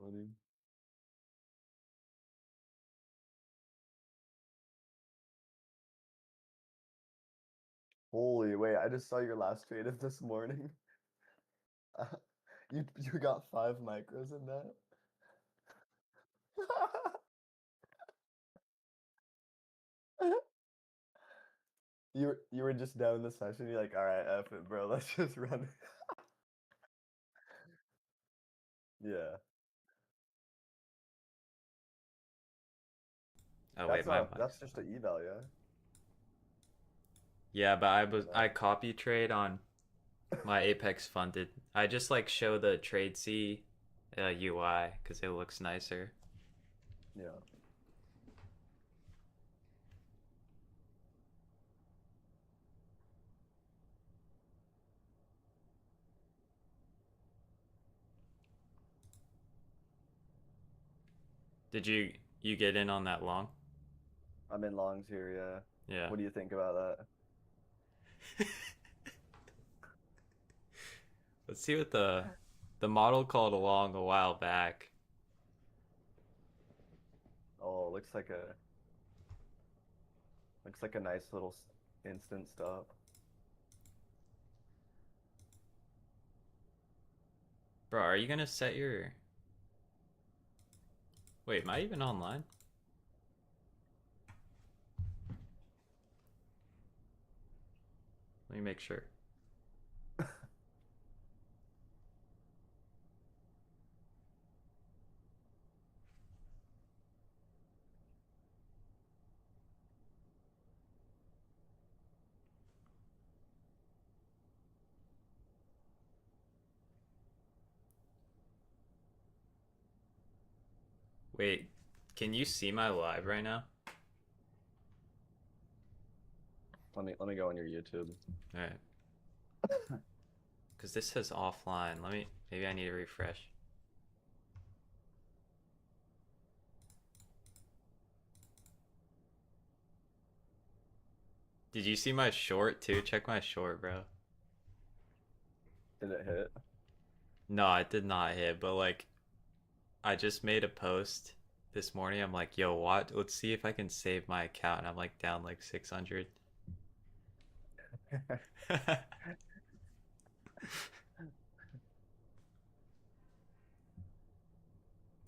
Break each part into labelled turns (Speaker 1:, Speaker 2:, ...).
Speaker 1: funny. Holy wait, I just saw your last trade of this morning. You got 5 micros in that? You were just down the session. You're like, all right, F it, bro. Let's just run it. Yeah,
Speaker 2: Oh wait, my mic's
Speaker 1: that's just
Speaker 2: on.
Speaker 1: an eval, yeah.
Speaker 2: Yeah, but
Speaker 1: Or
Speaker 2: I
Speaker 1: no.
Speaker 2: copy trade on my Apex funded. I just like show the trade C UI because it looks nicer.
Speaker 1: Yeah,
Speaker 2: Did you get in on that long?
Speaker 1: I'm in longs here. Yeah.
Speaker 2: Yeah.
Speaker 1: What do you think about that?
Speaker 2: Let's see what the model called along a while back.
Speaker 1: Oh, looks like a nice little instant stop.
Speaker 2: Bro, are you gonna set your? Wait, am I even online? Let me make sure. Wait, can you see my live right now?
Speaker 1: Let me go on your YouTube.
Speaker 2: All right, because this says offline. Maybe I need to refresh. Did you see my short too? Check my short, bro.
Speaker 1: Did it hit?
Speaker 2: No, it did not hit, but like I just made a post this morning. I'm like, yo, what? Let's see if I can save my account. And I'm like down like 600.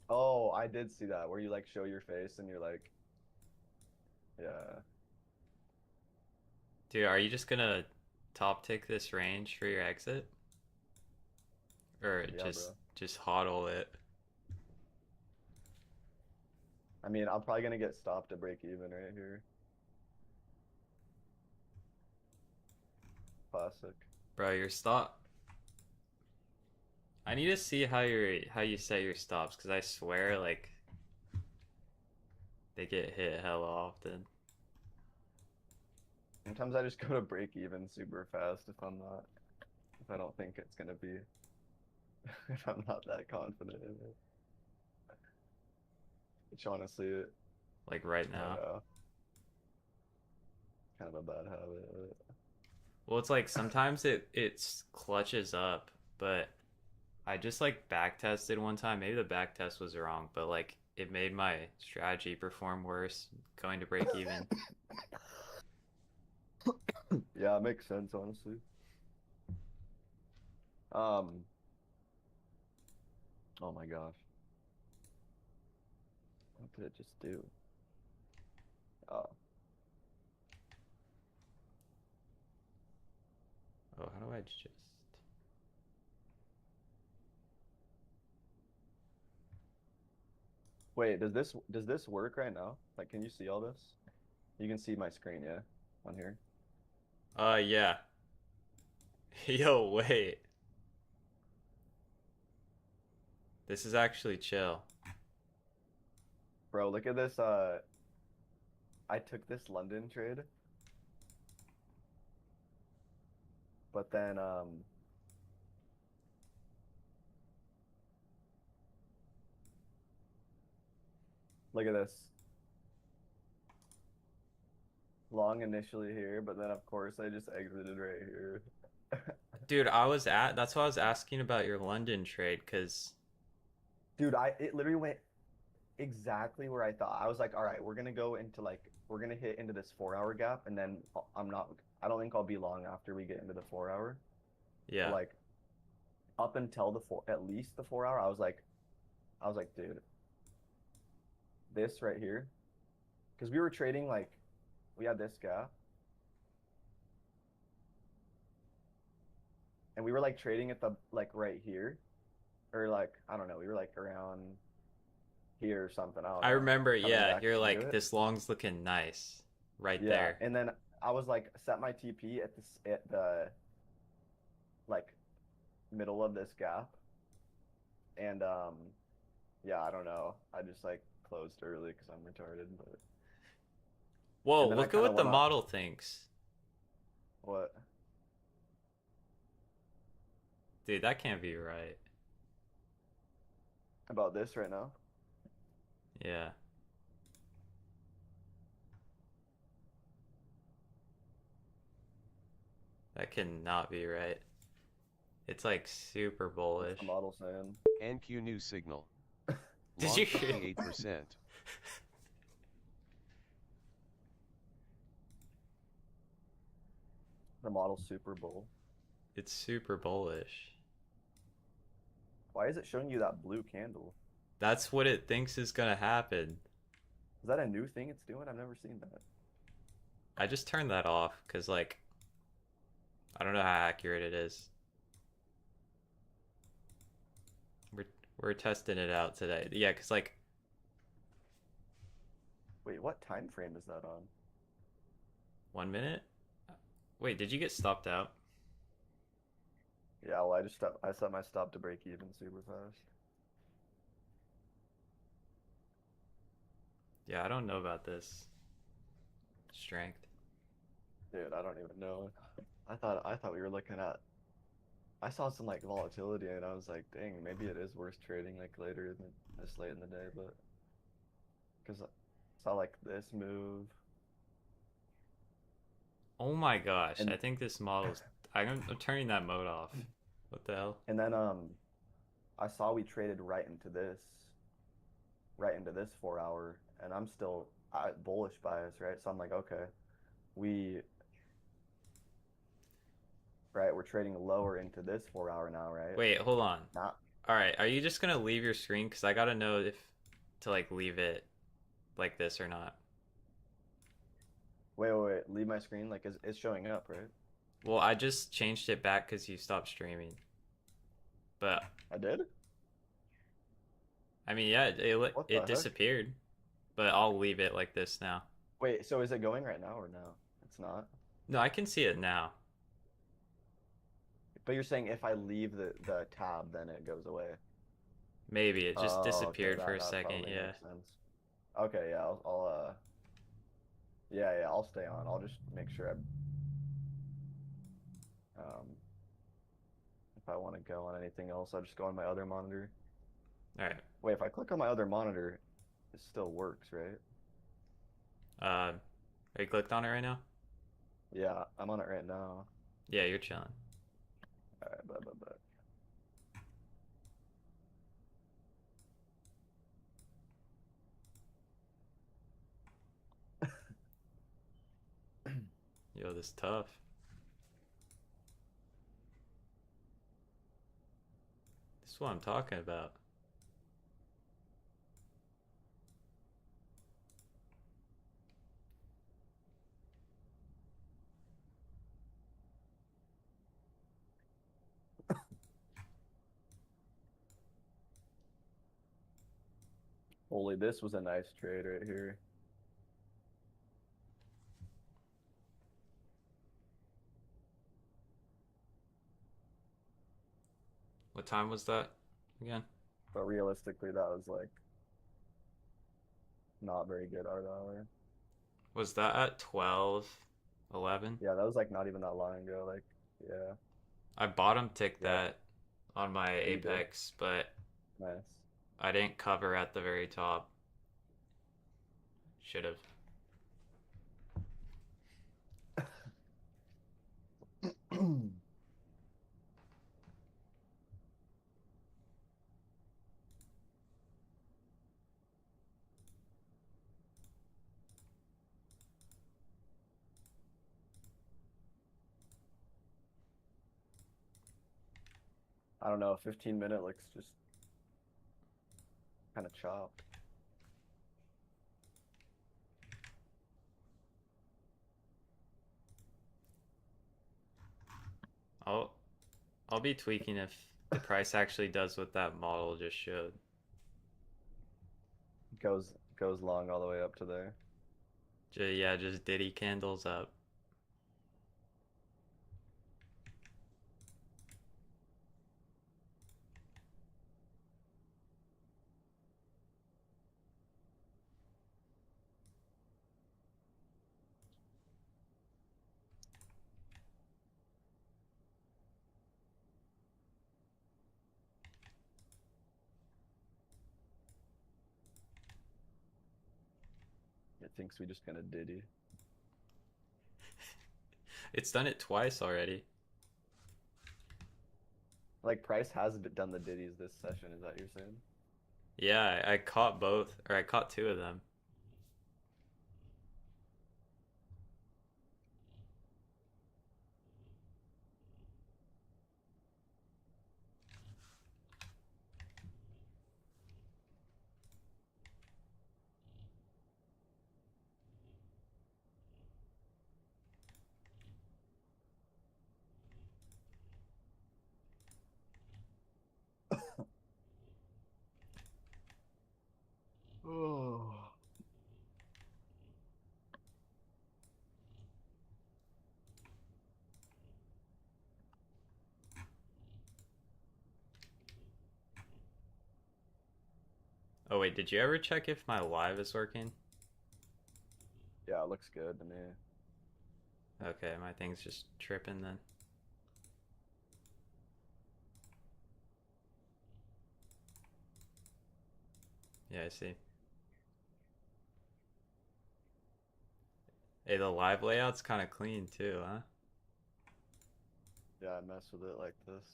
Speaker 1: Oh, I did see that where you like show your face and you're like, yeah,
Speaker 2: Dude, are you just gonna top tick this range for your exit? Or
Speaker 1: yeah, bro.
Speaker 2: just hodl it?
Speaker 1: I mean, I'm probably gonna get stopped to break even right here. Classic.
Speaker 2: Bro, your stop. I need to see how you set your stops because I swear like they get hit hella often.
Speaker 1: Sometimes I just go to break even super fast if I don't think it's gonna be, if I'm not that confident in it. Which honestly,
Speaker 2: Like right now.
Speaker 1: yeah, kind of a bad habit.
Speaker 2: Well, it's like sometimes it clutches up, but I just like back tested one time. Maybe the back test was wrong, but like it made my strategy perform worse going to break even.
Speaker 1: Yeah, it makes sense, honestly. Um, oh my gosh, what did it just do? Oh,
Speaker 2: Oh, how do I just
Speaker 1: wait, does this work right now? Like, can you see all this? You can see my screen, yeah, on here.
Speaker 2: yeah. Yo, wait. This is actually chill.
Speaker 1: Bro, look at this. I took this London trade, but then look at this. Long initially here, but then of course I just exited right here.
Speaker 2: Dude, that's why I was asking about your London trade cuz
Speaker 1: Dude, it literally went exactly where I thought. I was like, all right, we're gonna go into like we're gonna hit into this 4 hour gap, and then I'm not. I don't think I'll be long after we get into the 4 hour. But
Speaker 2: Yeah.
Speaker 1: like up until the four, at least the 4 hour, I was like, dude, this right here, because we were trading like we had this gap, and we were like trading at the like right here, or like I don't know, we were like around here or something. I don't
Speaker 2: I
Speaker 1: know,
Speaker 2: remember,
Speaker 1: coming
Speaker 2: yeah,
Speaker 1: back
Speaker 2: you're
Speaker 1: into
Speaker 2: like,
Speaker 1: it.
Speaker 2: this long's looking nice right
Speaker 1: Yeah,
Speaker 2: there.
Speaker 1: and then I was like set my TP at this at the like middle of this gap, and yeah, I don't know. I just like closed early because I'm retarded, but
Speaker 2: Whoa,
Speaker 1: and then I
Speaker 2: look at
Speaker 1: kind of
Speaker 2: what the
Speaker 1: went up.
Speaker 2: model thinks.
Speaker 1: What
Speaker 2: Dude, that can't be right.
Speaker 1: about this right now?
Speaker 2: Yeah. That cannot be right. It's like super
Speaker 1: What's the
Speaker 2: bullish.
Speaker 1: model saying?
Speaker 3: NQ new signal.
Speaker 2: Did
Speaker 3: Long
Speaker 2: you
Speaker 3: 58%.
Speaker 1: The model Super Bowl.
Speaker 2: It's super bullish.
Speaker 1: Why is it showing you that blue candle?
Speaker 2: That's what it thinks is gonna happen.
Speaker 1: Is that a new thing it's doing? I've never seen that.
Speaker 2: I just turned that off because, like, I don't know how accurate it is. We're we're testing it out today. Yeah, because like
Speaker 1: Wait, what time frame is that on?
Speaker 2: 1 minute. Wait, did you get stopped out?
Speaker 1: Yeah, well, I set my stop to break even super fast.
Speaker 2: Yeah, I don't know about this strength.
Speaker 1: Dude, I don't even know. I thought we were looking at. I saw some like volatility and I was like, dang, maybe it is worth trading like later than this late in the day, but because I saw like this move
Speaker 2: Oh my gosh, I
Speaker 1: and
Speaker 2: think this model's. I'm turning that mode off. What the hell?
Speaker 1: and then I saw we traded right into this 4 hour, and I'm still bullish bias, right? So I'm like, okay, we right, we're trading lower into this 4 hour now, right?
Speaker 2: Wait, hold on.
Speaker 1: Not
Speaker 2: All right, are you just gonna leave your screen? Because I gotta know if to like leave it like this or not.
Speaker 1: wait, leave my screen. Like, is it's showing up, right?
Speaker 2: Well, I just changed it back because you stopped streaming. But
Speaker 1: I did?
Speaker 2: I mean, yeah,
Speaker 1: What the
Speaker 2: it
Speaker 1: heck?
Speaker 2: disappeared. But I'll leave it like this now.
Speaker 1: Wait, so is it going right now or no? It's not.
Speaker 2: No, I can see it now.
Speaker 1: But you're saying if I leave the tab, then it goes away.
Speaker 2: Maybe it just
Speaker 1: Oh, okay,
Speaker 2: disappeared for a
Speaker 1: that
Speaker 2: second.
Speaker 1: probably
Speaker 2: Yeah.
Speaker 1: makes sense. Okay, yeah, yeah, I'll stay on. I'll just make sure if I want to go on anything else, I'll just go on my other monitor.
Speaker 2: All right.
Speaker 1: Wait, if I click on my other monitor, it still works, right?
Speaker 2: Are you clicked on it right now?
Speaker 1: Yeah, I'm on it right now.
Speaker 2: Yeah, you're chilling.
Speaker 1: All right, but.
Speaker 2: Yo, this is tough. This is what I'm talking about.
Speaker 1: Holy, this was a nice trade right here.
Speaker 2: What time was that again?
Speaker 1: But realistically, that was like not very good art hour.
Speaker 2: Was that at 12, 11?
Speaker 1: Yeah, that was like not even that long ago. Like, yeah,
Speaker 2: I bottom ticked
Speaker 1: yeah,
Speaker 2: that on my
Speaker 1: you did.
Speaker 2: Apex, but
Speaker 1: Nice.
Speaker 2: I didn't cover at the very top. Should have.
Speaker 1: I don't know, 15-minute looks just kind of chopped.
Speaker 2: I'll I'll be tweaking if the price actually does what that model just showed.
Speaker 1: Goes long all the way up to there.
Speaker 2: Yeah, just Diddy candles up.
Speaker 1: It thinks we just gonna diddy.
Speaker 2: It's done it twice already.
Speaker 1: Like Price has done the diddies this session. Is that what you're saying?
Speaker 2: Yeah, I caught both, or I caught two of them.
Speaker 1: Oh.
Speaker 2: Oh wait, did you ever check if my live is working?
Speaker 1: Yeah, it looks good to me.
Speaker 2: Okay, my thing's just tripping then. Yeah, I see. Hey, the live layout's kind of clean too, huh?
Speaker 1: Yeah, I mess with it like this.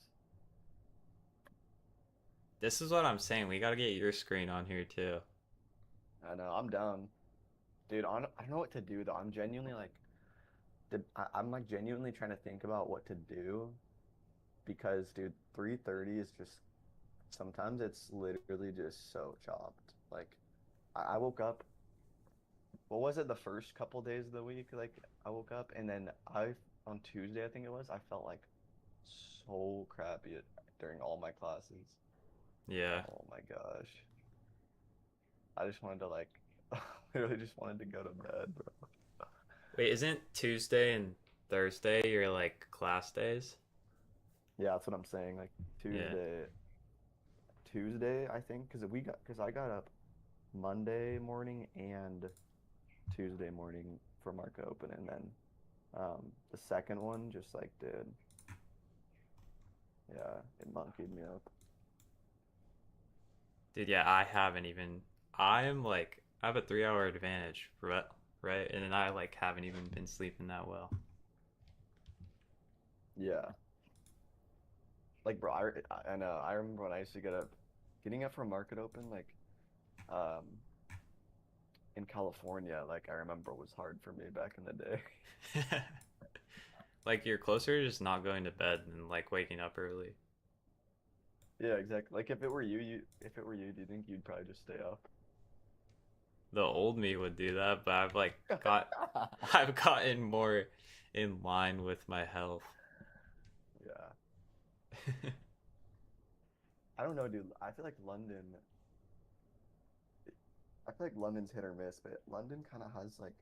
Speaker 2: This is what I'm saying. We gotta get your screen on here too.
Speaker 1: I know, I'm down. Dude, I don't know what to do though. I'm genuinely like, I'm like genuinely trying to think about what to do because, dude, 3:30 is just sometimes it's literally just so chopped. Like, I woke up. What was it? The first couple days of the week, like I woke up and then on Tuesday I think it was. I felt like so crappy during all my classes.
Speaker 2: Yeah.
Speaker 1: Oh my gosh, I just wanted to like, literally just wanted to go to bed, bro.
Speaker 2: Wait, isn't Tuesday and Thursday your like class days?
Speaker 1: Yeah, that's what I'm saying. Like
Speaker 2: Yeah.
Speaker 1: Tuesday, I think, because I got up Monday morning and Tuesday morning for market open, and then the second one just like did, yeah, it monkeyed me up.
Speaker 2: Dude, yeah, I haven't even. I'm like, I have a 3 hour advantage, right? And then I like haven't even been sleeping that well.
Speaker 1: Yeah, like bro, I know. I remember when I used to getting up for market open, like um in California, like I remember was hard for me back in the day.
Speaker 2: Like you're closer to just not going to bed than like waking up early.
Speaker 1: Yeah, exactly. Like if it were you, do you think you'd probably just stay up?
Speaker 2: The old me would do that, but I've like I've gotten more in line with my health.
Speaker 1: Yeah. I don't know, dude. I feel like London's hit or miss, but London kind of has like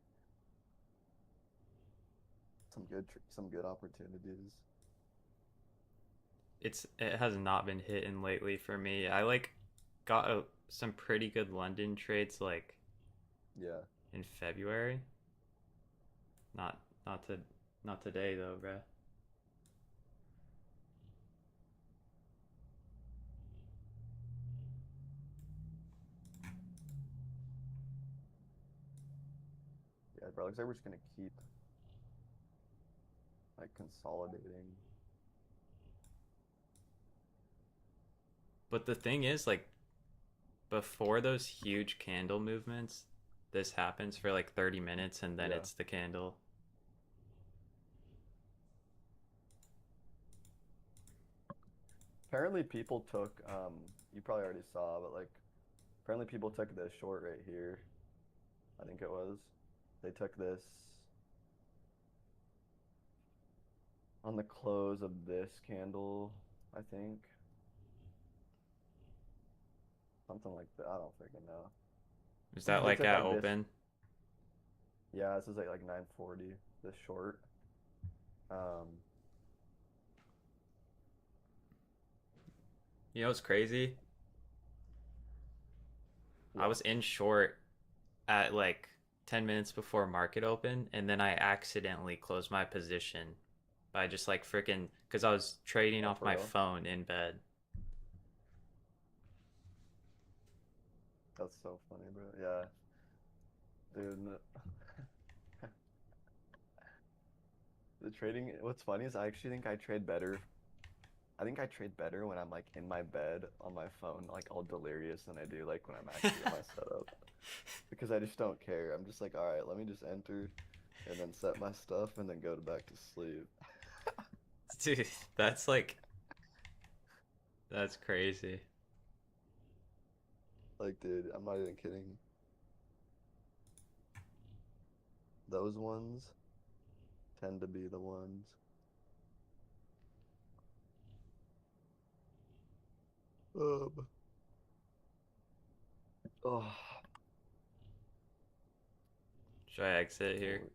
Speaker 1: some good opportunities.
Speaker 2: It has not been hitting lately for me. I like got some pretty good London trades like
Speaker 1: Yeah.
Speaker 2: in February. Not not to not today though, bruh.
Speaker 1: Yeah, bro. Looks like we're just gonna keep like consolidating.
Speaker 2: But the thing is, like before those huge candle movements, this happens for like 30 minutes and then
Speaker 1: Yeah.
Speaker 2: it's the candle.
Speaker 1: apparently people took you probably already saw, but like apparently people took this short right here. I think it was. They took this on the close of this candle, I think. Something like that. I don't freaking know.
Speaker 2: Is that
Speaker 1: They
Speaker 2: like
Speaker 1: took
Speaker 2: at
Speaker 1: like this.
Speaker 2: open?
Speaker 1: Yeah, this is like 940, this short. Um,
Speaker 2: You know what's crazy? I
Speaker 1: what?
Speaker 2: was in short at like 10 minutes before market open, and then I accidentally closed my position by just like freaking because I was trading
Speaker 1: Oh,
Speaker 2: off
Speaker 1: for
Speaker 2: my
Speaker 1: real?
Speaker 2: phone in bed.
Speaker 1: That's so funny, bro. Yeah, dude. The trading, what's funny is I actually think I trade better. I think I trade better when I'm like in my bed on my phone, like all delirious than I do like when I'm actually in my setup. Because I just don't care. I'm just like, all right, let me just enter and then set my stuff and then go to back to sleep.
Speaker 2: Dude, that's like that's crazy.
Speaker 1: Like, dude, I'm not even kidding. Those ones tend to be the ones. Um, oh,
Speaker 2: Should I exit here?
Speaker 1: Lord.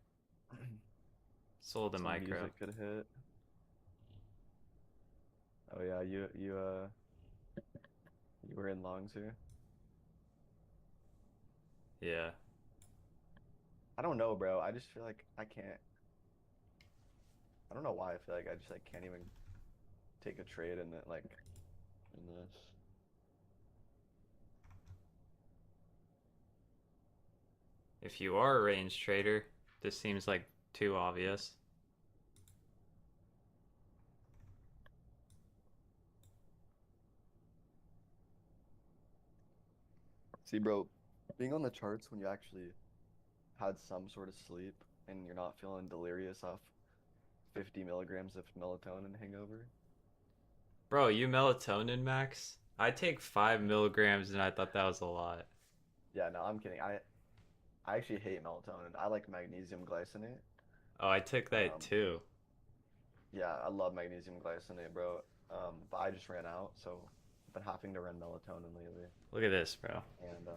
Speaker 2: Sold the
Speaker 1: Some
Speaker 2: micro.
Speaker 1: music could hit. Oh yeah, you were in longs here.
Speaker 2: Yeah.
Speaker 1: I don't know, bro. I just feel like I can't. I don't know why I feel like I just like can't even take a trade in it like in this.
Speaker 2: If you are a range trader, this seems like too obvious.
Speaker 1: See, bro, being on the charts when you actually had some sort of sleep and you're not feeling delirious off 50 milligrams of melatonin hangover.
Speaker 2: Bro, you melatonin max? I take 5 milligrams and I thought that was a lot.
Speaker 1: Yeah, no, I'm kidding. I actually hate melatonin. I like magnesium glycinate.
Speaker 2: Oh, I took that
Speaker 1: Um,
Speaker 2: too.
Speaker 1: yeah, I love magnesium glycinate, bro. But I just ran out, so I've been having to run melatonin lately.
Speaker 2: Look at this, bro.
Speaker 1: And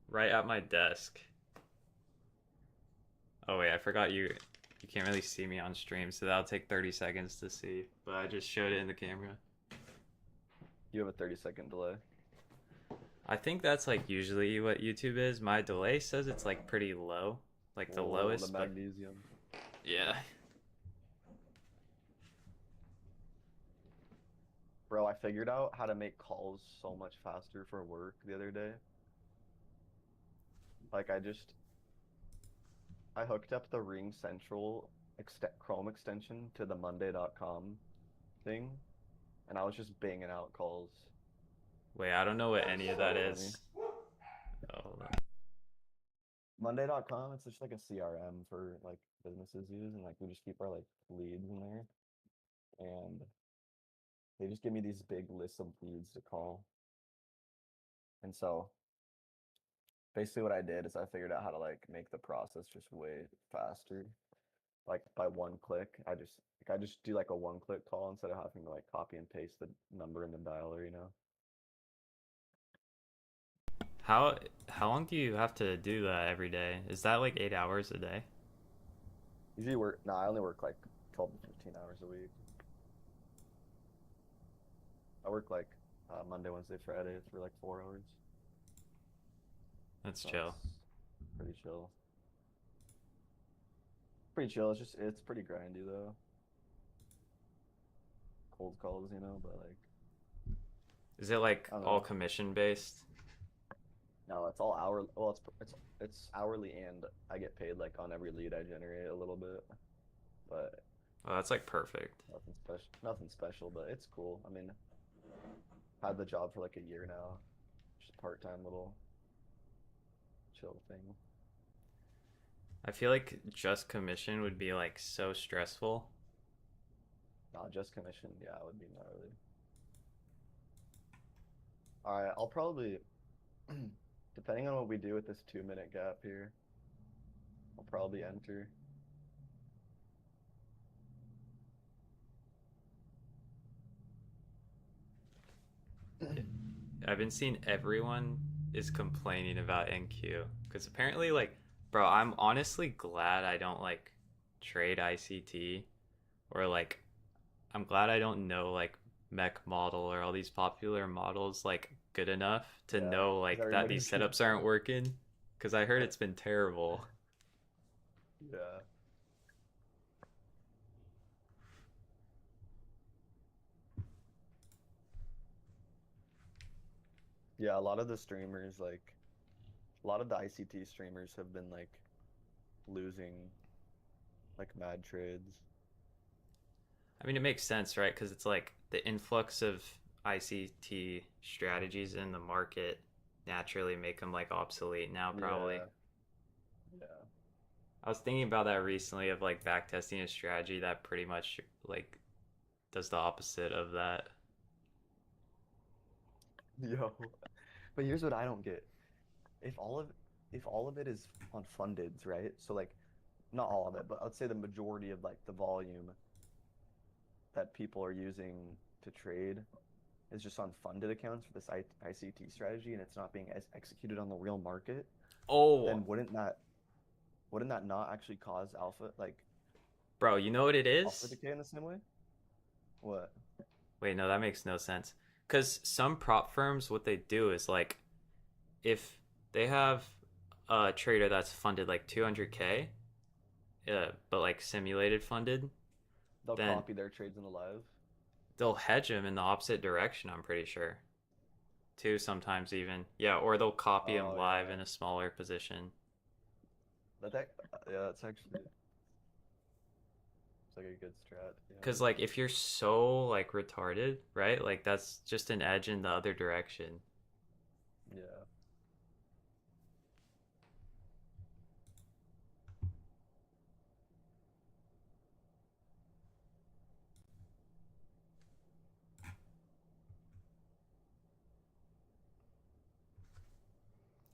Speaker 2: Right at my desk. Oh wait, I forgot you can't really see me on stream, so that'll take 30 seconds to see. But I just showed it in the camera.
Speaker 1: you have a 30-second delay.
Speaker 2: I think that's like usually what YouTube is. My delay says it's like pretty low. Like the
Speaker 1: Oh, the
Speaker 2: lowest, but
Speaker 1: magnesium.
Speaker 2: yeah.
Speaker 1: Bro, I figured out how to make calls so much faster for work the other day. Like I hooked up the Ring Central Chrome extension to the Monday.com thing, and I was just banging out calls.
Speaker 2: Wait, I don't know what any of
Speaker 1: So
Speaker 2: that
Speaker 1: funny.
Speaker 2: is. Oh, hold on.
Speaker 1: Monday.com, it's just like a CRM for like businesses use, and like we just keep our like leads in there, and they just give me these big lists of leads to call. And so basically what I did is I figured out how to like make the process just way faster. Like by one click, I just do like a one click call instead of having to like copy and paste the number in the dialer, you know?
Speaker 2: How how long do you have to do that every day? Is that like 8 hours a day?
Speaker 1: Usually work, no, I only work like 12 to 15 hours a week. I work like Monday, Wednesday, Friday for like 4 hours.
Speaker 2: That's
Speaker 1: So
Speaker 2: chill.
Speaker 1: it's pretty chill. Pretty chill. It's pretty grindy though. Cold calls, you know, but like
Speaker 2: Is it like
Speaker 1: I don't
Speaker 2: all
Speaker 1: know.
Speaker 2: commission based?
Speaker 1: No, it's all hourly. Well, it's hourly and I get paid like on every lead I generate a little bit, but
Speaker 2: Oh, that's like perfect.
Speaker 1: nothing special. Nothing special, but it's cool. I mean, had the job for like a year now. Just part-time little chill thing.
Speaker 2: I feel like just commission would be like so stressful.
Speaker 1: Nah, just commission, yeah, it would be gnarly. All right, I'll probably, depending on what we do with this 2 minute gap here, I'll probably enter.
Speaker 2: I've been seeing everyone is complaining about NQ because apparently, like, bro, I'm honestly glad I don't like trade ICT or like I'm glad I don't know like mech model or all these popular models like good enough to
Speaker 1: Yeah,
Speaker 2: know
Speaker 1: because
Speaker 2: like that these
Speaker 1: everybody's getting
Speaker 2: setups aren't
Speaker 1: fucked.
Speaker 2: working because I heard it's been terrible.
Speaker 1: Yeah. Yeah, a lot of the streamers, like, a lot of the ICT streamers have been, like, losing, like, mad trades.
Speaker 2: I mean, it makes sense, right? Because it's like the influx of ICT strategies in the market naturally make them like obsolete now, probably.
Speaker 1: Yeah, yeah.
Speaker 2: I was thinking about that recently of like backtesting a strategy that pretty much like does the opposite of that.
Speaker 1: Yo. But here's what I don't get. If all of if all of it is on fundeds, right? So like not all of it, but I'd say the majority of like the volume that people are using to trade is just on funded accounts for this ICT strategy and it's not being executed on the real market,
Speaker 2: Oh,
Speaker 1: then wouldn't that not actually cause
Speaker 2: bro, you know what it
Speaker 1: alpha
Speaker 2: is?
Speaker 1: decay in the same way? What?
Speaker 2: Wait, no, that makes no sense. Because some prop firms, what they do is like if they have a trader that's funded like 200K, but like simulated funded,
Speaker 1: They'll
Speaker 2: then
Speaker 1: copy their trades in the live.
Speaker 2: they'll hedge them in the opposite direction, I'm pretty sure. Too, sometimes even. Yeah, or they'll copy them
Speaker 1: Oh
Speaker 2: live
Speaker 1: yeah.
Speaker 2: in a smaller position.
Speaker 1: Yeah, that's actually it's like a good strat, to be
Speaker 2: Because,
Speaker 1: honest.
Speaker 2: like, if you're so, like, retarded, right? Like, that's just an edge in the other direction.
Speaker 1: Yeah.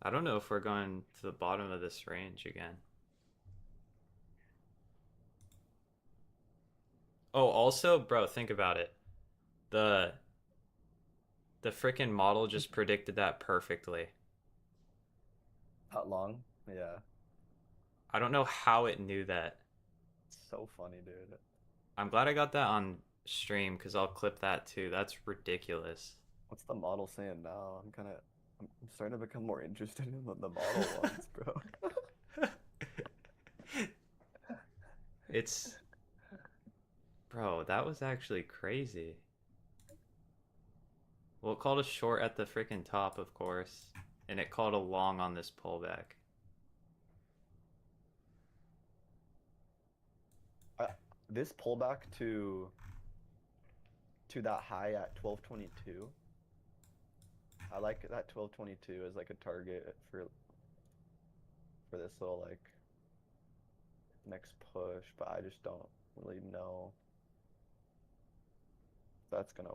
Speaker 2: I don't know if we're going to the bottom of this range again. Oh, also, bro, think about it. The the freaking model just predicted that perfectly.
Speaker 1: Not long. Yeah.
Speaker 2: I don't know how it knew that.
Speaker 1: It's so funny, dude.
Speaker 2: I'm glad I got that on stream because I'll clip that too. That's ridiculous.
Speaker 1: What's the model saying now? I'm starting to become more interested in what the model wants, bro.
Speaker 2: It's, bro, that was actually crazy. Well, it called a short at the freaking top, of course, and it called a long on this pullback.
Speaker 1: Uh, this pullback to that high at 1222. I like that 1222 as like a target for this little like next push, but I just don't really know if that's gonna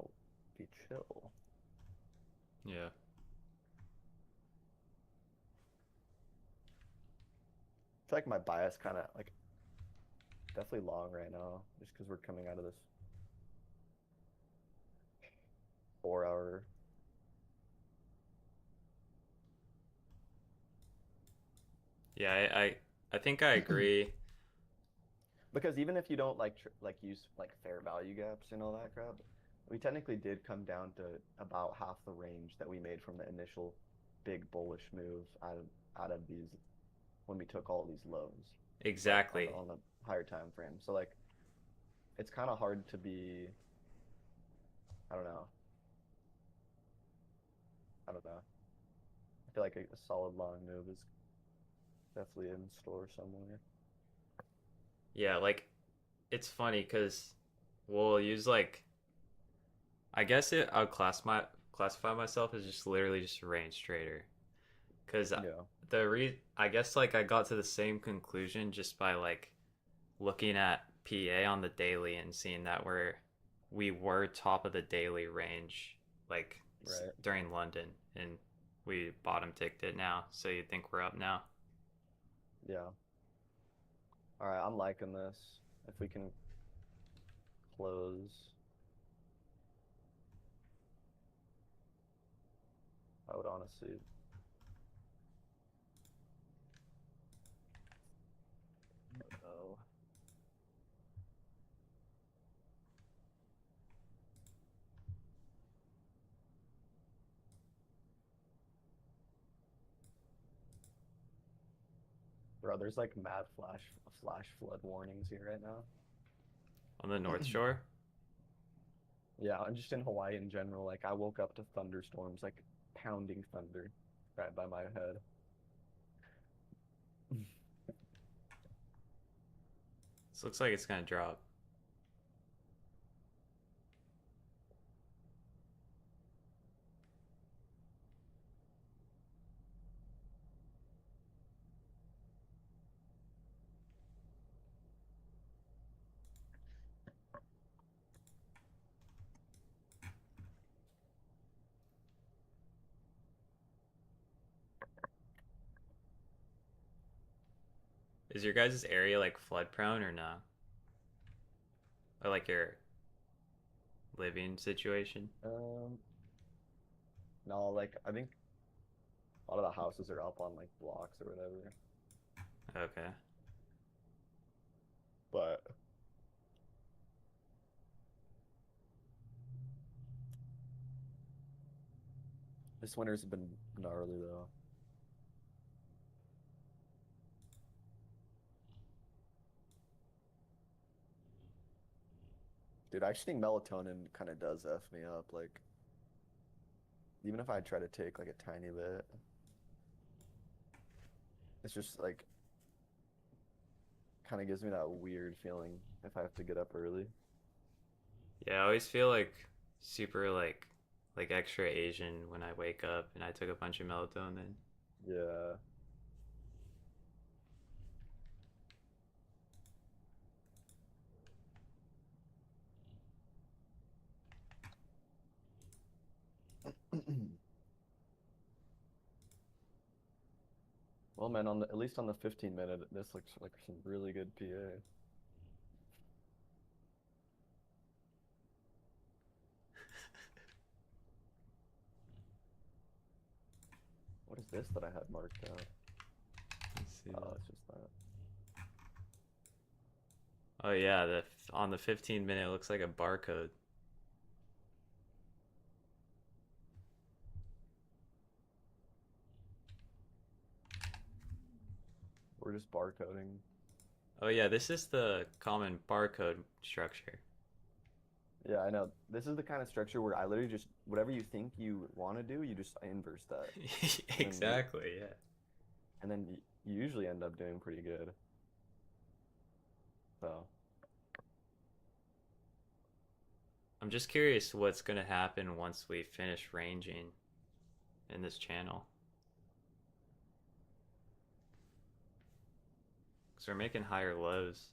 Speaker 1: be chill.
Speaker 2: Yeah.
Speaker 1: I feel like my bias kind of like definitely long right now, just because we're coming out of this 4 hour.
Speaker 2: Yeah, I think I agree.
Speaker 1: Because even if you don't like use like fair value gaps and all that crap, we technically did come down to about half the range that we made from the initial big bullish move out of these when we took all these lows, like on
Speaker 2: Exactly.
Speaker 1: the higher time frame. So like it's kind of hard to be, I don't know. I don't know. I feel like a solid long move is definitely in store somewhere.
Speaker 2: Yeah, like it's funny because we'll use like I guess I'll classify myself as just literally just a range trader because
Speaker 1: Yeah.
Speaker 2: I guess like I got to the same conclusion just by like looking at PA on the daily and seeing that we're we were top of the daily range, like
Speaker 1: Right.
Speaker 2: during London, and we bottom ticked it now. So you think we're up now?
Speaker 1: Yeah. All right, I'm liking this. If we can close, I would honestly. Oh, bro, there's like mad flash flood warnings here right now.
Speaker 2: On the North Shore?
Speaker 1: Yeah, I'm just in Hawaii in general. Like I woke up to thunderstorms, like pounding thunder right by my head.
Speaker 2: This looks like it's gonna drop. Is your guys' area like flood prone or no? Or like your living situation?
Speaker 1: Um, no, like I think a lot of the houses are up on like blocks or whatever.
Speaker 2: Okay.
Speaker 1: But this winter's been gnarly though. Dude, I actually think melatonin kind of does F me up. Like, even if I try to take like a tiny bit, it's just like kind of gives me that weird feeling if I have to get up early.
Speaker 2: Yeah, I always feel like super like extra Asian when I wake up and I took a bunch of melatonin.
Speaker 1: Yeah. Well, man, at least on the 15-minute, this looks like some really good PA. What is this that I had marked out?
Speaker 2: Let's see
Speaker 1: Oh,
Speaker 2: that.
Speaker 1: it's just that.
Speaker 2: Oh yeah, the on the 15-minute it looks like a barcode.
Speaker 1: We're just barcoding.
Speaker 2: Oh yeah, this is the common barcode structure.
Speaker 1: Yeah, I know. This is the kind of structure where I literally just whatever you think you want to do, you just inverse that, and then
Speaker 2: Exactly, yeah.
Speaker 1: you usually end up doing pretty good. So,
Speaker 2: I'm just curious what's gonna happen once we finish ranging in this channel. Because we're making higher lows.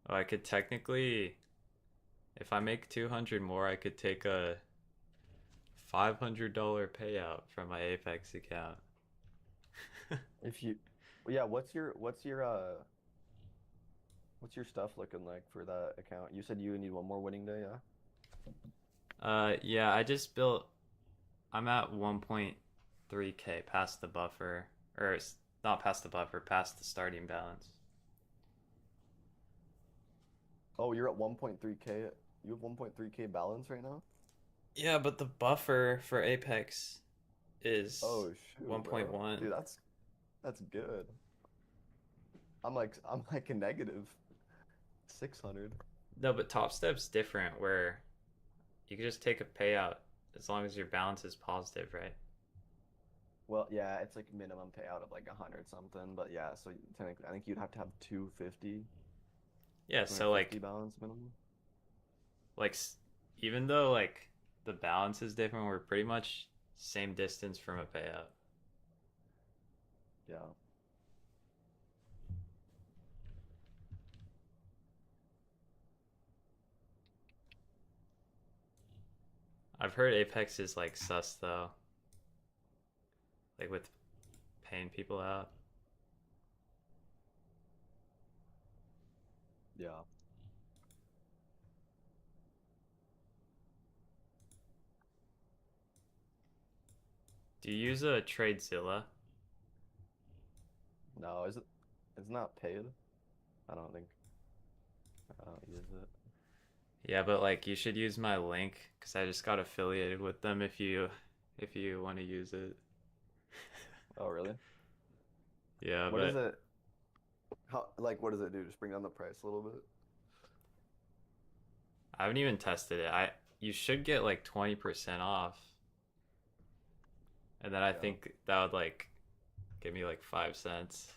Speaker 2: Oh, I could technically, if I make 200 more, I could take a $500 payout from my Apex account.
Speaker 1: if you, well, yeah, what's your stuff looking like for that account? You said you need one more winning day, yeah?
Speaker 2: Yeah, I just built. I'm at 1.3k past the buffer, or not past the buffer, past the starting balance.
Speaker 1: Oh, you're at 1.3K. You have 1.3K balance right now?
Speaker 2: Yeah, but the buffer for Apex is
Speaker 1: Oh shoot, bro.
Speaker 2: 1.1.
Speaker 1: Dude, that's good. I'm like a negative 600.
Speaker 2: No, but Top Step's different, where you can just take a payout as long as your balance is positive, right?
Speaker 1: Well, yeah, it's like minimum payout of like 100 something, but yeah, so technically, I think you'd have to have 250,
Speaker 2: Yeah,
Speaker 1: two hundred
Speaker 2: so
Speaker 1: fifty balance minimum.
Speaker 2: like even though like the balance is different, we're pretty much same distance from a payout.
Speaker 1: Yeah.
Speaker 2: I've heard Apex is like sus though, like with paying people out.
Speaker 1: Yeah.
Speaker 2: Do you use a TradeZilla?
Speaker 1: No, is it? It's not paid. I don't think. I don't use it.
Speaker 2: Yeah, but like you should use my link because I just got affiliated with them if you want to use it.
Speaker 1: Oh, really?
Speaker 2: Yeah,
Speaker 1: What is
Speaker 2: but
Speaker 1: it? How, like, what does it do? Just bring down the price a little bit?
Speaker 2: I haven't even tested it. I You should get like 20% off. And then I
Speaker 1: Yeah.
Speaker 2: think that would like give me like 5 cents.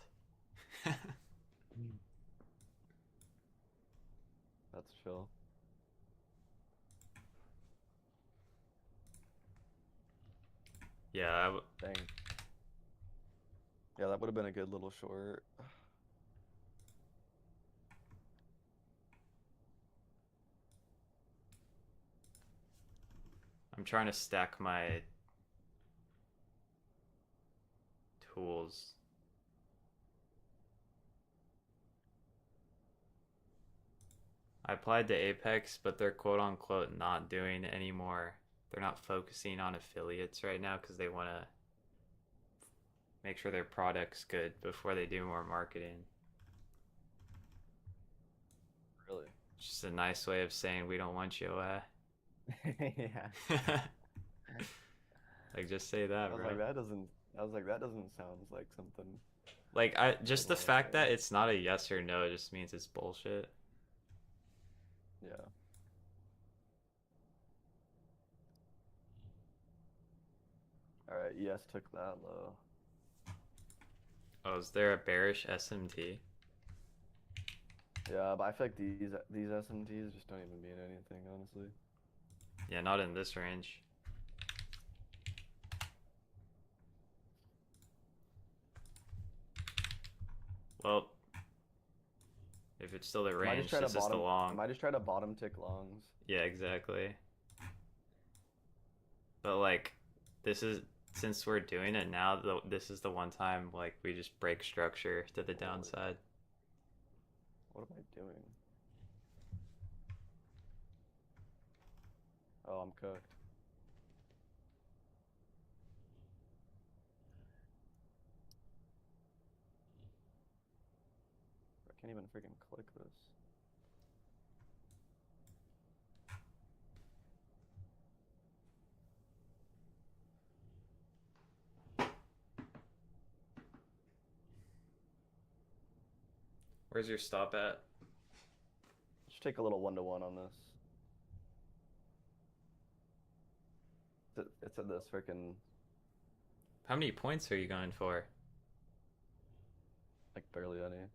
Speaker 1: Mm. That's chill.
Speaker 2: Yeah,
Speaker 1: Dang. Yeah, that would have been a good little short.
Speaker 2: I'm trying to stack my tools. I applied to Apex, but they're quote unquote not doing anymore. They're not focusing on affiliates right now because they want to make sure their product's good before they do more marketing.
Speaker 1: Really?
Speaker 2: Just a nice way of saying we don't want you.
Speaker 1: Yeah.
Speaker 2: Like just say that,
Speaker 1: I was
Speaker 2: bro.
Speaker 1: like, that doesn't. I was like, that doesn't sound like something
Speaker 2: Like I
Speaker 1: I'd
Speaker 2: just the
Speaker 1: want to
Speaker 2: fact
Speaker 1: say.
Speaker 2: that it's not a yes or no just means it's bullshit.
Speaker 1: Yeah. All right. ES took that low.
Speaker 2: Oh, is there a bearish SMT?
Speaker 1: Yeah, but I feel like these SMTs just don't even mean anything, honestly.
Speaker 2: Yeah, not in this range. Well, if it's still the
Speaker 1: I might just
Speaker 2: range,
Speaker 1: try to
Speaker 2: this is the
Speaker 1: bottom. I
Speaker 2: long.
Speaker 1: might just try to bottom tick longs.
Speaker 2: Yeah, exactly. But like, this is since we're doing it now. This is the one time like we just break structure to the
Speaker 1: Holy,
Speaker 2: downside.
Speaker 1: what am I doing? Oh, I'm cooked. I can't even freaking click this.
Speaker 2: Where's your stop at?
Speaker 1: Just take a little 1-to-1 on this. It's at this freaking
Speaker 2: How many points are you going for?
Speaker 1: like barely any.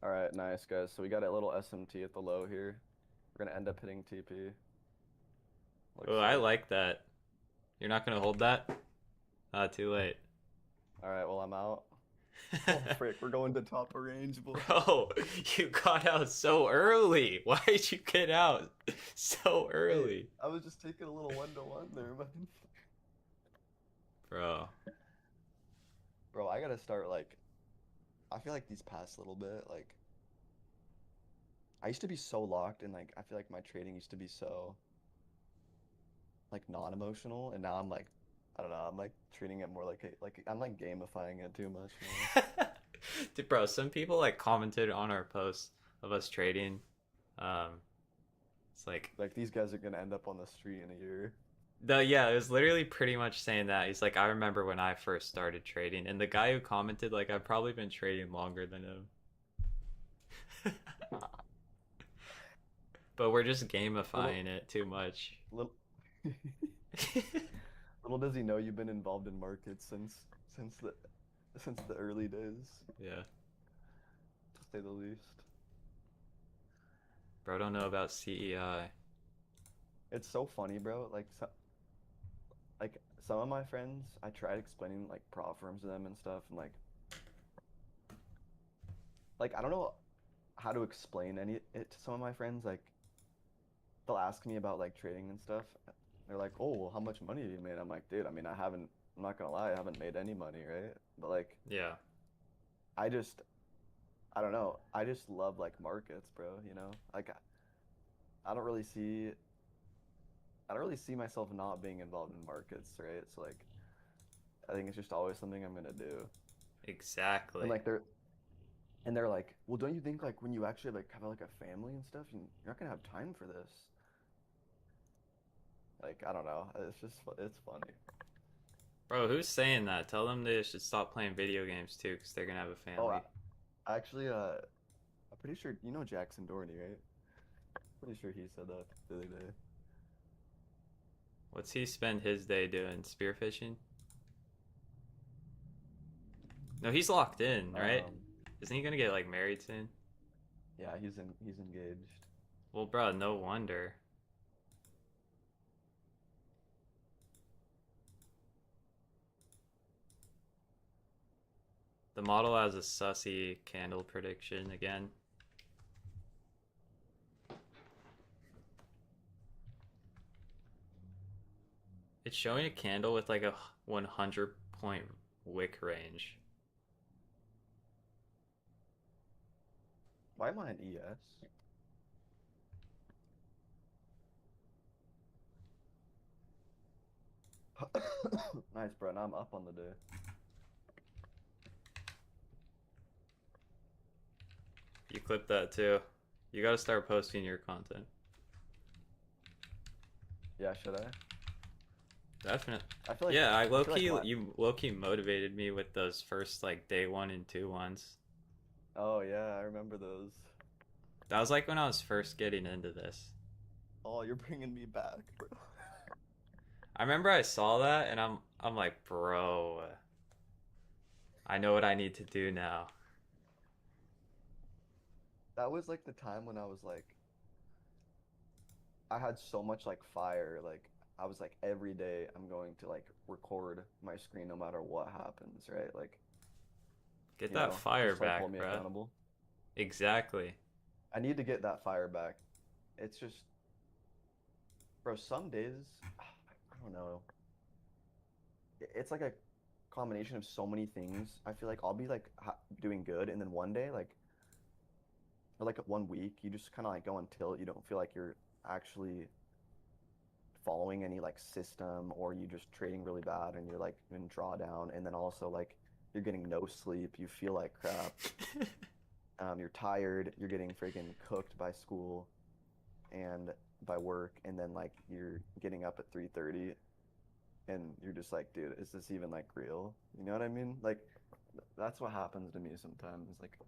Speaker 1: All right, nice guys. So we got a little SMT at the low here. We're gonna end up hitting TP. Looks
Speaker 2: Oh, I
Speaker 1: like.
Speaker 2: like that. You're not gonna hold that? Ah, too late.
Speaker 1: All right, well I'm out. Oh frick, we're going to top of range, boy.
Speaker 2: Bro, you got out so early. Why did you get out so
Speaker 1: Hey,
Speaker 2: early?
Speaker 1: I was just taking a little 1-to-1 there, man.
Speaker 2: Bro.
Speaker 1: Bro, I gotta start like. I feel like these past little bit, like I used to be so locked and like I feel like my trading used to be so like non-emotional, and now I'm like, I don't know, I'm like treating it more like like I'm like gamifying it too much more.
Speaker 2: Dude, bro, some people like commented on our post of us trading. Um, it's like,
Speaker 1: Like these guys are gonna end up on the street in a year.
Speaker 2: Yeah, it was literally pretty much saying that. He's like, I remember when I first started trading, and the guy who commented, like, I've probably been trading longer than him. But we're just
Speaker 1: Little,
Speaker 2: gamifying it too much.
Speaker 1: little, little does he know you've been involved in markets since the since the early days,
Speaker 2: Yeah.
Speaker 1: to say the least.
Speaker 2: Bro, don't know about CEI.
Speaker 1: It's so funny, bro. Like some of my friends, I tried explaining like prop firms to them and stuff, and like I don't know how to explain any it to some of my friends. Like they'll ask me about like trading and stuff. They're like, "Oh, well, how much money have you made?" I'm like, "Dude, I mean, I haven't. I'm not gonna lie, I haven't made any money, right? But like,
Speaker 2: Yeah.
Speaker 1: I just, I don't know. I just love like markets, bro. You know, like I don't really see, I don't really see myself not being involved in markets, right? So like, I think it's just always something I'm gonna do. And
Speaker 2: Exactly.
Speaker 1: like they're like, "Well, don't you think like when you actually like have like a family and stuff, you're not gonna have time for this?" Like, I don't know. It's funny.
Speaker 2: Bro, who's saying that? Tell them they should stop playing video games too, because they're gonna have a
Speaker 1: Oh,
Speaker 2: family.
Speaker 1: actually, I'm pretty sure you know Jackson Dorney, right? Pretty sure he said that the other day.
Speaker 2: What's he spend his day doing? Spearfishing? No, he's locked in, right?
Speaker 1: Um,
Speaker 2: Isn't he gonna get like married soon?
Speaker 1: yeah, he's engaged.
Speaker 2: Well, bro, no wonder. The model has a sussy candle prediction again. It's showing a candle with like a 100 point wick range.
Speaker 1: Why am I an ES? Nice, bro. Now I'm up on the day.
Speaker 2: You clip that too. You gotta start posting your content.
Speaker 1: Yeah, should I?
Speaker 2: Definitely.
Speaker 1: I feel like
Speaker 2: Yeah, I
Speaker 1: I
Speaker 2: low
Speaker 1: feel like
Speaker 2: key
Speaker 1: my.
Speaker 2: you low key motivated me with those first like day one and two ones.
Speaker 1: Oh yeah, I remember those.
Speaker 2: That was like when I was first getting into this.
Speaker 1: Oh, you're bringing me back, bro.
Speaker 2: I remember I saw that and I'm like, bro, I know what I need to do now.
Speaker 1: That was like the time when I was like, I had so much like fire. Like I was like every day I'm going to like record my screen no matter what happens, right? Like,
Speaker 2: Get that fire
Speaker 1: just to like hold
Speaker 2: back,
Speaker 1: me
Speaker 2: bruh.
Speaker 1: accountable.
Speaker 2: Exactly.
Speaker 1: I need to get that fire back. It's just, bro, some days, I don't know. It's like a combination of so many things. I feel like I'll be like doing good, and then one day, like, or like 1 week, you just kind of like go on tilt. You don't feel like you're actually following any like system, or you just trading really bad and you're like in drawdown, and then also like you're getting no sleep. You feel like crap. You're tired. You're getting freaking cooked by school and by work, and then like you're getting up at 3:30 and you're just like, dude, is this even like real? You know what I mean? Like that's what happens to me sometimes. Like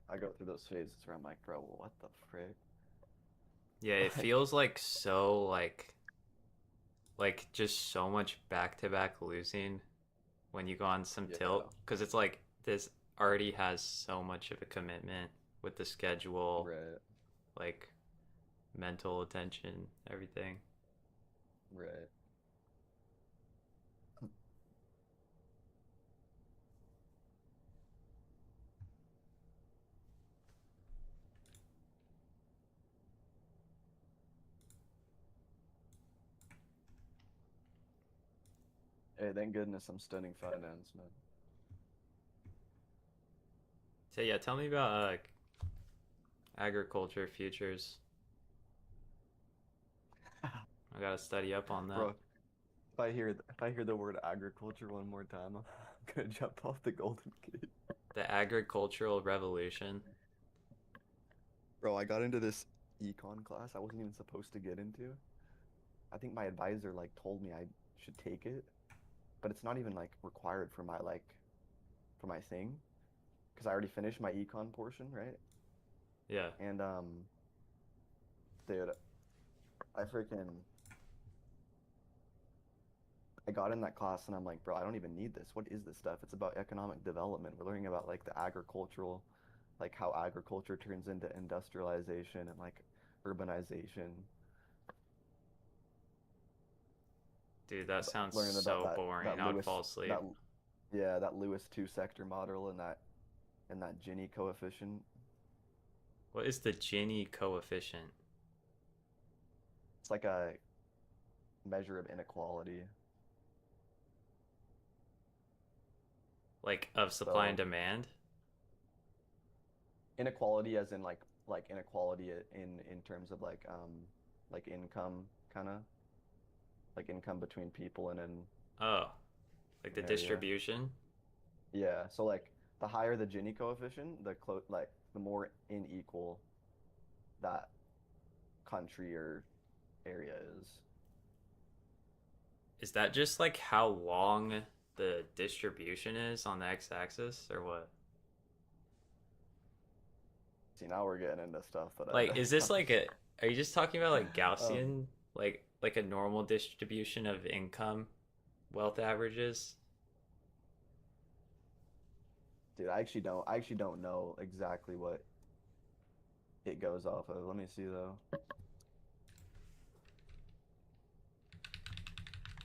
Speaker 1: I go through those phases where I'm like, bro, what the frick?
Speaker 2: Yeah, it
Speaker 1: Like,
Speaker 2: feels like so like just so much back to back losing when you go on some
Speaker 1: yeah,
Speaker 2: tilt because it's like this already has so much of a commitment with the schedule,
Speaker 1: right,
Speaker 2: like mental attention, everything.
Speaker 1: right. Hey, thank goodness I'm studying finance, man.
Speaker 2: So yeah, tell me about agriculture futures. I gotta study up on that.
Speaker 1: Bro, if I hear the word agriculture one more time, I'm gonna jump off the Golden Gate.
Speaker 2: The agricultural revolution.
Speaker 1: Bro, I got into this econ class I wasn't even supposed to get into. I think my advisor like told me I should take it, but it's not even like required for my for my thing because I already finished my econ portion, right?
Speaker 2: Yeah.
Speaker 1: And dude, I freaking I got in that class and I'm like, bro, I don't even need this. What is this stuff? It's about economic development. We're learning about like the agricultural, like how agriculture turns into industrialization and like urbanization.
Speaker 2: Dude, that sounds
Speaker 1: Learning about
Speaker 2: so boring.
Speaker 1: that
Speaker 2: I would
Speaker 1: Lewis
Speaker 2: fall asleep.
Speaker 1: that yeah, that Lewis two sector model and that Gini coefficient.
Speaker 2: What is the Gini coefficient?
Speaker 1: It's like a measure of inequality.
Speaker 2: Like of supply and
Speaker 1: So
Speaker 2: demand?
Speaker 1: inequality as in like inequality in terms of like income kind of like income between people in
Speaker 2: Oh, like the
Speaker 1: an area.
Speaker 2: distribution?
Speaker 1: Yeah, so like the higher the Gini coefficient, like the more unequal that country or area is.
Speaker 2: Is that just like how long the distribution is on the x-axis or what?
Speaker 1: See, now we're getting into stuff that
Speaker 2: Like is this like a are you just talking about like
Speaker 1: um
Speaker 2: Gaussian like a normal distribution of income wealth averages?
Speaker 1: dude, I actually don't know exactly what it goes off of. Let me see though.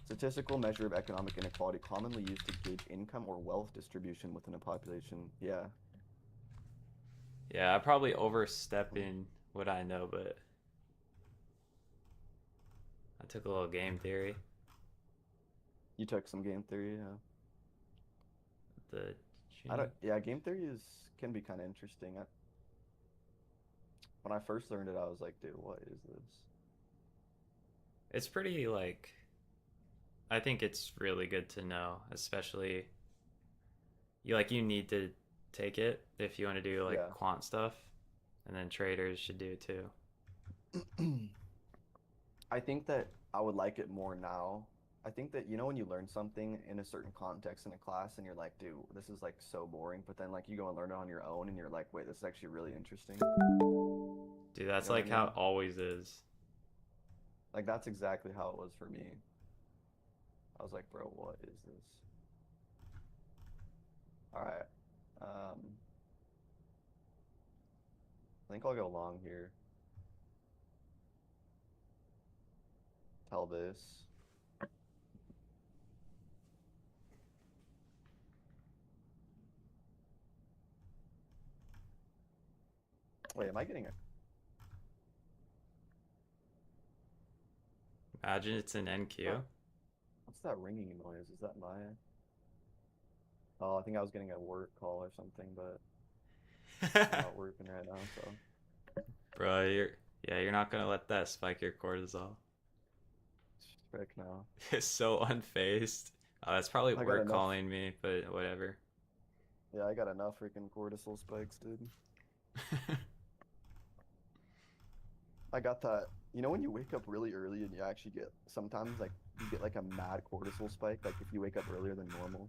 Speaker 1: Statistical measure of economic inequality commonly used to gauge income or wealth distribution within a population. Yeah.
Speaker 2: Yeah, I probably overstepping what I know, but I took a little game theory.
Speaker 1: You took some game theory, yeah.
Speaker 2: The
Speaker 1: I don't,
Speaker 2: Gini.
Speaker 1: yeah, game theory is can be kind of interesting. When I first learned it, I was like, dude, what is this?
Speaker 2: It's pretty like I think it's really good to know, especially you need to take it if you want to do like
Speaker 1: Yeah.
Speaker 2: quant stuff, and then traders should do it too.
Speaker 1: I think that I would like it more now. I think that when you learn something in a certain context in a class and you're like, dude, this is like so boring, but then like you go and learn it on your own and you're like, wait, this is actually really interesting.
Speaker 2: Dude,
Speaker 1: You
Speaker 2: that's
Speaker 1: know what I
Speaker 2: like how
Speaker 1: mean?
Speaker 2: it always is.
Speaker 1: Like that's exactly how it was for me. I was like, bro, what is this? All right. I think I'll go long here. Tell this. Wait, am I getting a
Speaker 2: Imagine it's an NQ.
Speaker 1: what's that ringing noise? Is that my Oh, I think I was getting a work call or something, but I'm not working right now, so
Speaker 2: Bro, you're not gonna let that spike your cortisol.
Speaker 1: frick now.
Speaker 2: It's so unfazed. That's probably
Speaker 1: I got
Speaker 2: work
Speaker 1: enough.
Speaker 2: calling me, but whatever.
Speaker 1: Yeah, I got enough freaking cortisol spikes, dude. I got that. You know when you wake up really early and you actually get sometimes like you get like a mad cortisol spike, like if you wake up earlier than normal.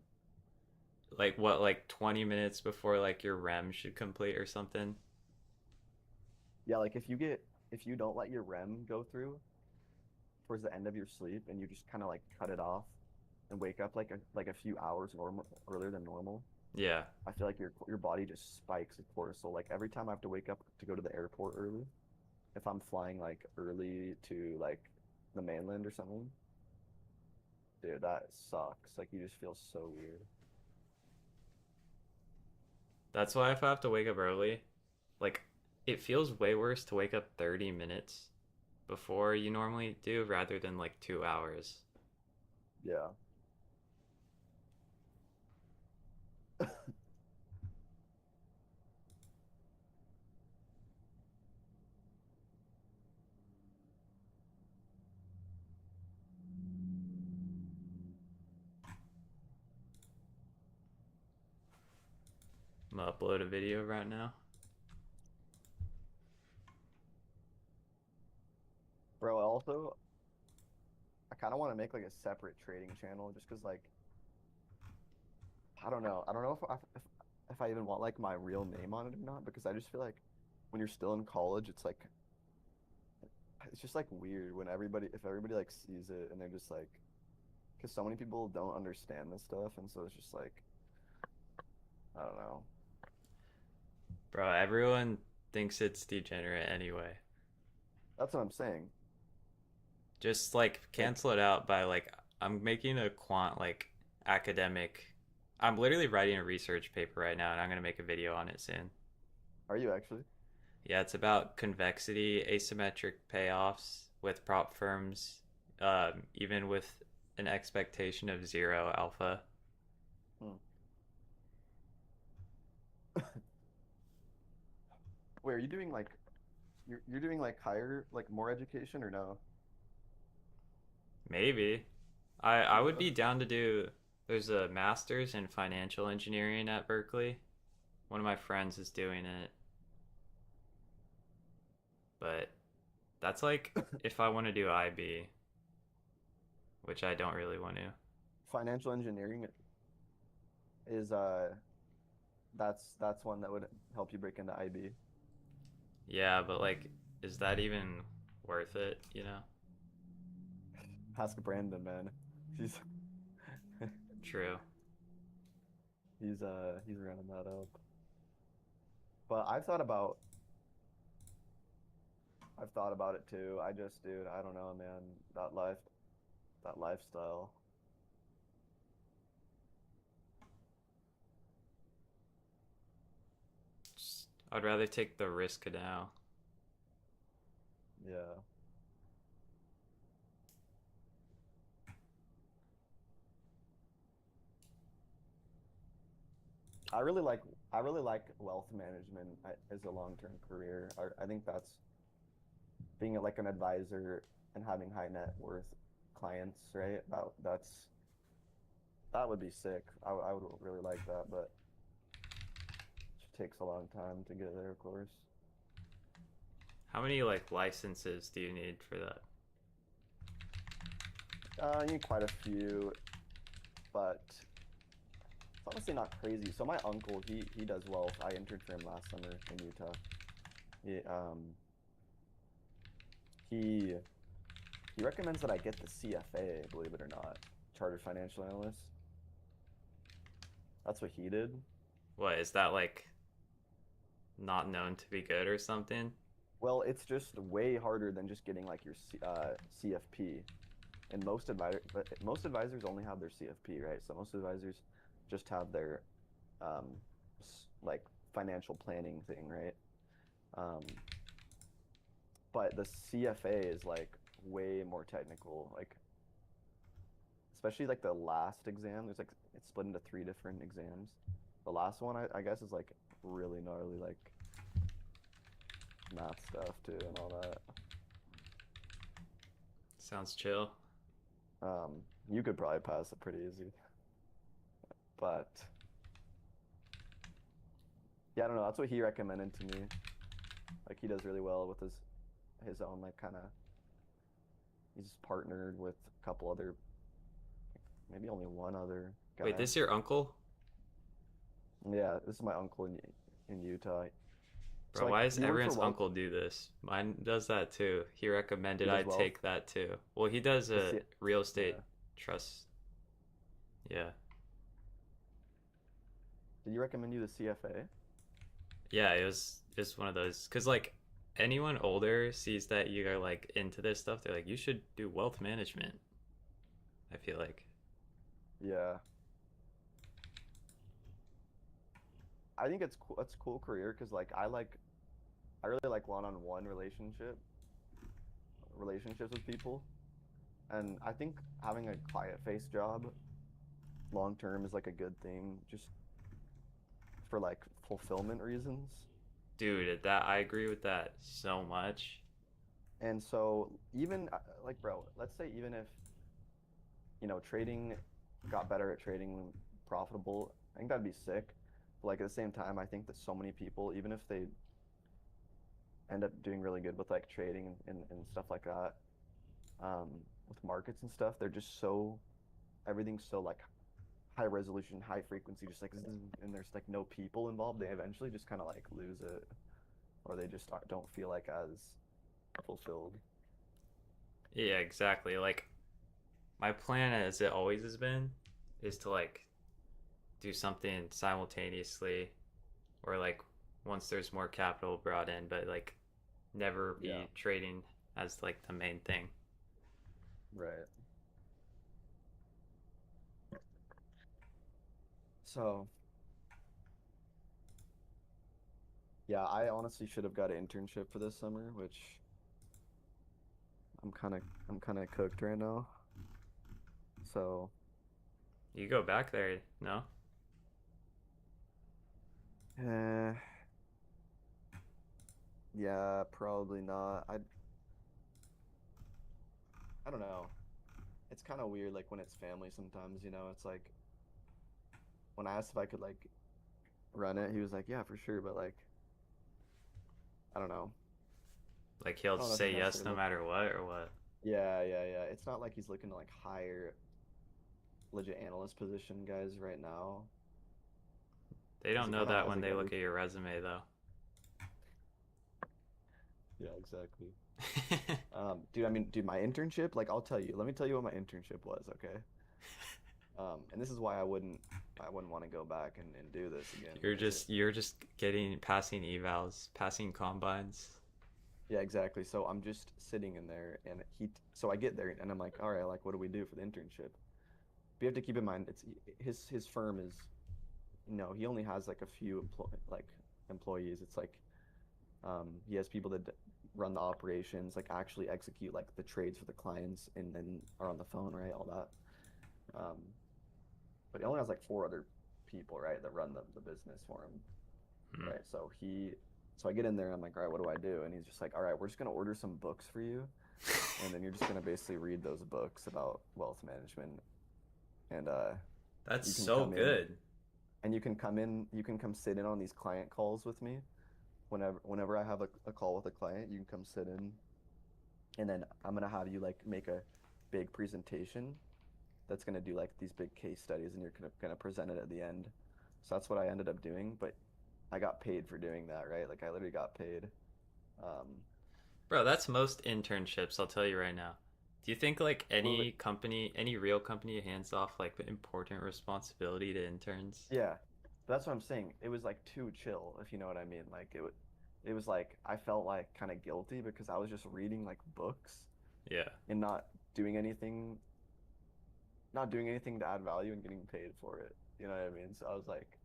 Speaker 2: Like what, like 20 minutes before like your REM should complete or something?
Speaker 1: Yeah, like if you don't let your REM go through towards the end of your sleep and you just kind of like cut it off and wake up like a few hours earlier than normal,
Speaker 2: Yeah.
Speaker 1: I feel like your body just spikes with cortisol. Like every time I have to wake up to go to the airport early, if I'm flying like early to like the mainland or something, dude, that sucks. Like you just feel so weird.
Speaker 2: That's why if I have to wake up early, like it feels way worse to wake up 30 minutes before you normally do rather than like 2 hours.
Speaker 1: Yeah.
Speaker 2: I'm gonna upload a video right now.
Speaker 1: Bro, also, kind of want to make like a separate trading channel just because like I don't know. I don't know if I even want like my real name on it or not because I just feel like when you're still in college, it's just like weird when if everybody like sees it and they're just like because so many people don't understand this stuff and so it's just like I don't know.
Speaker 2: Bro, everyone thinks it's degenerate anyway.
Speaker 1: That's what I'm saying.
Speaker 2: Just like
Speaker 1: Like,
Speaker 2: cancel it out by like I'm making a quant like academic. I'm literally writing a research paper right now and I'm going to make a video on it soon.
Speaker 1: are you actually?
Speaker 2: Yeah, it's about convexity, asymmetric payoffs with prop firms, even with an expectation of zero alpha.
Speaker 1: Hmm. Wait, are you doing like you're doing like higher like more education or no?
Speaker 2: Maybe. I would be down to do. There's a master's in financial engineering at Berkeley. One of my friends is doing it, but that's like if I want to do IB, which I don't really want to.
Speaker 1: Financial engineering is that's one that would help you break into IB.
Speaker 2: Yeah, but like, is that even worth it? You know?
Speaker 1: Ask Brandon, man. He's
Speaker 2: True.
Speaker 1: he's running that up. But I've thought about it too. I just dude, I don't know, man. That lifestyle.
Speaker 2: I'd rather take the risk now.
Speaker 1: Yeah. I really like I really like wealth management as a long-term career. I think that's being like an advisor and having high net worth clients, right? That would be sick. I would really like that, but it takes a long time to get there, of course.
Speaker 2: How many like licenses do you need for that?
Speaker 1: You need quite a few, but it's honestly not crazy. So my uncle, he does wealth. I interned for him last summer in Utah. He he he recommends that I get the CFA, believe it or not, Chartered Financial Analyst. That's what he did.
Speaker 2: What is that like? Not known to be good or something?
Speaker 1: Well, it's just way harder than just getting like your CFP. And most advisors only have their CFP, right? So most advisors just have their um, like financial planning thing, right? Um, but the CFA is like way more technical, like especially like the last exam. There's like it's split into three different exams. The last one, I guess, is like really gnarly, like math stuff too and all that.
Speaker 2: Sounds chill.
Speaker 1: You could probably pass it pretty easy, but yeah, I don't know. That's what he recommended to me. Like he does really well with his own like kind of. He's partnered with a couple other, maybe only one other
Speaker 2: Wait,
Speaker 1: guy.
Speaker 2: this your uncle?
Speaker 1: Yeah, this is my uncle in Utah. So
Speaker 2: Bro,
Speaker 1: like
Speaker 2: why does
Speaker 1: he works for
Speaker 2: everyone's
Speaker 1: wealth.
Speaker 2: uncle do this? Mine does that too. He recommended
Speaker 1: He
Speaker 2: I
Speaker 1: does wealth.
Speaker 2: take that too. Well, he does
Speaker 1: The
Speaker 2: a
Speaker 1: C
Speaker 2: real
Speaker 1: yeah.
Speaker 2: estate trust. Yeah.
Speaker 1: Did you recommend you the CFA?
Speaker 2: Yeah, it was one of those cuz like anyone older sees that you're like into this stuff, they're like you should do wealth management. I feel like.
Speaker 1: Yeah. I think it's cool. It's a cool career because like I really like one-on-one relationships with people, and I think having a client-face job long term is like a good thing just for like fulfillment reasons.
Speaker 2: Dude, that I agree with that so much.
Speaker 1: And so even like bro, let's say even if trading got better at trading profitable, I think that'd be sick. But like at the same time, I think that so many people, even if they end up doing really good with like trading and stuff like that, um, with markets and stuff, they're just so everything's so like high resolution, high frequency, just like and there's like no people involved. They eventually just kind of like lose it, or they just don't feel like as fulfilled.
Speaker 2: Yeah, exactly. Like my plan, as it always has been, is to like do something simultaneously, or like once there's more capital brought in, but like never
Speaker 1: Yeah,
Speaker 2: be trading as like the main thing.
Speaker 1: right. So yeah, I honestly should have got an internship for this summer, which I'm kind of cooked right now. So
Speaker 2: You go back there, no?
Speaker 1: eh, yeah, probably not. I don't know. It's kind of weird like when it's family sometimes, you know, it's like when I asked if I could like run it, he was like, "Yeah, for sure," but like I don't know.
Speaker 2: Like
Speaker 1: I
Speaker 2: he'll
Speaker 1: don't know if he's
Speaker 2: say yes
Speaker 1: necessarily
Speaker 2: no
Speaker 1: looking.
Speaker 2: matter what, or what?
Speaker 1: Yeah, yeah, yeah. It's not like he's looking to like hire legit analyst position guys right now
Speaker 2: They
Speaker 1: because
Speaker 2: don't
Speaker 1: he
Speaker 2: know
Speaker 1: kind of
Speaker 2: that
Speaker 1: has
Speaker 2: when
Speaker 1: like
Speaker 2: they look
Speaker 1: everything.
Speaker 2: at your resume, though.
Speaker 1: Yeah, exactly. Dude, I mean, dude, my internship, like I'll tell you, let me tell you what my internship was, okay? And this is why I wouldn't want to go back and do this again, is it?
Speaker 2: You're just getting passing evals, passing combines.
Speaker 1: Yeah, exactly. So I'm just sitting in there and so I get there and I'm like, all right, like what do we do for the internship? But you have to keep in mind it's his firm is, he only has like a few employees. It's like he has people that run the operations, like actually execute like the trades for the clients and then are on the phone, right? All that. Um, but he only has like four other people, right, that run the business for him,
Speaker 2: Hmm.
Speaker 1: right? So I get in there and I'm like, all right, what do I do? And he's just like, all right, we're just gonna order some books for you, and then you're just gonna basically read those books about wealth management, and
Speaker 2: That's
Speaker 1: you can
Speaker 2: so
Speaker 1: come in
Speaker 2: good.
Speaker 1: you can come sit in on these client calls with me whenever I have a call with a client, you can come sit in, and then I'm gonna have you like make a big presentation that's gonna do like these big case studies, and you're gonna present it at the end. So that's what I ended up doing, but I got paid for doing that, right? Like I literally got paid. Um,
Speaker 2: Bro, that's most internships, I'll tell you right now. Do you think like
Speaker 1: well,
Speaker 2: any company, any real company hands off like the important responsibility to interns?
Speaker 1: yeah, that's what I'm saying. It was like too chill, if you know what I mean. It was like I felt like kind of guilty because I was just reading like books
Speaker 2: Yeah.
Speaker 1: and doing anything, not doing anything to add value and getting paid for it. You know what I mean? So I was like,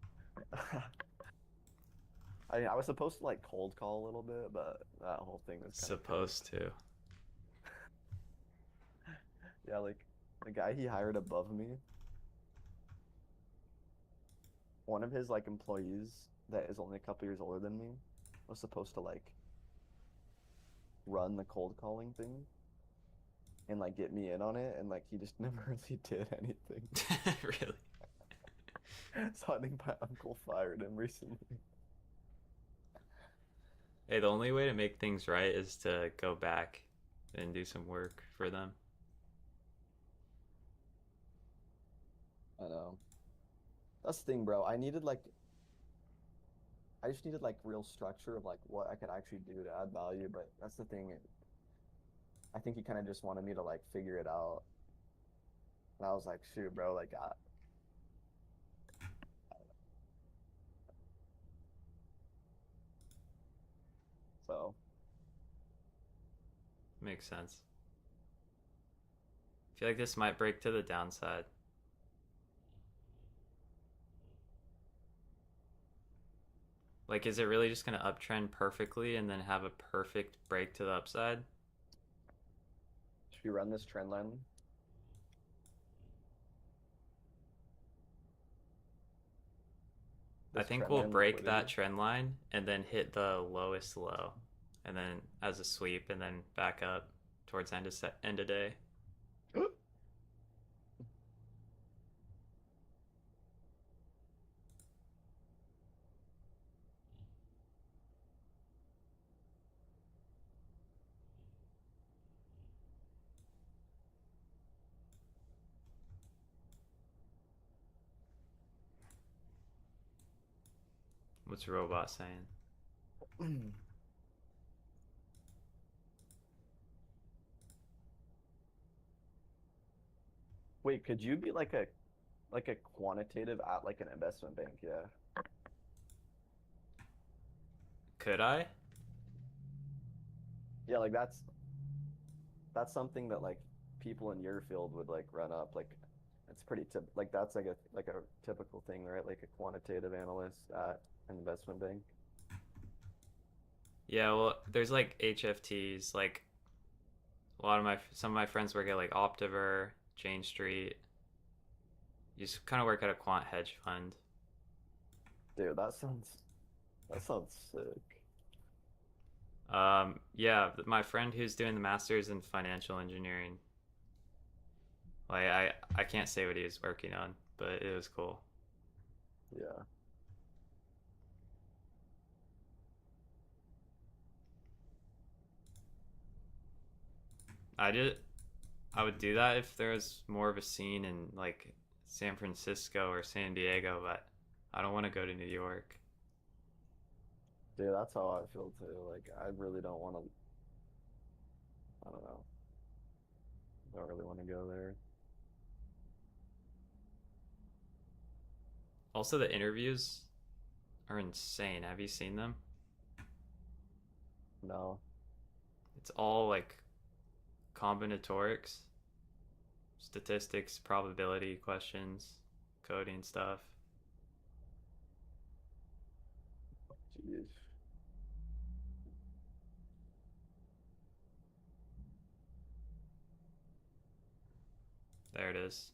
Speaker 1: I was supposed to like cold call a little bit, but that whole thing was kind of
Speaker 2: Supposed
Speaker 1: cooked.
Speaker 2: to.
Speaker 1: Yeah, like the guy he hired above me, one of his like employees that is only a couple years older than me was supposed to like run the cold calling thing and like get me in on it, and like he just never really did anything.
Speaker 2: Really?
Speaker 1: So I think my uncle fired him recently.
Speaker 2: Hey, the only way to make things right is to go back and do some work for them.
Speaker 1: I know. That's the thing, bro. I just needed like real structure of like what I could actually do to add value, but that's the thing. I think he kind of just wanted me to like figure it out. And I was like, shoot, bro, like so
Speaker 2: Makes sense. I feel like this might break to the downside. Like, is it really just going to uptrend perfectly and then have a perfect break to the upside?
Speaker 1: should we run this trend line?
Speaker 2: I
Speaker 1: This
Speaker 2: think
Speaker 1: trend
Speaker 2: we'll
Speaker 1: line
Speaker 2: break
Speaker 1: liquidity?
Speaker 2: that trend line and then hit the lowest low, and then as a sweep, and then back up towards end of day. What's robot saying?
Speaker 1: Wait, could you be like a quantitative at like an investment bank? Yeah.
Speaker 2: Could I?
Speaker 1: Yeah, like that's something that like people in your field would like run up. Like it's pretty tip like that's like a typical thing, right? Like a quantitative analyst at an investment bank.
Speaker 2: Yeah, well, there's like HFTs. Like some of my friends work at like Optiver, Jane Street. You just kind of work at a quant hedge fund.
Speaker 1: Dude, that sounds sick.
Speaker 2: Yeah, my friend who's doing the master's in financial engineering. Like I can't say what he was working on, but it was cool.
Speaker 1: Yeah.
Speaker 2: I did I would do that if there was more of a scene in like San Francisco or San Diego, but I don't want to go to New York.
Speaker 1: Dude, that's how I feel too. Like I really don't want to I don't know. Don't really want to go there.
Speaker 2: Also, the interviews are insane. Have you seen them?
Speaker 1: No.
Speaker 2: It's all like combinatorics, statistics, probability questions, coding stuff.
Speaker 1: Jeez.
Speaker 2: There it is.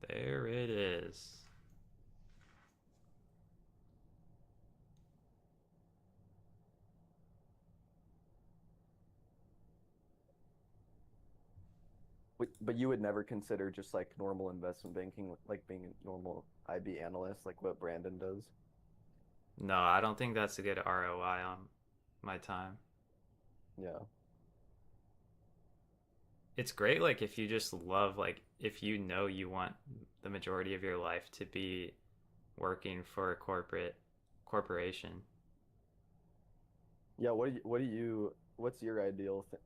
Speaker 2: There it is.
Speaker 1: But you would never consider just like normal investment banking, like being a normal IB analyst, like what Brandon does?
Speaker 2: No, I don't think that's a good ROI on my time.
Speaker 1: Yeah.
Speaker 2: It's great like if you just love like if you know you want the majority of your life to be working for a corporation.
Speaker 1: Yeah, what's your ideal th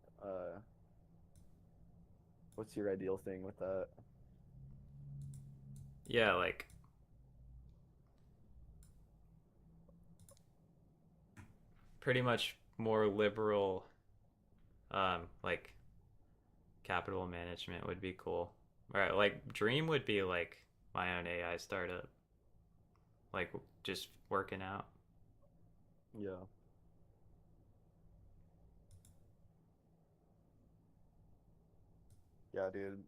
Speaker 1: what's your ideal thing with that?
Speaker 2: Yeah, like pretty much more liberal like capital management would be cool. All right, like dream would be like my own AI startup, like just working out.
Speaker 1: Yeah. Yeah, dude.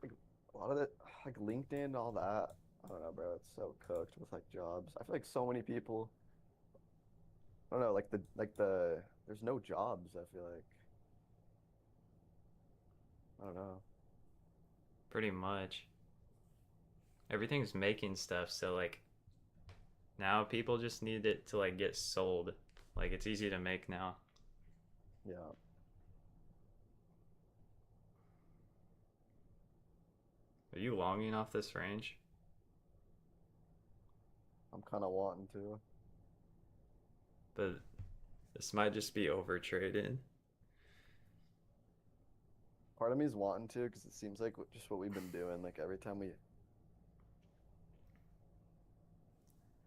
Speaker 1: Like a lot of it, like LinkedIn, all that. I don't know, bro. It's so cooked with like jobs. I feel like so many people, I don't know, there's no jobs, I feel like. I don't know.
Speaker 2: Pretty much. Everything's making stuff, so like now people just need it to like get sold. Like it's easy to make now.
Speaker 1: Yeah.
Speaker 2: Are you longing off this range?
Speaker 1: I'm kind of wanting to.
Speaker 2: But this might just be over trading.
Speaker 1: Part of me is wanting to because it seems like just what we've been doing. Like every time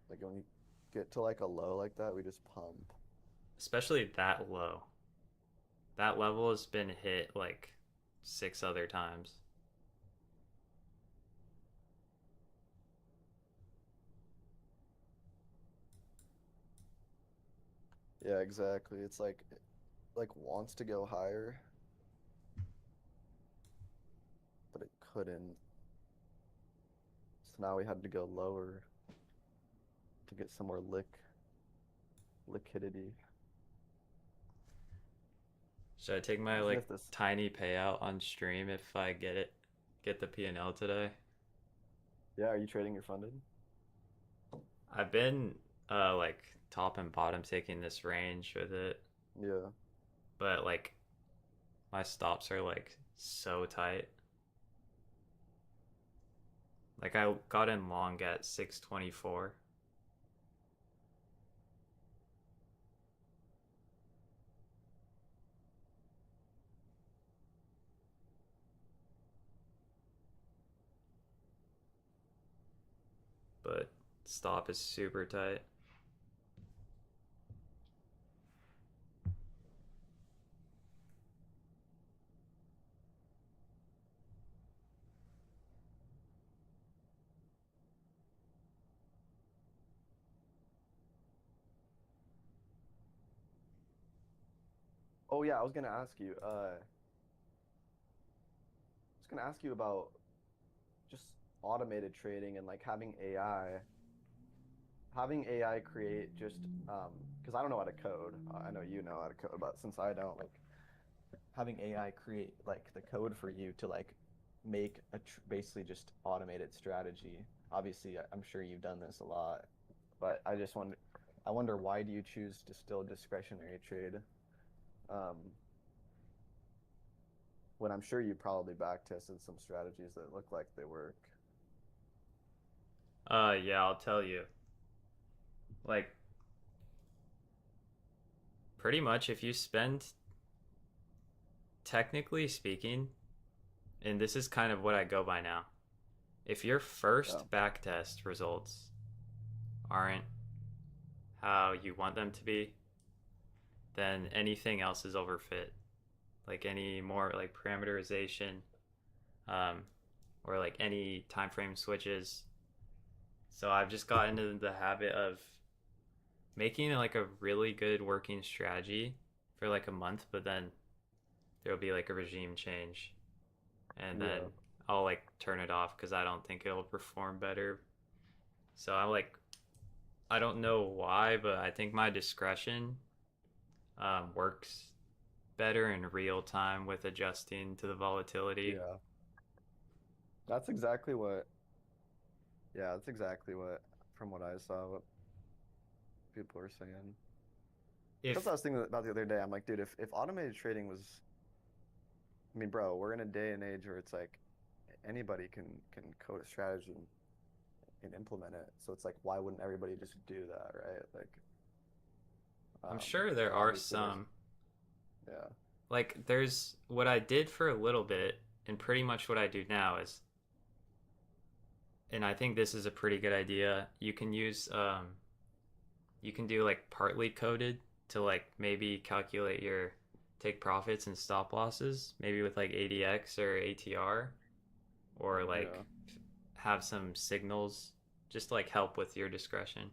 Speaker 1: like when we get to like a low like that, we just pump.
Speaker 2: Especially that low. That level has been hit like six other times.
Speaker 1: Yeah, exactly. It's like wants to go higher, but it couldn't. So now we had to go lower to get some more liquidity.
Speaker 2: Should I take my
Speaker 1: Imagine
Speaker 2: like
Speaker 1: if this,
Speaker 2: tiny payout on stream if I get the P&L today?
Speaker 1: yeah, are you trading your funded?
Speaker 2: I've been like top and bottom taking this range with it,
Speaker 1: Yeah.
Speaker 2: but like My stops are like so tight. Like I got in long at 624. But stop is super tight.
Speaker 1: Oh yeah, I was gonna ask you. I was gonna ask you about just automated trading and like having AI create just because I don't know how to code. I know you know how to code, but since I don't, like having AI create like the code for you to like make a basically just automated strategy. Obviously, I'm sure you've done this a lot, but I wonder why do you choose to still discretionary trade um, when I'm sure you probably back tested some strategies that look like they work.
Speaker 2: Yeah, I'll tell you. Like pretty much if you spend, technically speaking, and this is kind of what I go by now. If your
Speaker 1: Yeah,
Speaker 2: first backtest results aren't how you want them to be, then anything else is overfit. Like any more like parameterization, um, or like any time frame switches. So I've just gotten into the habit of making like a really good working strategy for like a month, but then there'll be like a regime change, and then
Speaker 1: yeah,
Speaker 2: I'll like turn it off because I don't think it'll perform better. So I'm like, I don't know why, but I think my discretion works better in real time with adjusting to the volatility.
Speaker 1: yeah. That's exactly what. Yeah, that's exactly what from what I saw what people were saying. That's what
Speaker 2: If
Speaker 1: I was thinking about the other day. I'm like, dude, if automated trading was, I mean, bro, we're in a day and age where it's like anybody can code a strategy and implement it. So it's like, why wouldn't everybody just do that, right? Like,
Speaker 2: I'm sure there
Speaker 1: but
Speaker 2: are
Speaker 1: obviously there's,
Speaker 2: some,
Speaker 1: yeah,
Speaker 2: like there's what I did for a little bit, and pretty much what I do now is, and I think this is a pretty good idea. You can do like partly coded to like maybe calculate your take profits and stop losses, maybe with like ADX or ATR, or like
Speaker 1: yeah.
Speaker 2: have some signals just to like help with your discretion.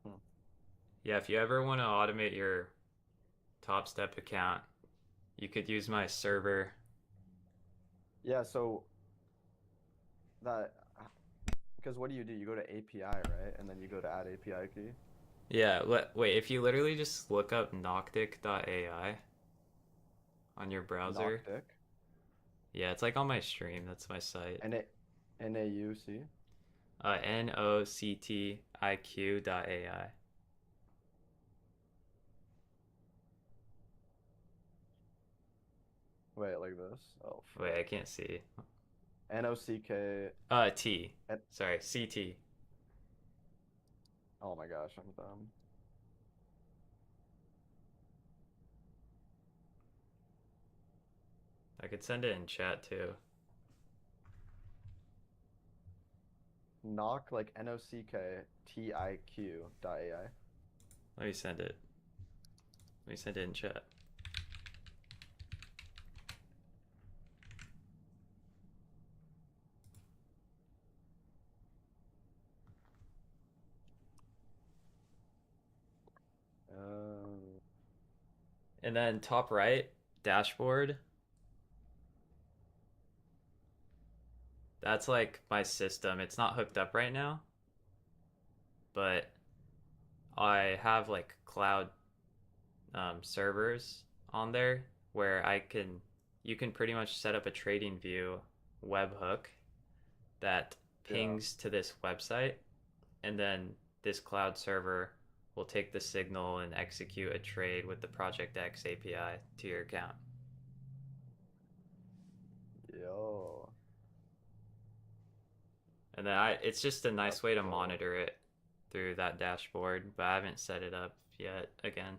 Speaker 1: Hmm.
Speaker 2: Yeah, if you ever want to automate your Top Step account, you could use my server.
Speaker 1: Yeah, so that because what do? You go to API, right? And then you go to add API key.
Speaker 2: Yeah, wait, if you literally just look up noctic.ai on your browser,
Speaker 1: Noctic,
Speaker 2: yeah, it's like on my stream, that's my site.
Speaker 1: N A NAUC.
Speaker 2: Noctiq.ai.
Speaker 1: Wait, like this? Oh,
Speaker 2: Wait, I
Speaker 1: frick.
Speaker 2: can't see.
Speaker 1: NOCK.
Speaker 2: T. Sorry, CT.
Speaker 1: Oh my gosh, I'm dumb.
Speaker 2: I could send it in chat too.
Speaker 1: Knock like NOCK TIQ.ai.
Speaker 2: Let me send it. Let me send it in chat.
Speaker 1: Um,
Speaker 2: And then top right, dashboard. That's like my system. It's not hooked up right now, but I have like cloud servers on there where you can pretty much set up a trading view webhook that
Speaker 1: Yeah.
Speaker 2: pings to this website, and then this cloud server will take the signal and execute a trade with the Project X API to your account.
Speaker 1: Yo.
Speaker 2: And then it's just a nice
Speaker 1: That's
Speaker 2: way to
Speaker 1: cool.
Speaker 2: monitor it through that dashboard, but I haven't set it up yet again.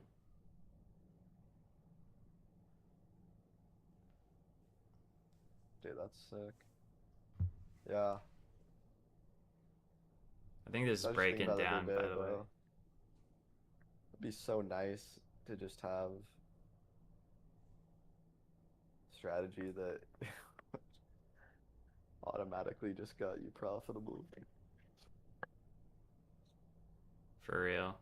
Speaker 1: Dude, that's sick. Yeah.
Speaker 2: I think this is
Speaker 1: I was just thinking
Speaker 2: breaking
Speaker 1: about it the other
Speaker 2: down, by
Speaker 1: day,
Speaker 2: the way.
Speaker 1: bro. It'd be so nice to just have strategy that automatically just got you profitable.
Speaker 2: For real.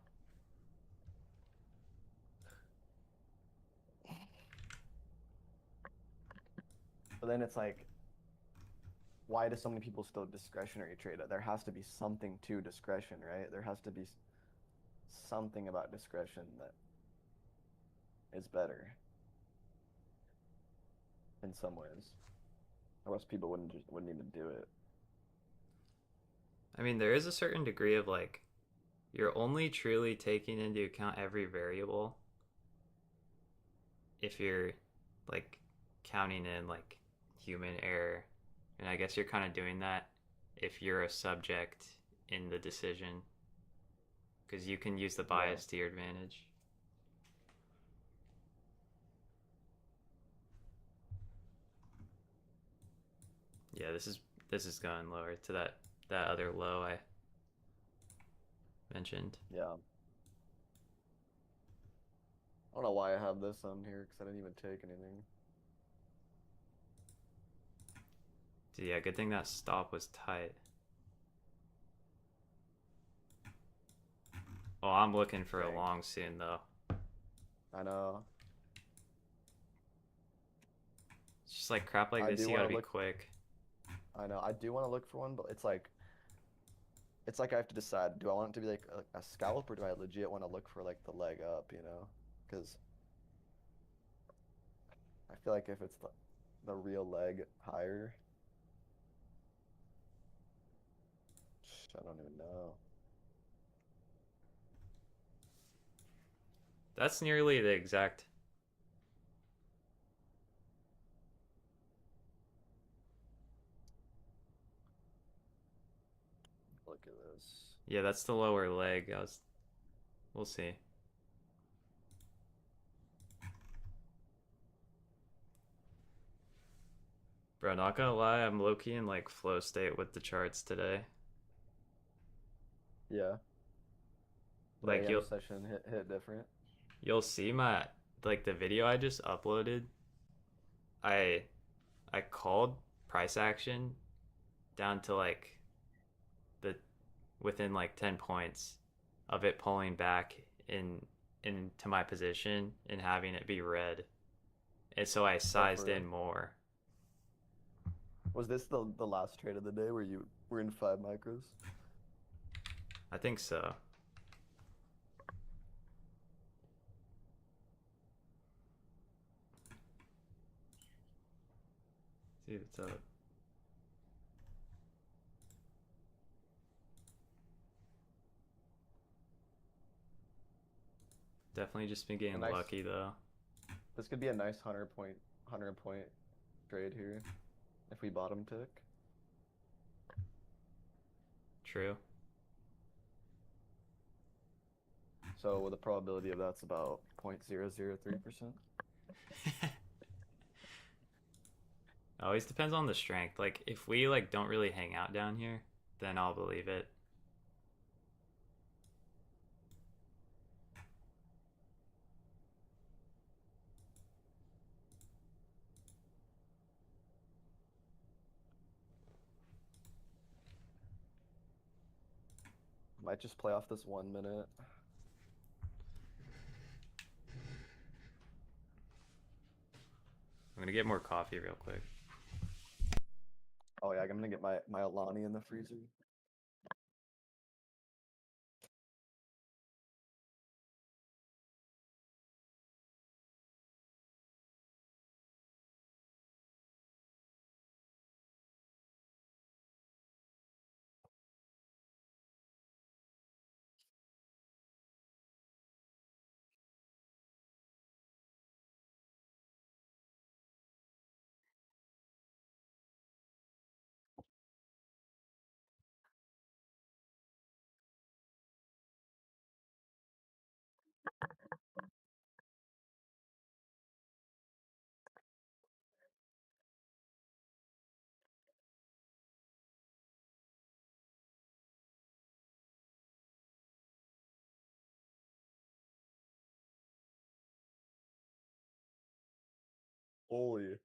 Speaker 1: But then it's like, why do so many people still discretionary trade? There has to be something to discretion, right? There has to be something about discretion that is better in some ways. Or else people wouldn't even do it.
Speaker 2: I mean, there is a certain degree of like, you're only truly taking into account every variable if you're like counting in like human error. And I guess you're kind of doing that if you're a subject in the decision, because you can use the bias to your advantage. Yeah, this is going lower to that other low I mentioned.
Speaker 1: Yeah. I don't know why I have this on here because I didn't even take anything.
Speaker 2: So yeah, good thing that stop was tight. Oh, I'm looking for
Speaker 1: Dang.
Speaker 2: a long soon though.
Speaker 1: I know.
Speaker 2: It's just like crap like
Speaker 1: I
Speaker 2: this,
Speaker 1: do
Speaker 2: you
Speaker 1: want
Speaker 2: gotta
Speaker 1: to
Speaker 2: be
Speaker 1: look.
Speaker 2: quick.
Speaker 1: I know. I do want to look for one, but it's like I have to decide, do I want it to be like a scalp or do I legit want to look for like the leg up, you know? Because I feel like if it's the real leg higher, I don't even know.
Speaker 2: That's nearly the exact.
Speaker 1: Look at this.
Speaker 2: Yeah, that's the lower leg. We'll see. Bro, not gonna lie, I'm low-key in like flow state with the charts today.
Speaker 1: Yeah. The
Speaker 2: Like
Speaker 1: AM session hit different.
Speaker 2: you'll see my like the video I just uploaded. I I called price action down to like the within like 10 points of it pulling back into my position and having it be red. And so I
Speaker 1: Oh, for
Speaker 2: sized
Speaker 1: real.
Speaker 2: in more.
Speaker 1: Was this the last trade of the day where you were in 5 micros?
Speaker 2: I think so. See what's up. Definitely just been
Speaker 1: A
Speaker 2: getting
Speaker 1: nice.
Speaker 2: lucky though.
Speaker 1: This could be a nice 100 point trade here if we bottom tick.
Speaker 2: True.
Speaker 1: So the probability of that's about 0.003%.
Speaker 2: Always depends on the strength. Like if we like don't really hang out down here, then I'll believe it.
Speaker 1: Might just play off this 1 minute.
Speaker 2: I'm gonna get more coffee real quick.
Speaker 1: Oh yeah, I'm gonna get my Alani in the freezer. Holy,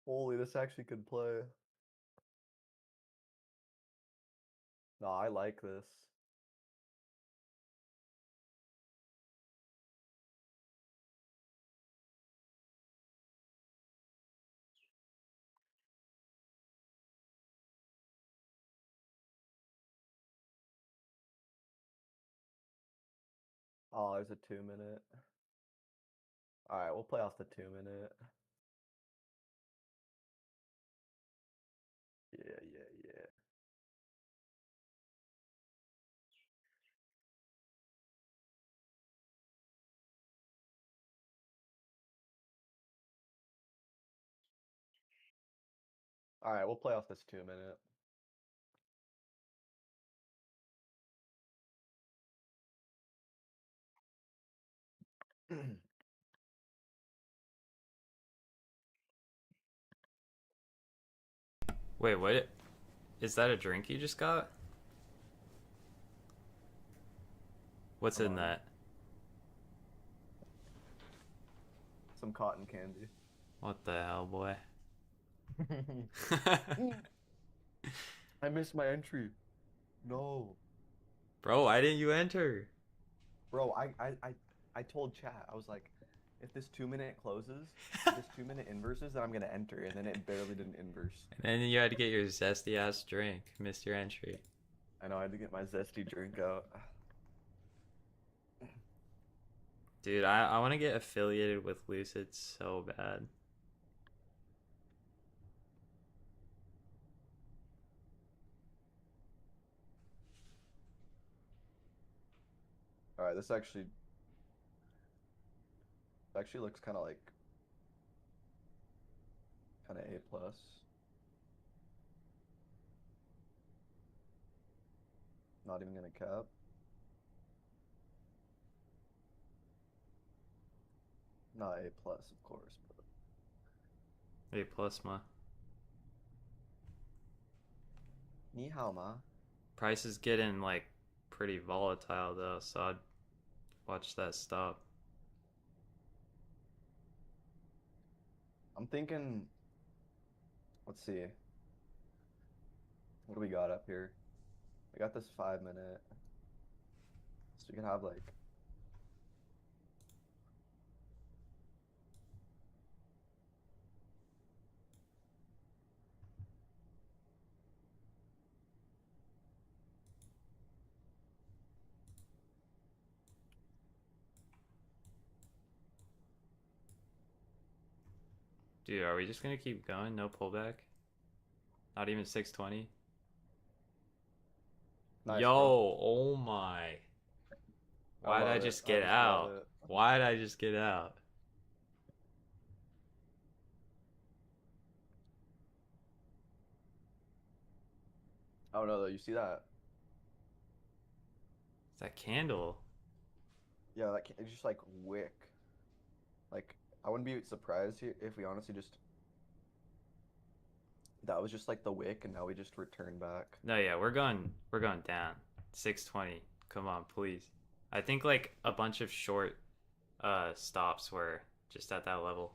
Speaker 1: holy, this actually could play. No, I like this. Oh, there's a 2 minute. All right, we'll play off the 2 minute. Yeah, yeah, yeah. All right, we'll play off this 2 minute.
Speaker 2: Wait, what? Is that a drink you just got? What's
Speaker 1: Come
Speaker 2: in
Speaker 1: on.
Speaker 2: that?
Speaker 1: Some cotton candy.
Speaker 2: What the hell, boy?
Speaker 1: I missed my entry. No.
Speaker 2: Bro, why didn't you enter?
Speaker 1: Bro, I told chat, I was like, if this 2 minute closes, if this 2 minute inverses, then I'm gonna enter, and then it barely didn't inverse.
Speaker 2: And then you had to get your zesty ass drink. Missed your entry.
Speaker 1: I know I had to get my zesty drink out.
Speaker 2: Dude, I want to get affiliated with Lucid so bad.
Speaker 1: All right, this actually looks kind of like A plus. Not even gonna cap. Not A plus, of course, but
Speaker 2: A plus, ma.
Speaker 1: ni hao ma.
Speaker 2: Price is getting like pretty volatile though, so I'd watch that stop.
Speaker 1: I'm thinking, let's see. What do we got up here? We got this 5 minute. So we can have like,
Speaker 2: Dude, are we just gonna keep going? No pullback? Not even 620?
Speaker 1: nice,
Speaker 2: Yo,
Speaker 1: bro.
Speaker 2: oh my.
Speaker 1: I
Speaker 2: Why'd I
Speaker 1: love it.
Speaker 2: just
Speaker 1: I
Speaker 2: get
Speaker 1: just love
Speaker 2: out?
Speaker 1: it.
Speaker 2: Why'd I just get out?
Speaker 1: Oh no, though, you see that?
Speaker 2: It's that candle.
Speaker 1: Yeah, like it's just like wick. Like I wouldn't be surprised here if we honestly just that was just like the wick, and now we just return back.
Speaker 2: No, yeah, we're going down. 620. Come on, please. I think like a bunch of short stops were just at that level.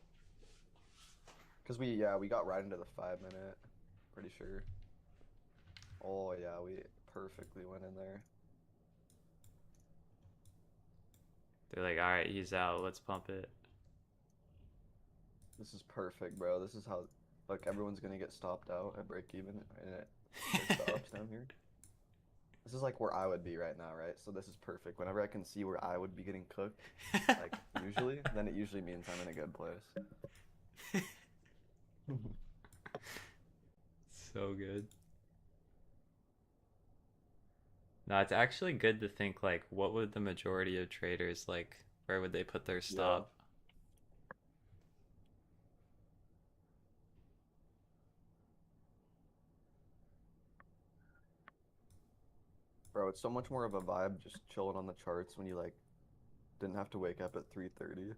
Speaker 1: Cause we got right into the 5 minute, pretty sure. Oh yeah, we perfectly went in there.
Speaker 2: They're like, all right, he's out. Let's pump it.
Speaker 1: This is perfect, bro. This is how, look, everyone's gonna get stopped out at break even, and it stops down here. This is like where I would be right now, right? So this is perfect. Whenever I can see where I would be getting cooked, like usually, then it usually means I'm in a good place.
Speaker 2: So good. No, it's actually good to think like, what would the majority of traders like? Where would they put their stop?
Speaker 1: Bro, it's so much more of a vibe just chilling on the charts when you like didn't have to wake up at 3:30.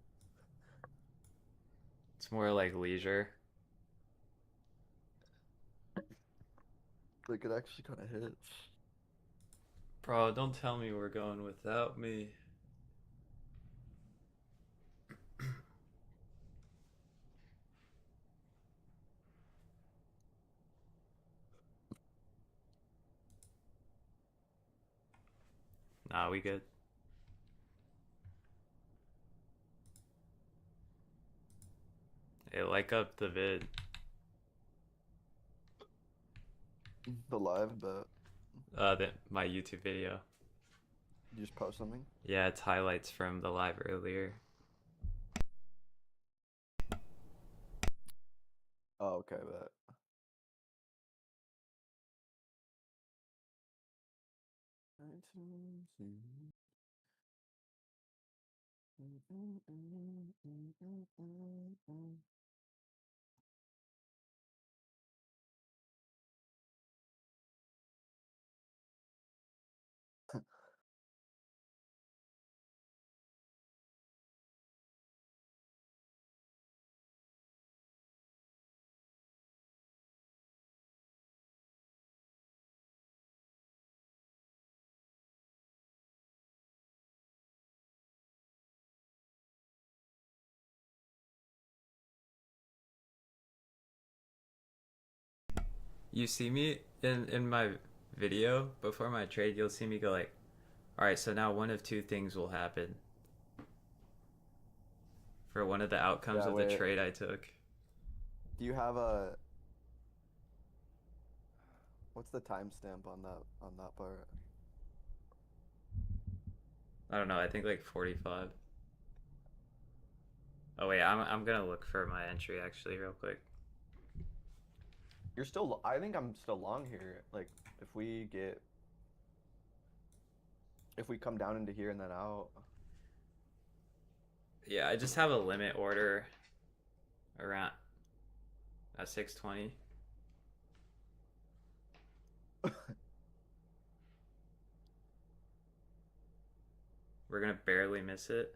Speaker 2: It's more like leisure.
Speaker 1: Like it actually kind of hits.
Speaker 2: Bro, don't tell me we're going without me. Nah, we good. Hey, like up the vid.
Speaker 1: The live, but
Speaker 2: My YouTube video.
Speaker 1: you just post something.
Speaker 2: Yeah, it's highlights from the live earlier.
Speaker 1: Oh, okay, but
Speaker 2: You see me in my video before my trade, you'll see me go like, all right, so now one of two things will happen for one of the outcomes
Speaker 1: yeah,
Speaker 2: of the
Speaker 1: wait.
Speaker 2: trade I took.
Speaker 1: Do you have what's the timestamp on that part?
Speaker 2: I don't know, I think like 45. Oh wait, I'm gonna look for my entry actually real quick.
Speaker 1: You're still. I think I'm still long here. Like if we come down into here and then out.
Speaker 2: Yeah, I just have a limit order around at 620. We're gonna barely miss it.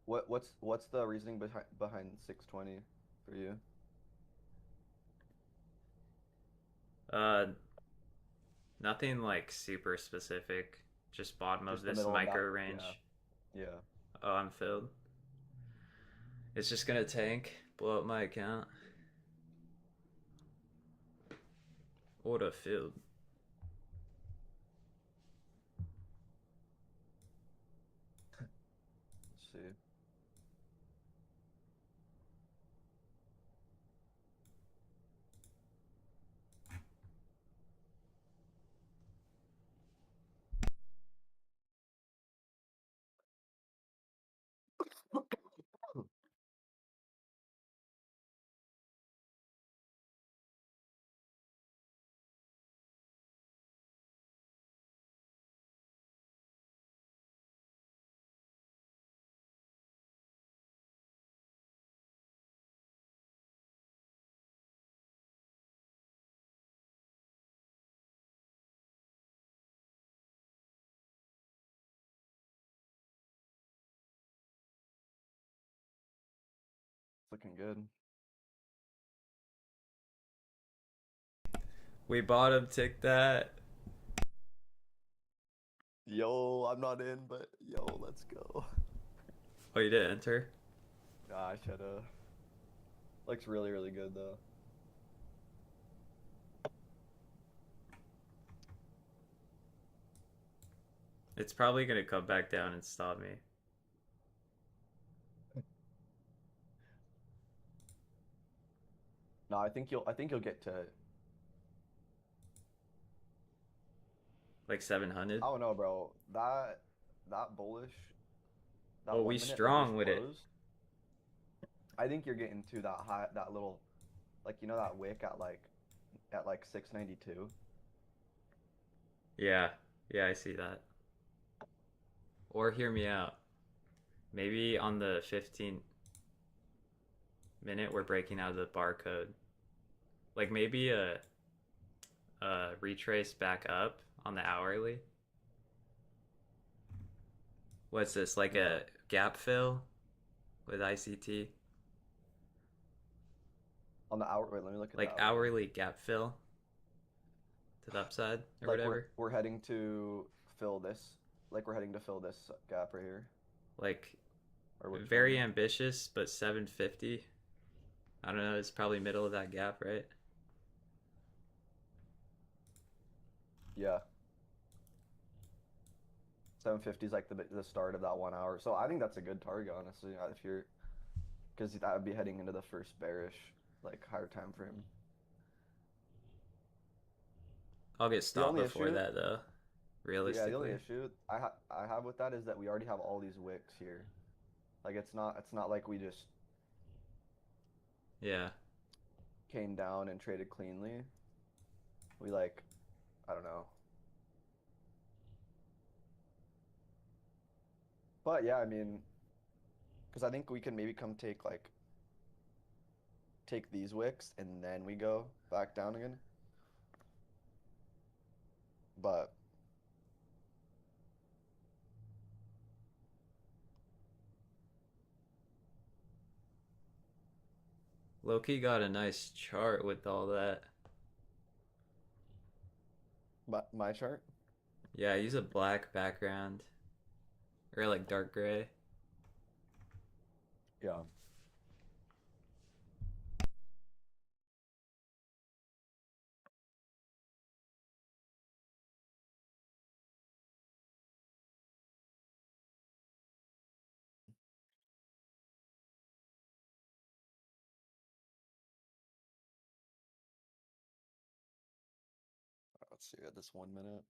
Speaker 1: What's the reasoning behind 620 for you?
Speaker 2: Uh, Nothing like super specific. Just bottom of
Speaker 1: Just the
Speaker 2: this
Speaker 1: middle of that.
Speaker 2: micro range.
Speaker 1: Yeah. Yeah.
Speaker 2: Oh, I'm filled. It's just gonna tank, blow up my account. Order filled.
Speaker 1: Let's see. It's looking good.
Speaker 2: We bottom tick that.
Speaker 1: Yo, I'm not in, but yo, let's go.
Speaker 2: Oh, you didn't enter?
Speaker 1: Nah, I shoulda. Looks really, really good though.
Speaker 2: It's probably gonna come back down and stop me.
Speaker 1: No, I think you'll get to.
Speaker 2: Like 700.
Speaker 1: I don't know, bro. That bullish, that
Speaker 2: Well, we
Speaker 1: 1 minute that
Speaker 2: strong
Speaker 1: just
Speaker 2: with it.
Speaker 1: closed. I think you're getting to that high, that little, like that wick at like 692.
Speaker 2: Yeah, yeah, I see that. Or hear me out. Maybe on the 15-minute we're breaking out of the barcode. Like maybe a retrace back up on the hourly. What's this? Like
Speaker 1: Yeah.
Speaker 2: a gap fill with ICT?
Speaker 1: On the hour. Wait, let me look at
Speaker 2: Like
Speaker 1: the hourly.
Speaker 2: hourly gap fill to the upside or
Speaker 1: Like
Speaker 2: whatever.
Speaker 1: we're heading to fill this. Like we're heading to fill this gap right here.
Speaker 2: Like
Speaker 1: Or which
Speaker 2: very
Speaker 1: one?
Speaker 2: ambitious, but 750. I don't know. It's probably middle of that gap, right?
Speaker 1: Yeah. 750 is like the start of that 1 hour. So I think that's a good target, honestly, if you're because that would be heading into the first bearish, like higher time frame.
Speaker 2: I'll get
Speaker 1: The
Speaker 2: stopped
Speaker 1: only
Speaker 2: before
Speaker 1: issue,
Speaker 2: that though,
Speaker 1: yeah, the only
Speaker 2: realistically.
Speaker 1: issue I have with that is that we already have all these wicks here. Like it's not like we just
Speaker 2: Yeah.
Speaker 1: came down and traded cleanly. We like I don't know. But yeah, I mean, because I think we can maybe come take these wicks and then we go back down again. But
Speaker 2: Loki got a nice chart with all that.
Speaker 1: my chart,
Speaker 2: Yeah, use a black background or like dark gray.
Speaker 1: yeah. Let's see at this 1 minute.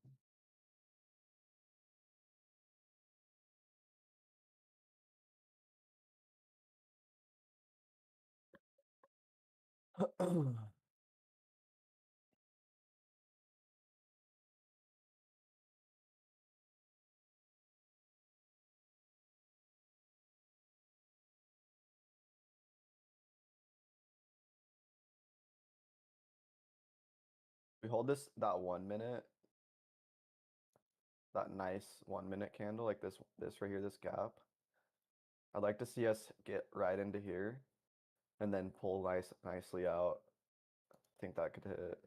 Speaker 1: We hold that 1 minute, that nice 1 minute candle, like this right here, this gap. I'd like to see us get right into here and then pull nicely out. I think that could hit.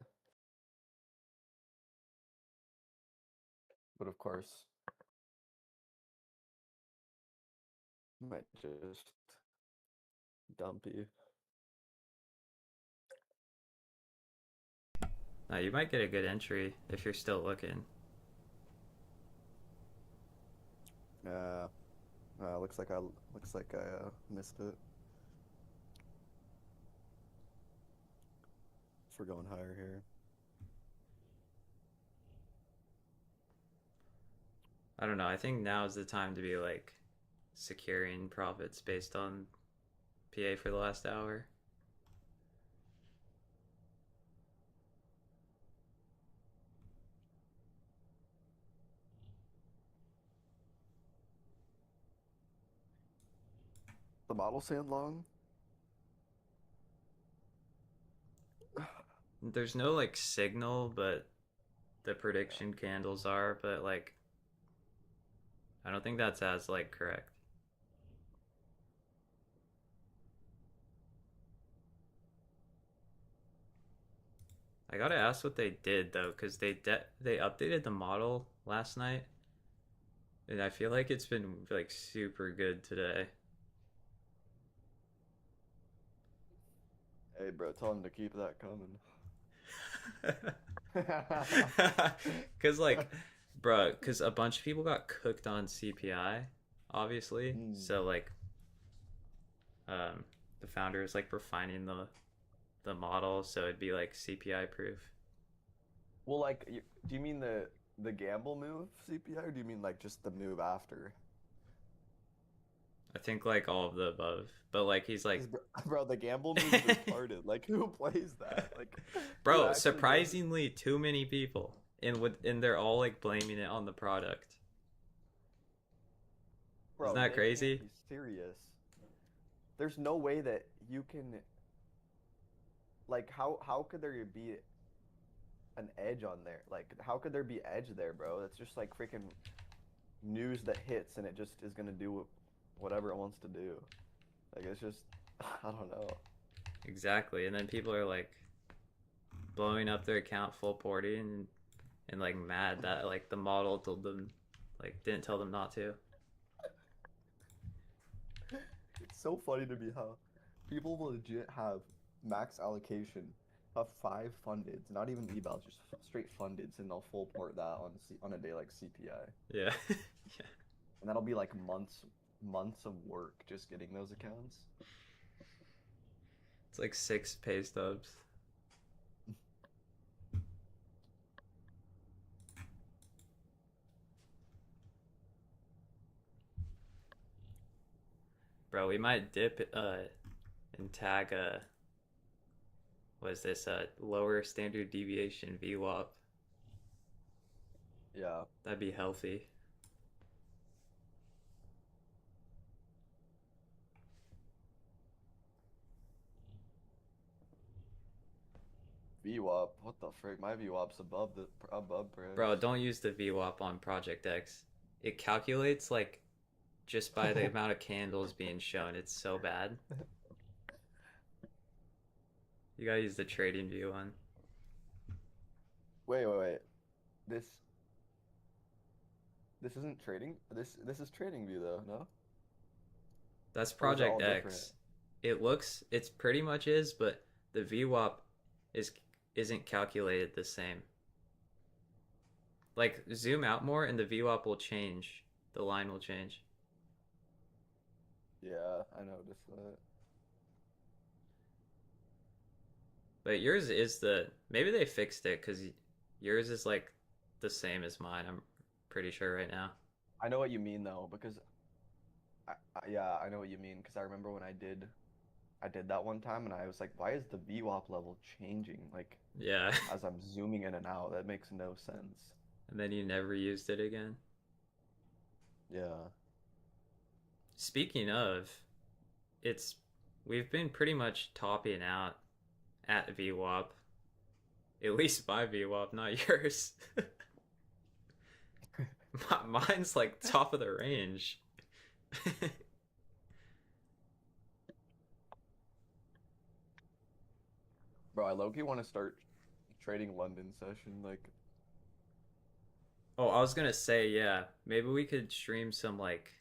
Speaker 1: But of course, might just dumpy.
Speaker 2: Now you might get a good entry if you're still looking.
Speaker 1: Yeah. Looks like I missed it. If we're going higher here.
Speaker 2: I don't know. I think now is the time to be like securing profits based on PA for the last hour.
Speaker 1: The model saying long?
Speaker 2: There's no like signal, but the
Speaker 1: Yeah.
Speaker 2: prediction candles are, but like I don't think that's as like correct. I gotta ask what they did though, because they updated the model last night, and I feel like it's been like super good today.
Speaker 1: Hey, bro, tell him to keep that coming.
Speaker 2: Cause like, bruh, cause a bunch of people got cooked on CPI, obviously.
Speaker 1: Mm.
Speaker 2: So like, um, the founder is like refining the model so it'd be like CPI proof.
Speaker 1: Well, like, do you mean the gamble move CPI, or do you mean like just the move after?
Speaker 2: I think like all of the above, but like he's
Speaker 1: Because
Speaker 2: like,
Speaker 1: bro, the gamble move is retarded. Like, who plays that? Like, who
Speaker 2: bro,
Speaker 1: actually goes?
Speaker 2: surprisingly too many people, and they're all like blaming it on the product. Isn't
Speaker 1: Bro,
Speaker 2: that
Speaker 1: they can't
Speaker 2: crazy?
Speaker 1: be serious. There's no way that you can like how could there be an edge on there? Like, how could there be edge there, bro? That's just like freaking news that hits and it just is gonna do whatever it wants to do. Like, it's just I don't know.
Speaker 2: Exactly, and then people are like blowing up their account full porting and like mad that like the model told them like didn't tell them not to.
Speaker 1: It's so funny to me how people will legit have max allocation five fundeds, not even evals, just straight fundeds, and they'll full port that on a day like CPI,
Speaker 2: Yeah. Yeah.
Speaker 1: and that'll be like months of work just getting those accounts.
Speaker 2: It's like 6 pay stubs. Bro, we might dip and tag was this lower standard deviation VWAP.
Speaker 1: Yeah.
Speaker 2: That'd be healthy.
Speaker 1: VWAP, what the frick? My VWAP's above
Speaker 2: Bro,
Speaker 1: price.
Speaker 2: don't use the VWAP on Project X. It calculates like just by the amount of candles being shown. It's so bad. You gotta use the trading view one.
Speaker 1: Wait. This this isn't trading. This is trading view though, no?
Speaker 2: That's
Speaker 1: Or is it all
Speaker 2: Project
Speaker 1: different?
Speaker 2: X. It's pretty much is, but the VWAP is isn't calculated the same. Like zoom out more and the VWAP will change. The line will change.
Speaker 1: Yeah, I noticed that.
Speaker 2: But yours is maybe they fixed it because yours is like the same as mine. I'm pretty sure right now.
Speaker 1: I know what you mean though, because yeah, I know what you mean because I remember when I did that one time and I was like, why is the VWAP level changing? Like
Speaker 2: Yeah.
Speaker 1: as I'm zooming in and out, that makes no sense.
Speaker 2: And then you never used it again.
Speaker 1: Yeah.
Speaker 2: Speaking of, it's we've been pretty much topping out at VWAP. At least my VWAP, not yours. Mine's like top of the range.
Speaker 1: Bro, I low-key want to start trading London session. Like,
Speaker 2: Oh, I was gonna say, yeah, maybe we could stream some like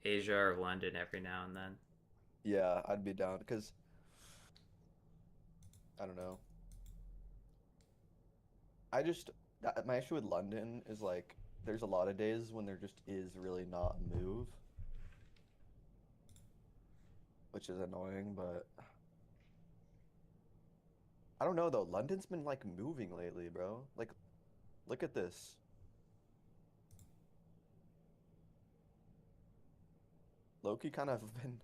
Speaker 2: Asia or London every now and then.
Speaker 1: yeah, I'd be down because I don't know. I just my issue with London is like there's a lot of days when there just is really not a move, which is annoying, but I don't know though. London's been like moving lately, bro. Like, look at this. Loki kind of been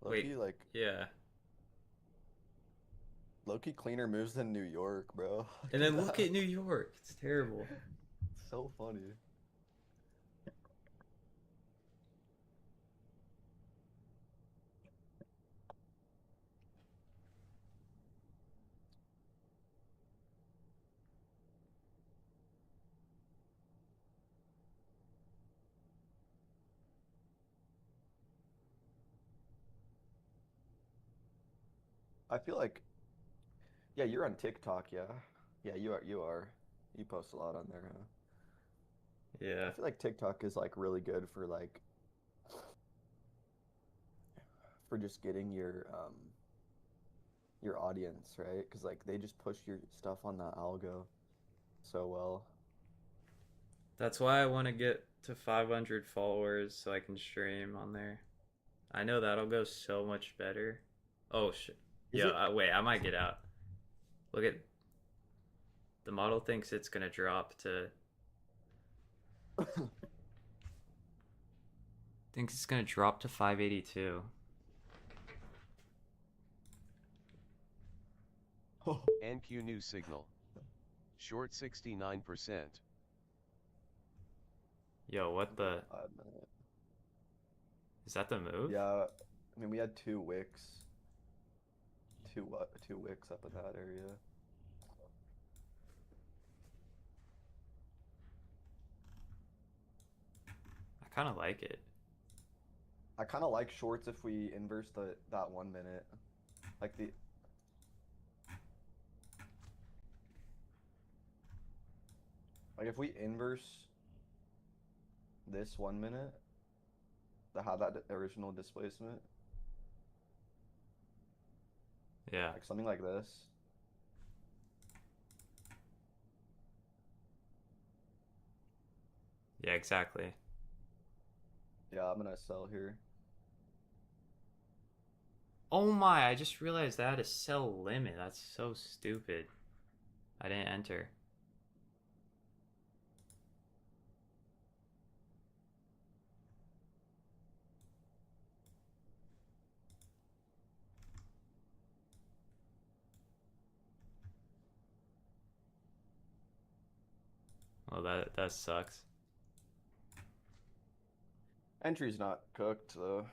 Speaker 2: Wait,
Speaker 1: Loki like
Speaker 2: yeah.
Speaker 1: Loki cleaner moves than New York, bro.
Speaker 2: And
Speaker 1: Look
Speaker 2: then
Speaker 1: at
Speaker 2: look
Speaker 1: that.
Speaker 2: at New York. It's terrible.
Speaker 1: It's so funny. I feel like yeah, you're on TikTok, yeah. Yeah, you are you are. You post a lot on there, huh? I
Speaker 2: Yeah.
Speaker 1: feel like TikTok is like really good for just getting your audience, right? Because like they just push your stuff on that algo so well.
Speaker 2: That's why I want to get to 500 followers so I can stream on there. I know that'll go so much better. Oh shit.
Speaker 1: Is
Speaker 2: Yeah,
Speaker 1: it?
Speaker 2: wait, I might get out. Look at the model thinks it's gonna drop to thinks it's gonna drop to 582.
Speaker 3: NQ new signal. Short 69%.
Speaker 2: Yo, what the
Speaker 1: 5 minute.
Speaker 2: is that the move?
Speaker 1: Yeah, I mean we had two wicks, two wicks up in that area.
Speaker 2: I kind of like it.
Speaker 1: I kind of like shorts if we inverse that 1 minute, like if we inverse this 1 minute, the how that original displacement,
Speaker 2: Yeah.
Speaker 1: Like something like this.
Speaker 2: Yeah, exactly.
Speaker 1: Yeah, I'm gonna sell here.
Speaker 2: Oh my, I just realized I had a sell limit. That's so stupid. I didn't enter. Well, that sucks.
Speaker 1: Entry's not cooked though.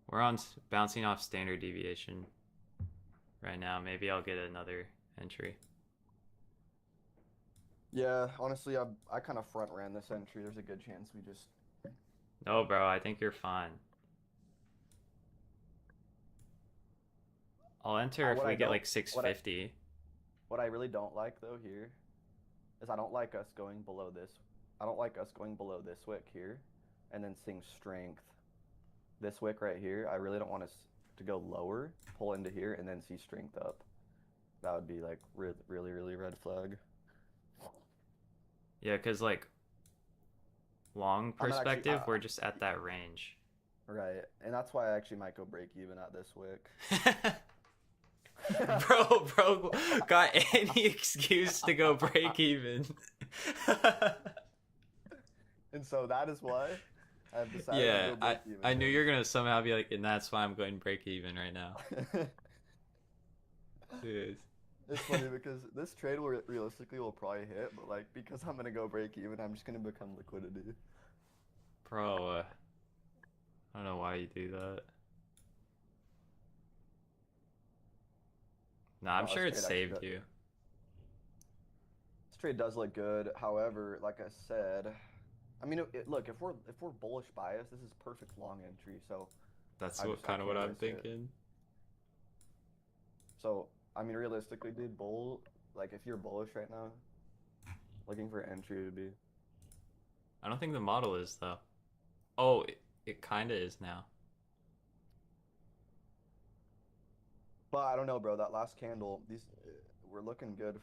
Speaker 2: We're on bouncing off standard deviation right now. Maybe I'll get another entry.
Speaker 1: Yeah, honestly, I kind of front ran this entry. There's a good chance we just.
Speaker 2: No, bro, I think you're fine. I'll enter if
Speaker 1: What I
Speaker 2: we get
Speaker 1: don't,
Speaker 2: like 650.
Speaker 1: what I really don't like though here is I don't like us going below this. I don't like us going below this wick here, and then seeing strength. This wick right here, I really don't want us to go lower, pull into here, and then see strength up. That would be like really red flag.
Speaker 2: Yeah, because like long
Speaker 1: I'm actually,
Speaker 2: perspective, we're just at that range.
Speaker 1: right, and that's why I actually might go break even at this wick.
Speaker 2: Bro, got any excuse to go break even.
Speaker 1: And so that is why I've decided to
Speaker 2: Yeah,
Speaker 1: go break even.
Speaker 2: I knew you were gonna somehow be like, and that's why I'm going break even right now. Dude.
Speaker 1: It's funny because this trade will realistically will probably hit, but like because I'm gonna go break even, I'm just gonna become liquidity.
Speaker 2: Bro, I don't know why you do that. Nah, I'm
Speaker 1: No,
Speaker 2: sure it
Speaker 1: this trade
Speaker 2: saved
Speaker 1: actually
Speaker 2: you.
Speaker 1: This trade does look good. However, like I said, I mean, look, if we're bullish bias, this is perfect long entry. So
Speaker 2: That's
Speaker 1: I
Speaker 2: kind of what
Speaker 1: can't
Speaker 2: I'm
Speaker 1: risk it.
Speaker 2: thinking.
Speaker 1: So I mean, realistically, dude, like if you're bullish right now, looking for entry would be.
Speaker 2: I don't think the model is though. Oh, it kind of is now.
Speaker 1: But I don't know, bro. That last candle, we're looking good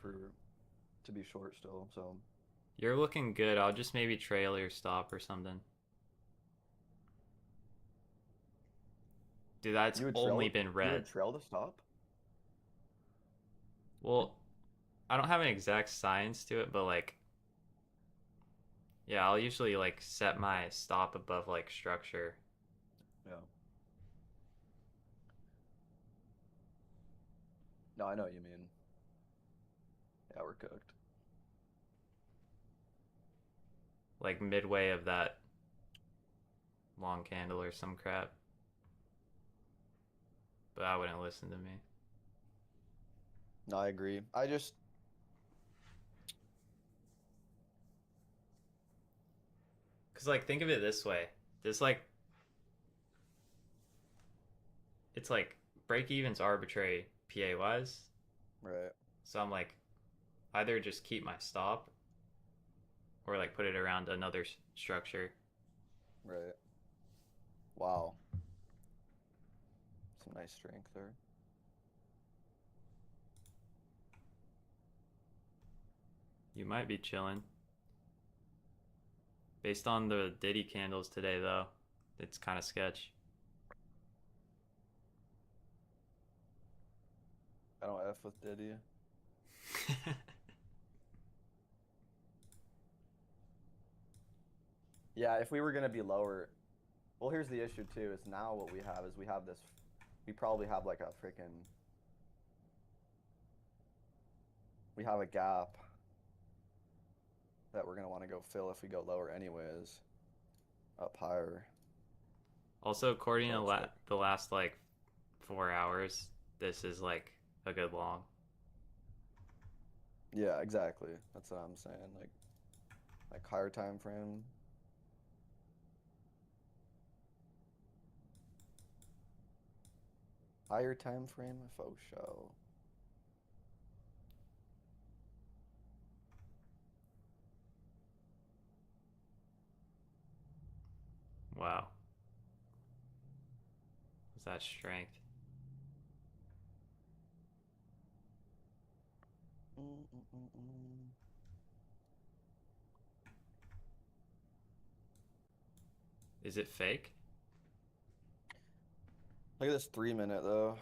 Speaker 1: to be short still. So
Speaker 2: You're looking good. I'll just maybe trail your stop or something. Dude, that's only been
Speaker 1: you
Speaker 2: red.
Speaker 1: would trail the stop.
Speaker 2: Well, I don't have an exact science to it, but like, yeah, I'll usually like set my stop above like structure.
Speaker 1: Yeah. No, I know what you mean. Yeah, we're cooked.
Speaker 2: Like midway of that long candle or some crap. But I wouldn't listen to me.
Speaker 1: No, I agree.
Speaker 2: Cause like think of it this way. This like it's like break even's arbitrary PA wise.
Speaker 1: Right.
Speaker 2: So I'm like either just keep my stop or like put it around another structure.
Speaker 1: Right. Wow. Some nice strength there.
Speaker 2: You might be chilling. Based on the Diddy candles today though, it's kind of sketch.
Speaker 1: I don't F with Diddy. Yeah, if we were gonna be lower, well, here's the issue too. Is now what we have is we have this. We probably have like a freaking. We have a gap that we're gonna want to go fill if we go lower anyways. Up higher.
Speaker 2: Also, according
Speaker 1: So
Speaker 2: to
Speaker 1: it's like,
Speaker 2: the last like 4 hours, this is like a good long.
Speaker 1: yeah, exactly. That's what I'm saying. Like higher time frame. Higher time frame, faux show.
Speaker 2: Wow, was that strength?
Speaker 1: Mm-mm-mm.
Speaker 2: Is it fake?
Speaker 1: Look at this 3 minute though.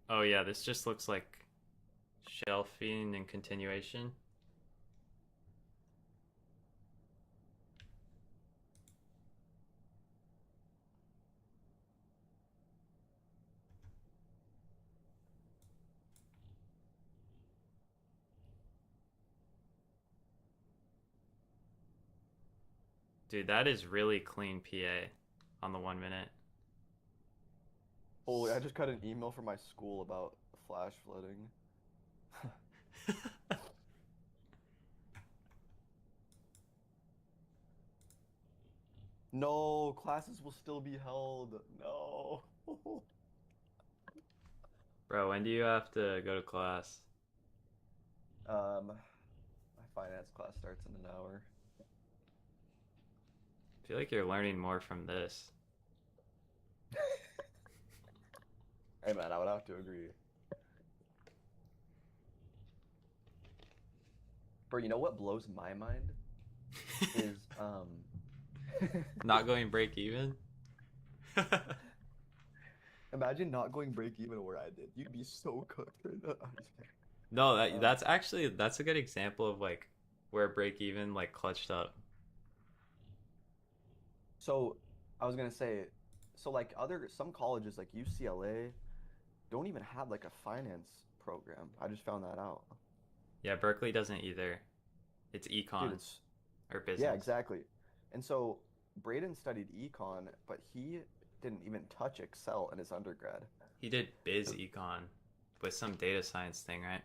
Speaker 2: Oh yeah, this just looks like shelving and continuation. Dude, that is really clean PA on the 1 minute.
Speaker 1: Holy, I just got an email from my school about flash flooding. No, classes will still be held. No.
Speaker 2: Bro, when do you have to go to class?
Speaker 1: My finance class starts in an hour.
Speaker 2: I feel like you're learning more from this.
Speaker 1: Hey man, I would have to agree. Bro, you know what blows my mind is
Speaker 2: Not going break even?
Speaker 1: imagine not going break even where I did. You'd be so cooked right now. I'm just kidding.
Speaker 2: No,
Speaker 1: Um,
Speaker 2: that's a good example of like where break even like clutched up.
Speaker 1: so I was gonna say, so like some colleges like UCLA don't even have like a finance program. I just found that out.
Speaker 2: Yeah, Berkeley doesn't either. It's
Speaker 1: Dude,
Speaker 2: econ
Speaker 1: it's
Speaker 2: or
Speaker 1: yeah,
Speaker 2: business.
Speaker 1: exactly. And so Braden studied econ, but he didn't even touch Excel in his undergrad.
Speaker 2: He did biz econ with some data science thing, right?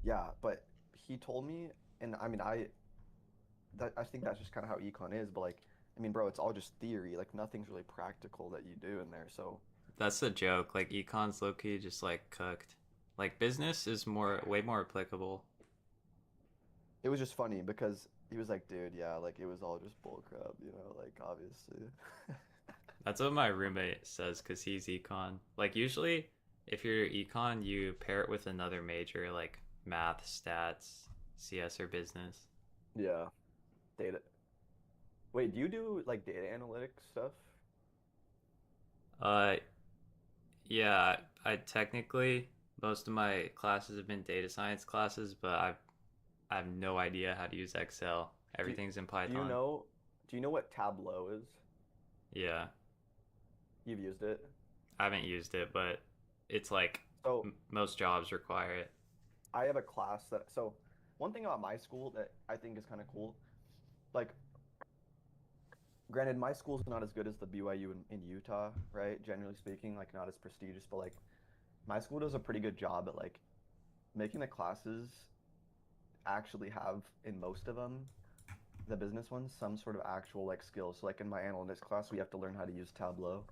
Speaker 1: Yeah, but he told me, and I mean, I think that's just kind of how econ is. But like, I mean, bro, it's all just theory. Like, nothing's really practical that you do in there. So
Speaker 2: That's the joke. Like econ's low key just like cooked. Like business is way more applicable.
Speaker 1: it was just funny because he was like, dude, yeah, like it was all just bull crap, like obviously.
Speaker 2: That's what my roommate says because he's econ. Like usually, if you're econ, you pair it with another major like math, stats, CS, or business.
Speaker 1: Yeah, data. Wait, do you do like data analytics stuff?
Speaker 2: Uh, yeah, I technically most of my classes have been data science classes, but I have no idea how to use Excel.
Speaker 1: Do
Speaker 2: Everything's in
Speaker 1: do you
Speaker 2: Python.
Speaker 1: know do you know what Tableau is?
Speaker 2: Yeah,
Speaker 1: You've used it.
Speaker 2: I haven't used it, but it's like
Speaker 1: So
Speaker 2: most jobs require it.
Speaker 1: I have a class so one thing about my school that I think is kind of cool, like granted my school's not as good as the BYU in Utah, right? Generally speaking, like not as prestigious, but like my school does a pretty good job at like making the classes actually have in most of them, the business ones, some sort of actual like skills. So like in my analytics class, we have to learn how to use Tableau.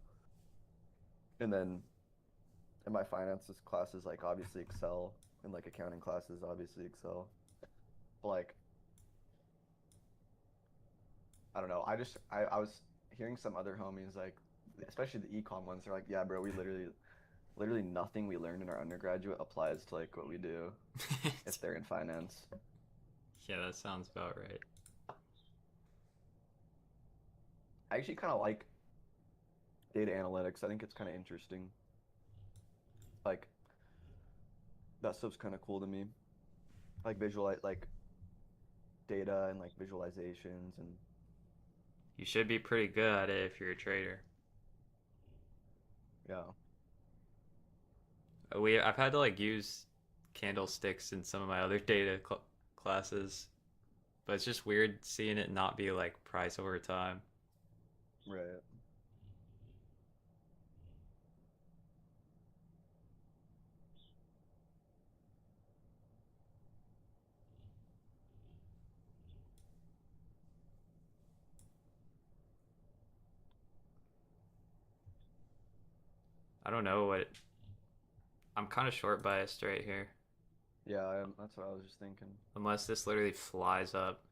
Speaker 1: And then in my finances classes, like obviously Excel, and like accounting classes, obviously Excel. But like I don't know. I was hearing some other homies like, especially the econ ones. They're like, yeah, bro, we literally nothing we learned in our undergraduate applies to like what we do if they're in finance.
Speaker 2: Yeah, that sounds about right.
Speaker 1: I actually kind of like data analytics. I think it's kind of interesting. Like that stuff's kind of cool to me. Like visualize like data and like visualizations and
Speaker 2: You should be pretty good at it if you're a trader.
Speaker 1: yeah.
Speaker 2: I've had to like use candlesticks in some of my other classes, but it's just weird seeing it not be like price over time.
Speaker 1: Right.
Speaker 2: I don't know what I'm kind of short biased right here,
Speaker 1: Yeah, that's what I was just thinking.
Speaker 2: unless this literally flies up.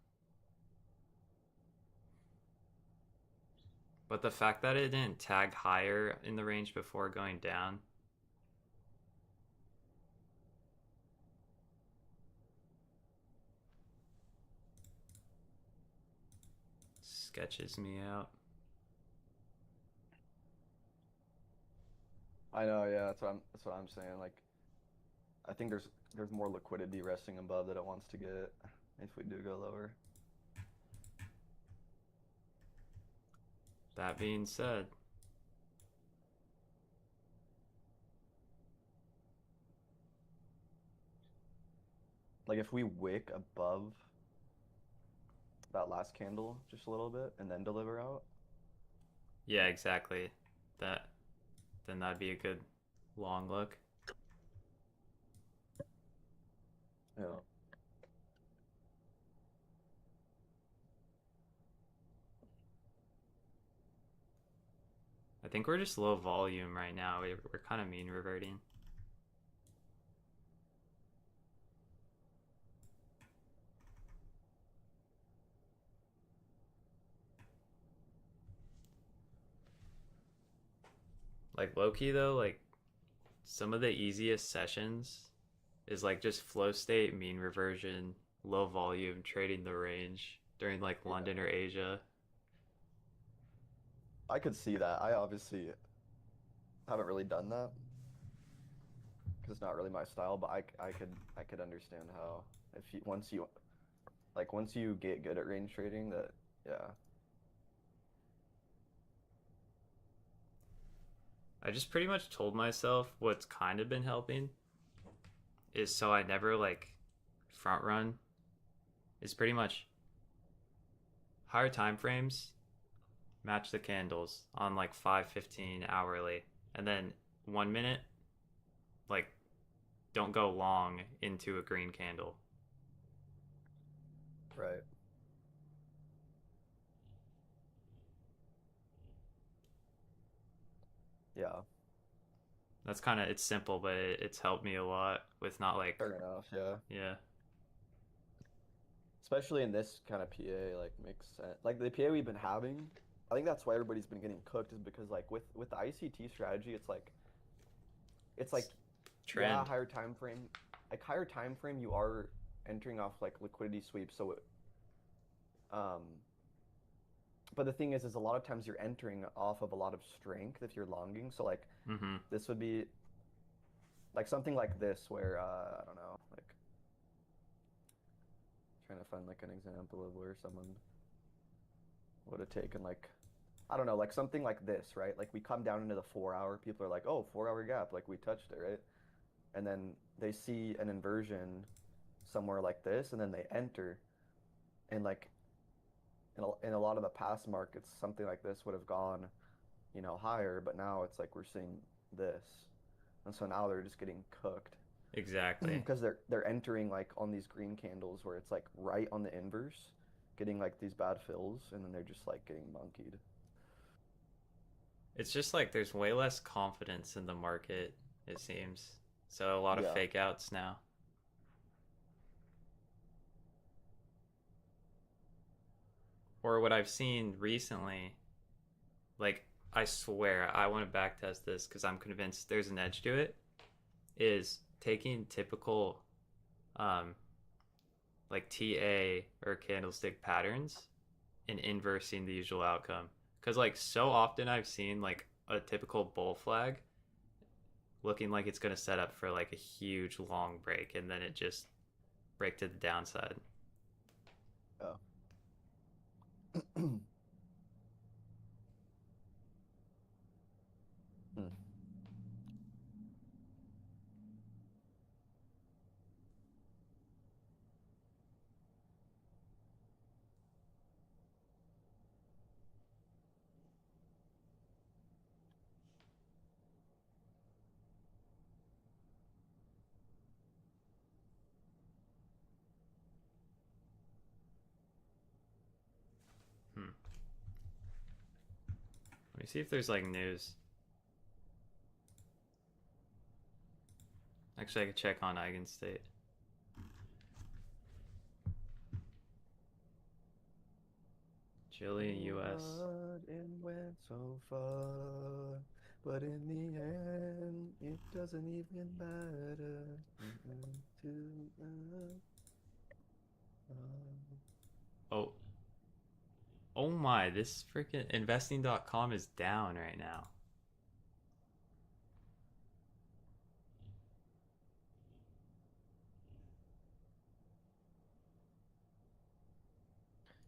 Speaker 2: But the fact that it didn't tag higher in the range before going down, sketches me out.
Speaker 1: I know, yeah, that's what I'm saying. Like, I think there's more liquidity resting above that it wants to get if we do go lower.
Speaker 2: That being said,
Speaker 1: Like if we wick above that last candle just a little bit and then deliver out.
Speaker 2: yeah, exactly. That then that'd be a good long look.
Speaker 1: Yeah.
Speaker 2: I think we're just low volume right now. We're kind of mean reverting. Like low key though, like some of the easiest sessions is like just flow state, mean reversion, low volume, trading the range during like London or Asia.
Speaker 1: I could see that. I obviously haven't really done that because it's not really my style, but I could understand how if you once you get good at range trading that yeah.
Speaker 2: I just pretty much told myself what's kind of been helping is so I never like front run is pretty much higher time frames match the candles on like 5:15 hourly, and then 1 minute like don't go long into a green candle.
Speaker 1: Right. Yeah.
Speaker 2: That's kind of it's simple, but it's helped me a lot with not like
Speaker 1: Fair enough. Yeah.
Speaker 2: yeah.
Speaker 1: Especially in this kind of PA, like makes sense. Like the PA we've been having, I think that's why everybody's been getting cooked is because like with the ICT strategy, it's like yeah,
Speaker 2: Trend.
Speaker 1: higher time frame you are entering off like liquidity sweeps, so um but the thing is a lot of times you're entering off of a lot of strength if you're longing. So like
Speaker 2: Mm-hmm.
Speaker 1: this would be like something like this where I don't know, like trying to find like an example of where someone would have taken like I don't know, like something like this, right? Like we come down into the 4 hour, people are like, oh, 4 hour gap, like we touched it, right? And then they see an inversion somewhere like this, and then they enter, and like in a lot of the past markets, something like this would have gone, higher, but now it's like we're seeing this, and so now they're just getting cooked
Speaker 2: Exactly.
Speaker 1: because they're entering like on these green candles where it's like right on the inverse, getting like these bad fills, and then they're just like getting monkeyed.
Speaker 2: It's just like there's way less confidence in the market, it seems. So a lot of
Speaker 1: Yeah.
Speaker 2: fake outs now. Or what I've seen recently, like I swear I want to backtest this because I'm convinced there's an edge to it, is taking typical um like TA or candlestick patterns and inversing the usual outcome. Because like so often I've seen like a typical bull flag looking like it's gonna set up for like a huge long break and then it just break to the downside.
Speaker 1: Yeah. Hmm.
Speaker 2: Hmm. Let me see if there's like news. Actually, I could check on Eigenstate. Chile, US.
Speaker 1: it went so far, but in the end, it doesn't even matter. To
Speaker 2: Oh, oh my! This freaking investing.com is down right now.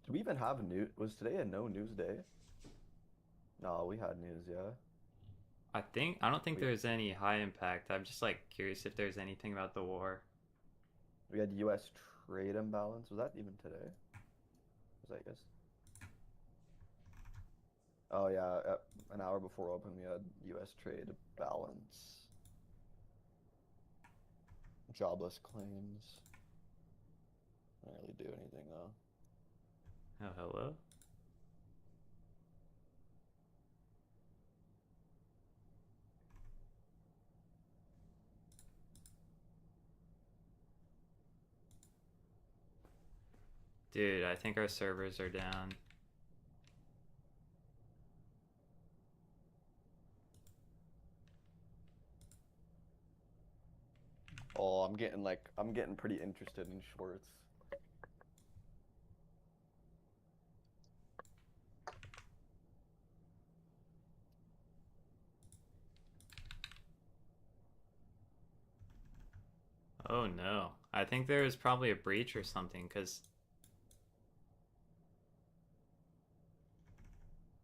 Speaker 1: do we even have news? Was today a no news day? No, we had news, yeah.
Speaker 2: I don't think
Speaker 1: We
Speaker 2: there's any high impact. I'm just like curious if there's anything about the war.
Speaker 1: we had U.S. trade imbalance. Was that even today? Was I guess? Oh yeah, an hour before open, we had U.S. trade balance, jobless claims. Don't really do anything though.
Speaker 2: Oh, hello? Dude, I think our servers are down.
Speaker 1: Oh, I'm getting pretty interested in shorts.
Speaker 2: Oh no. I think there was probably a breach or something because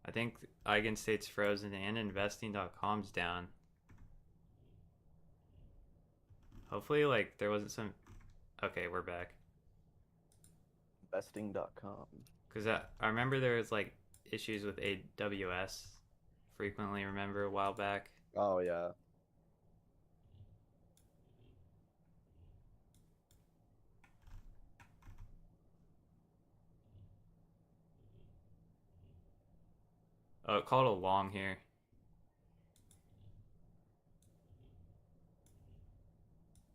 Speaker 2: I think Eigenstate's frozen and investing.com's down. Hopefully, like, there wasn't some. Okay, we're back.
Speaker 1: Investing.com.
Speaker 2: Because I remember there was, like, issues with AWS frequently, remember, a while back.
Speaker 1: Oh yeah.
Speaker 2: Oh, it called a long here.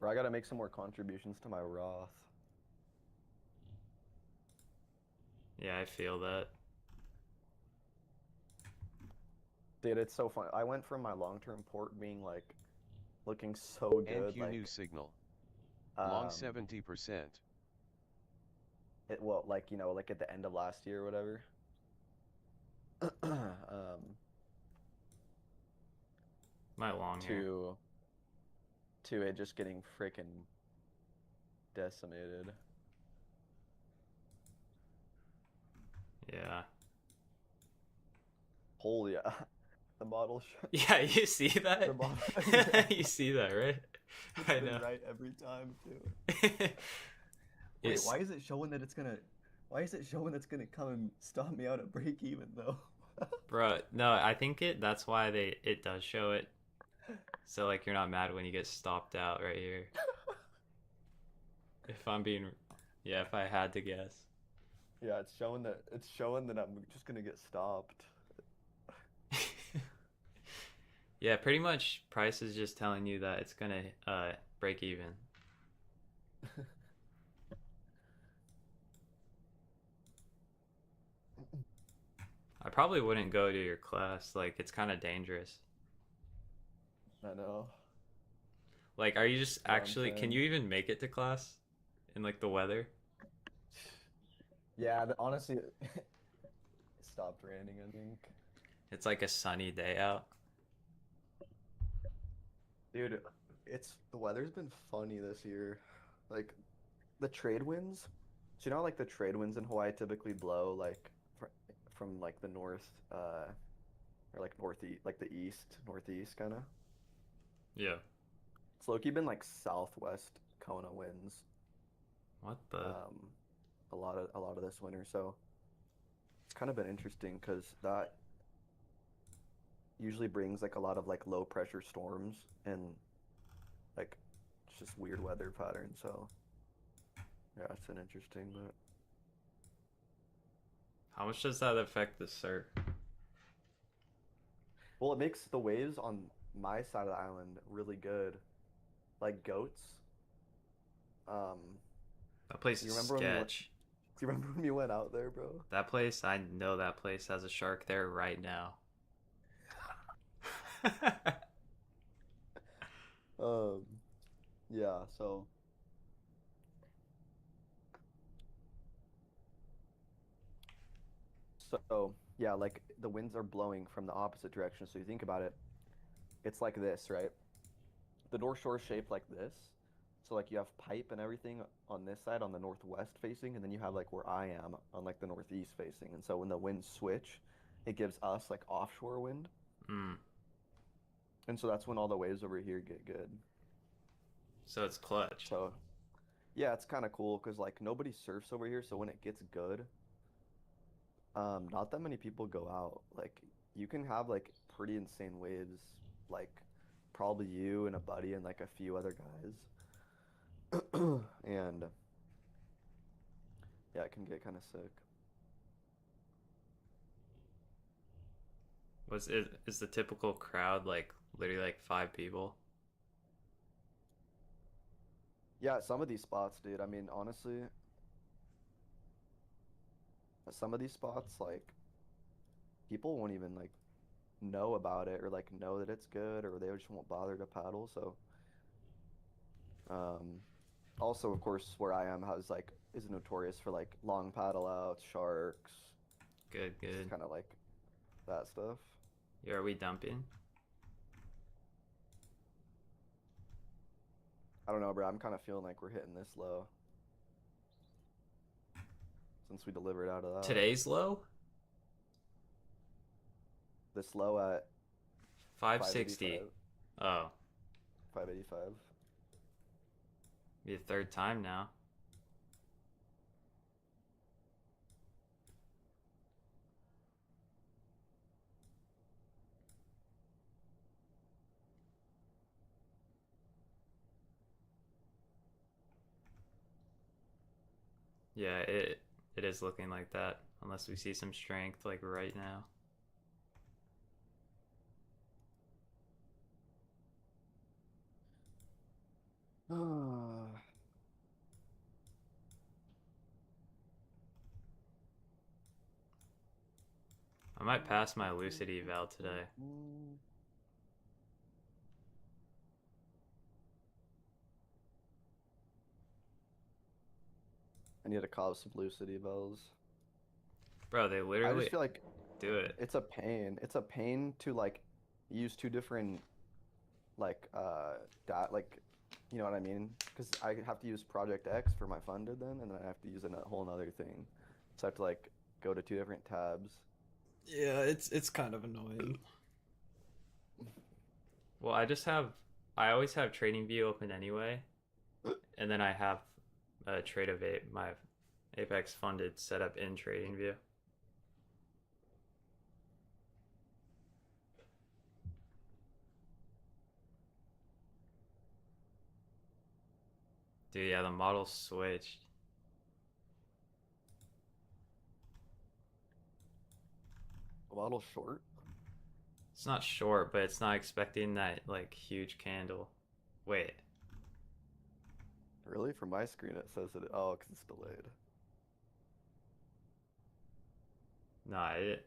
Speaker 1: Bro, I gotta make some more contributions to my Roth.
Speaker 2: Yeah, I feel that.
Speaker 1: Dude, it's so fun. I went from my long-term port being like looking so good,
Speaker 3: NQ
Speaker 1: like
Speaker 3: news signal. Long
Speaker 1: um
Speaker 3: 70%.
Speaker 1: it well, like like at the end of last year or whatever.
Speaker 2: My long here.
Speaker 1: to it just getting freaking decimated.
Speaker 2: Yeah.
Speaker 1: Holy, the model
Speaker 2: Yeah, you see
Speaker 1: the
Speaker 2: that?
Speaker 1: model yeah,
Speaker 2: You see that, right?
Speaker 1: it's
Speaker 2: I
Speaker 1: been
Speaker 2: know.
Speaker 1: right every time too. Wait,
Speaker 2: It's
Speaker 1: why is it showing it's gonna come and stop me out at break even though?
Speaker 2: bro, no, I think that's why it does show it. So like you're not mad when you get stopped out right here. If I'm being yeah, if I had to guess.
Speaker 1: Yeah, it's showing that I'm just gonna get stopped.
Speaker 2: Yeah, pretty much price is just telling you that it's gonna break even. I probably wouldn't go to your class, like it's kind of dangerous.
Speaker 1: I know.
Speaker 2: Like are you just
Speaker 1: That's what I'm
Speaker 2: actually can
Speaker 1: saying.
Speaker 2: you even make it to class in like the weather?
Speaker 1: Yeah, honestly, it stopped raining, I think.
Speaker 2: It's like a sunny day out.
Speaker 1: Dude, the weather's been funny this year. Like the trade winds. So you know, like the trade winds in Hawaii typically blow like from like the north, or like northeast, like the east, northeast kind of.
Speaker 2: Yeah.
Speaker 1: It's low-key been like southwest Kona winds,
Speaker 2: What the
Speaker 1: um, a lot of this winter. So it's kind of been interesting because that usually brings like a lot of like low pressure storms and like it's just weird weather patterns. So yeah, it's been interesting, but
Speaker 2: how much does that affect the surf?
Speaker 1: well, it makes the waves on my side of the island really good, like goats. Um,
Speaker 2: That place
Speaker 1: you
Speaker 2: is
Speaker 1: remember when we went?
Speaker 2: sketch.
Speaker 1: Do you remember when you went out there, bro?
Speaker 2: That place, I know that place has a shark there right now.
Speaker 1: Um, yeah, so yeah, like the winds are blowing from the opposite direction. So you think about it, it's like this, right? The North Shore is shaped like this. So like you have pipe and everything on this side on the northwest facing, and then you have like where I am on like the northeast facing. And so when the winds switch, it gives us like offshore wind.
Speaker 2: Mm.
Speaker 1: And so that's when all the waves over here get good.
Speaker 2: So it's clutch.
Speaker 1: So yeah, it's kind of cool because like nobody surfs over here. So when it gets good, not that many people go out. Like you can have like pretty insane waves, like probably you and a buddy and like a few other guys. And yeah, it can get kind of sick.
Speaker 2: Is the typical crowd like literally like 5 people?
Speaker 1: Yeah, some of these spots, dude. I mean, honestly, some of these spots, like people won't even like know about it or like know that it's good or they just won't bother to paddle. So, um, also, of course, where I am has like is notorious for like long paddle outs, sharks,
Speaker 2: Good,
Speaker 1: just
Speaker 2: good.
Speaker 1: kind of like that stuff.
Speaker 2: Yeah, are we dumping?
Speaker 1: I don't know, bro. I'm kind of feeling like we're hitting this low since we delivered out of that.
Speaker 2: Today's low?
Speaker 1: This low at
Speaker 2: 560.
Speaker 1: 585,
Speaker 2: Oh,
Speaker 1: 585.
Speaker 2: be the third time now. Yeah, it is looking like that unless we see some strength like right now. I might pass my lucid eval today.
Speaker 1: I need to call some lucid evals.
Speaker 2: Bro, they
Speaker 1: I just
Speaker 2: literally
Speaker 1: feel like
Speaker 2: do it.
Speaker 1: it's a pain. It's a pain to like use two different like dot like you know what I mean? Because I have to use Project X for my funded then, and then I have to use a whole another thing. So I have to like go to two different tabs.
Speaker 4: Yeah, it's kind of annoying.
Speaker 2: Well, I always have TradingView open anyway, and then I have my Apex funded set up in TradingView. Dude, yeah, the model switched.
Speaker 1: A model short?
Speaker 2: It's not short, but it's not expecting that like huge candle. Wait,
Speaker 1: Really? From my screen it says that oh, because it's delayed.
Speaker 2: nah, it.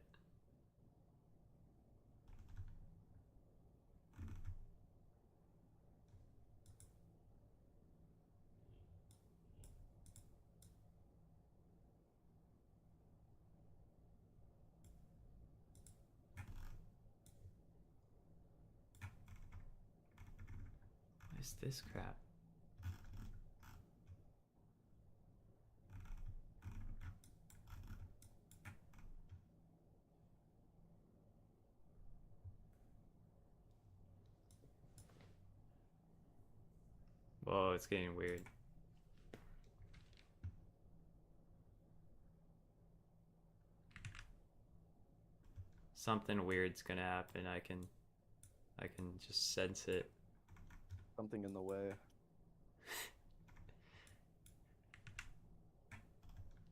Speaker 2: What is this crap? Whoa, it's getting weird. Something weird's gonna happen. I can just sense it.
Speaker 1: Something in the way.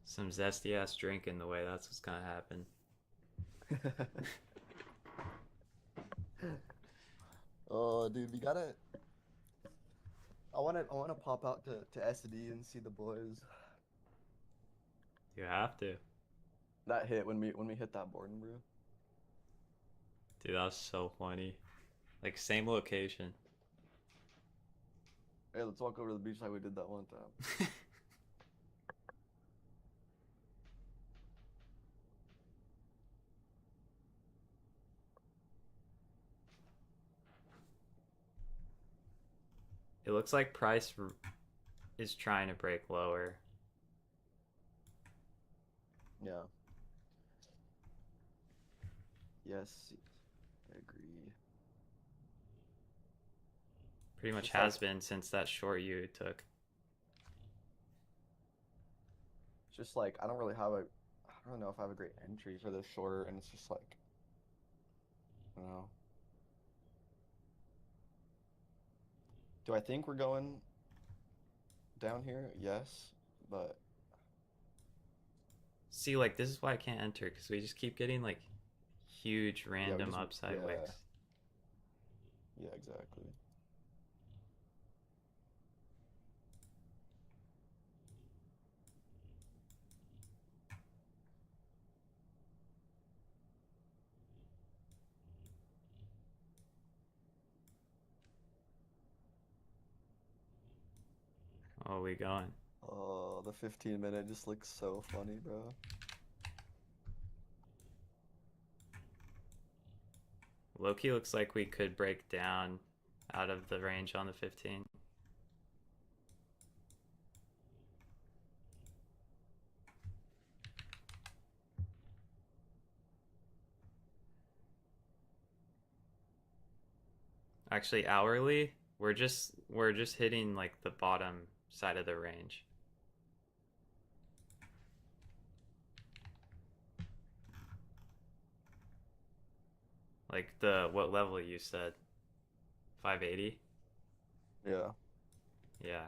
Speaker 2: Some zesty ass drink in the way. That's what's gonna happen.
Speaker 1: Oh, dude, we gotta. I wanna pop out to SD and see the boys.
Speaker 2: You have to.
Speaker 1: That hit when we hit that board, bro.
Speaker 2: Dude, that was so funny. Like, same location.
Speaker 1: Hey, let's walk over to the beach like we did that one time.
Speaker 2: It looks like price is trying to break lower.
Speaker 1: Yeah. Yes, I agree.
Speaker 2: Pretty much
Speaker 1: Just
Speaker 2: has
Speaker 1: like
Speaker 2: been since that short you took.
Speaker 1: just like I don't really have a I don't really know if I have a great entry for this short, and it's just like I don't know. Do I think we're going down here? Yes, but
Speaker 2: See, like, this is why I can't enter, because we just keep getting, like, huge
Speaker 1: yeah, we
Speaker 2: random
Speaker 1: just
Speaker 2: upside wicks.
Speaker 1: yeah, exactly.
Speaker 2: Oh, we going.
Speaker 1: Oh, the 15-minute just looks so funny, bro.
Speaker 2: Loki looks like we could break down out of the range on the 15. Actually, hourly, we're just hitting like the bottom side of the range. Like what level you said? 580?
Speaker 1: Yeah.
Speaker 2: Yeah.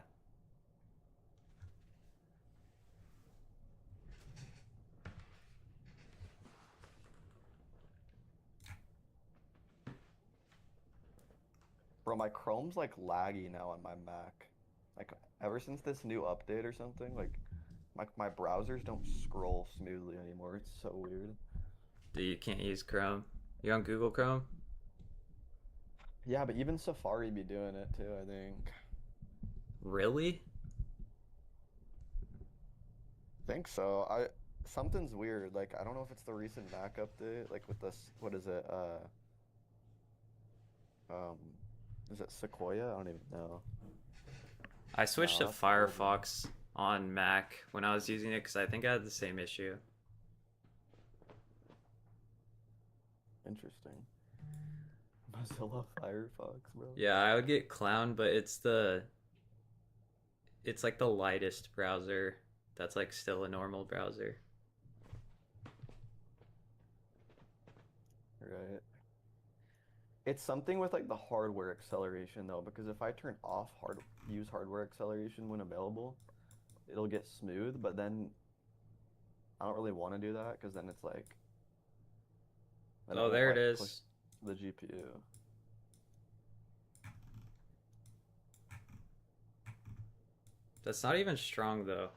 Speaker 1: Bro, my Chrome's like laggy now on my Mac. Like ever since this new update or something, like my browsers don't scroll smoothly anymore. It's so weird.
Speaker 2: Dude, you can't use Chrome. You on Google Chrome?
Speaker 1: Yeah, but even Safari be doing it too, I think.
Speaker 2: Really?
Speaker 1: Think so. Something's weird. Like I don't know if it's the recent Mac update, like with this what is it? Um is it Sequoia? I don't even know.
Speaker 2: I switched
Speaker 1: No,
Speaker 2: to
Speaker 1: that's the old one.
Speaker 2: Firefox on Mac when I was using it because I think I had the same issue.
Speaker 1: Interesting. Mozilla Firefox, bro.
Speaker 2: Yeah, I would get Clown, but it's like the lightest browser that's like still a normal browser.
Speaker 1: Right. It's something with like the hardware acceleration though, because if I turn off use hardware acceleration when available, it'll get smooth, but then I don't really want to do that because then it's like then it
Speaker 2: Oh,
Speaker 1: won't
Speaker 2: there it
Speaker 1: like push
Speaker 2: is.
Speaker 1: the GPU.
Speaker 2: That's not even strong though.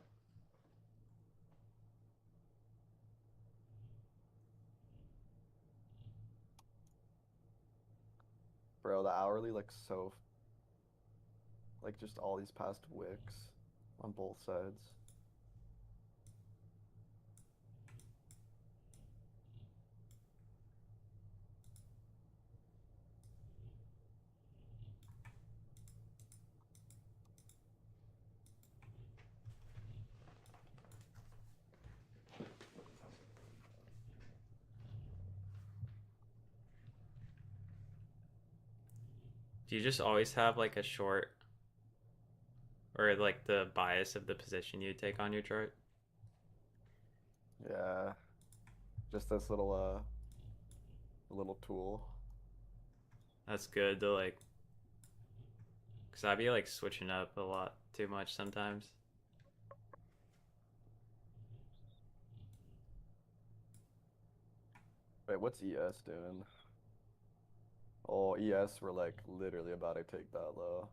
Speaker 1: Bro, the hourly looks so like just all these past wicks on both sides.
Speaker 2: Do you just always have like a short or like the bias of the position you take on your chart?
Speaker 1: Yeah, just this little tool.
Speaker 2: That's good to like, because I'd be like switching up a lot too much sometimes.
Speaker 1: Wait, what's ES doing? Oh, ES, we're like literally about to take that low.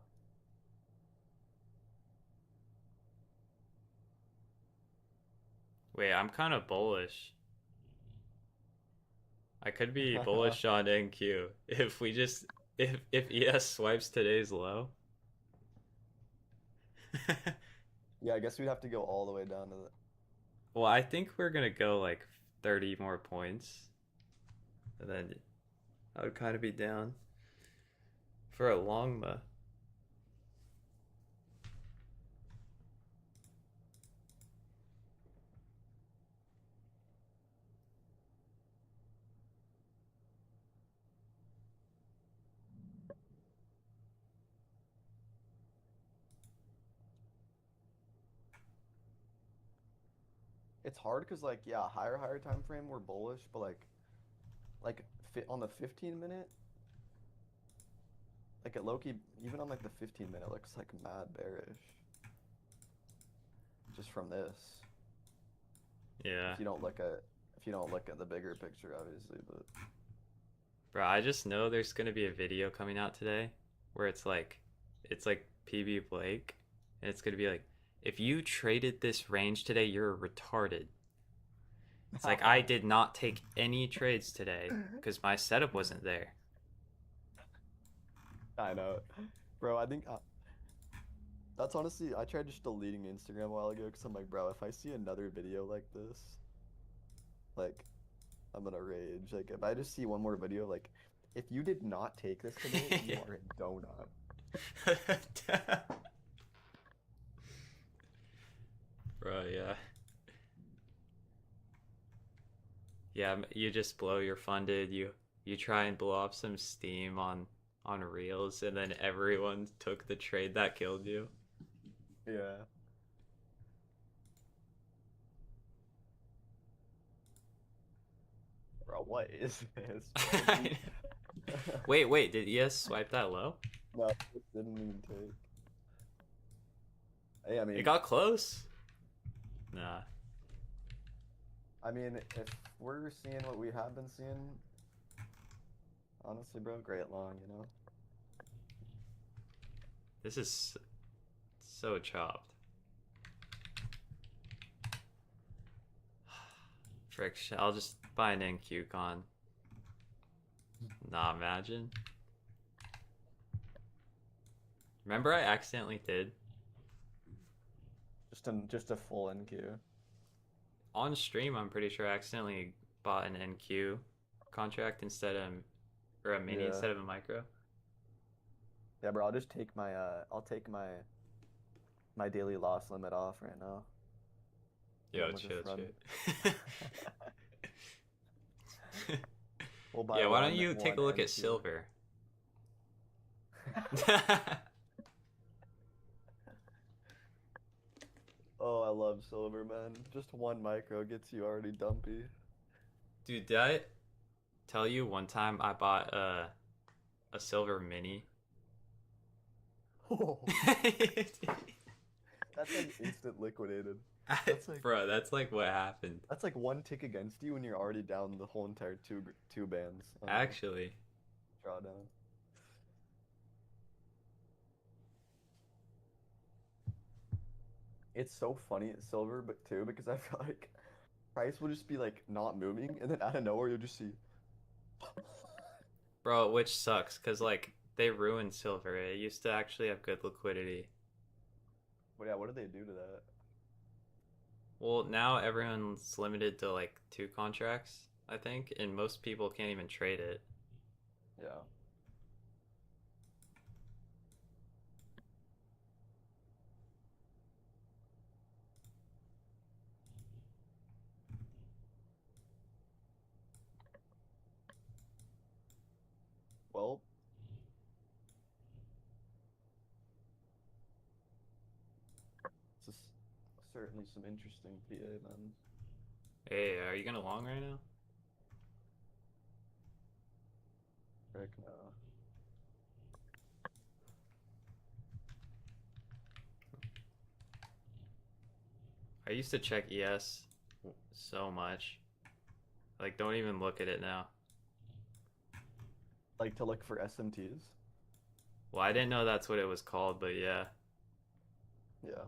Speaker 2: Wait, I'm kind of bullish. I could be bullish on NQ if we just if ES swipes today's low.
Speaker 1: Yeah, I guess we'd have to go all the way down to the.
Speaker 2: Well, I think we're gonna go like 30 more points, and then I would kind of be down for a longma.
Speaker 1: It's hard because like yeah, higher time frame we're bullish, but like fit on the 15 minute, like at Loki, even on like the 15 minute looks like mad bearish. Just from this.
Speaker 2: Yeah,
Speaker 1: If you don't look at the bigger picture, obviously, but
Speaker 2: bro, I just know there's gonna be a video coming out today where it's like PB Blake, and it's gonna be like, if you traded this range today, you're retarded. It's like I did not take any trades today because my setup wasn't there.
Speaker 1: I know, bro. I think that's honestly I tried just deleting Instagram a while ago because I'm like, bro, if I see another video like this, like I'm gonna rage. Like if I just see one more video, like if you did not take this today, you are a donut.
Speaker 2: Bro, yeah. Yeah, you just blow your funded, you try and blow off some steam on reels, and then everyone took the trade that killed you.
Speaker 1: Yeah. Bro, what is this?
Speaker 2: Wait, did ES swipe that low?
Speaker 1: No, it didn't even take. Hey, I mean,
Speaker 2: It got close. Nah.
Speaker 1: I mean, if we're seeing what we have been seeing, honestly, bro, great long, you know?
Speaker 2: This is so chopped. Frick, I'll just buy an NQ con. Nah, imagine. Remember I accidentally did?
Speaker 1: Just a full NQ.
Speaker 2: On stream, I'm pretty sure I accidentally bought an NQ contract instead of, or a mini
Speaker 1: Yeah.
Speaker 2: instead of a micro.
Speaker 1: Yeah, bro, I'll just take my I'll take my daily loss limit off right now.
Speaker 2: Yo,
Speaker 1: We'll just
Speaker 2: chill.
Speaker 1: run. We'll buy
Speaker 2: Yeah, why don't
Speaker 1: one-
Speaker 2: you take a
Speaker 1: one
Speaker 2: look at
Speaker 1: NQ.
Speaker 2: silver?
Speaker 1: Oh, I love silver, man. Just one micro gets you already dumpy.
Speaker 2: Dude, did I tell you one time I bought a silver mini?
Speaker 1: That's like instant liquidated. That's like-
Speaker 2: Bro, that's like what happened.
Speaker 1: That's like one tick against you when you're already down the whole entire two bands. on the
Speaker 2: Actually,
Speaker 1: drawdown. It's so funny at silver, but too because I feel like price will just be like not moving, and then out of nowhere you'll just see.
Speaker 2: bro, which sucks because like they ruined silver. It used to actually have good liquidity.
Speaker 1: Well, yeah, what do they do to that?
Speaker 2: Well, now everyone's limited to like 2 contracts, I think, and most people can't even trade it.
Speaker 1: Yeah. Well, this is certainly some interesting PA, man.
Speaker 2: Hey, are you gonna long right now?
Speaker 1: Frick no.
Speaker 2: I used to check ES so much. Like, don't even look at it now.
Speaker 1: Like to look for SMTs?
Speaker 2: Well, I didn't know that's what it was called, but yeah.
Speaker 1: Yeah.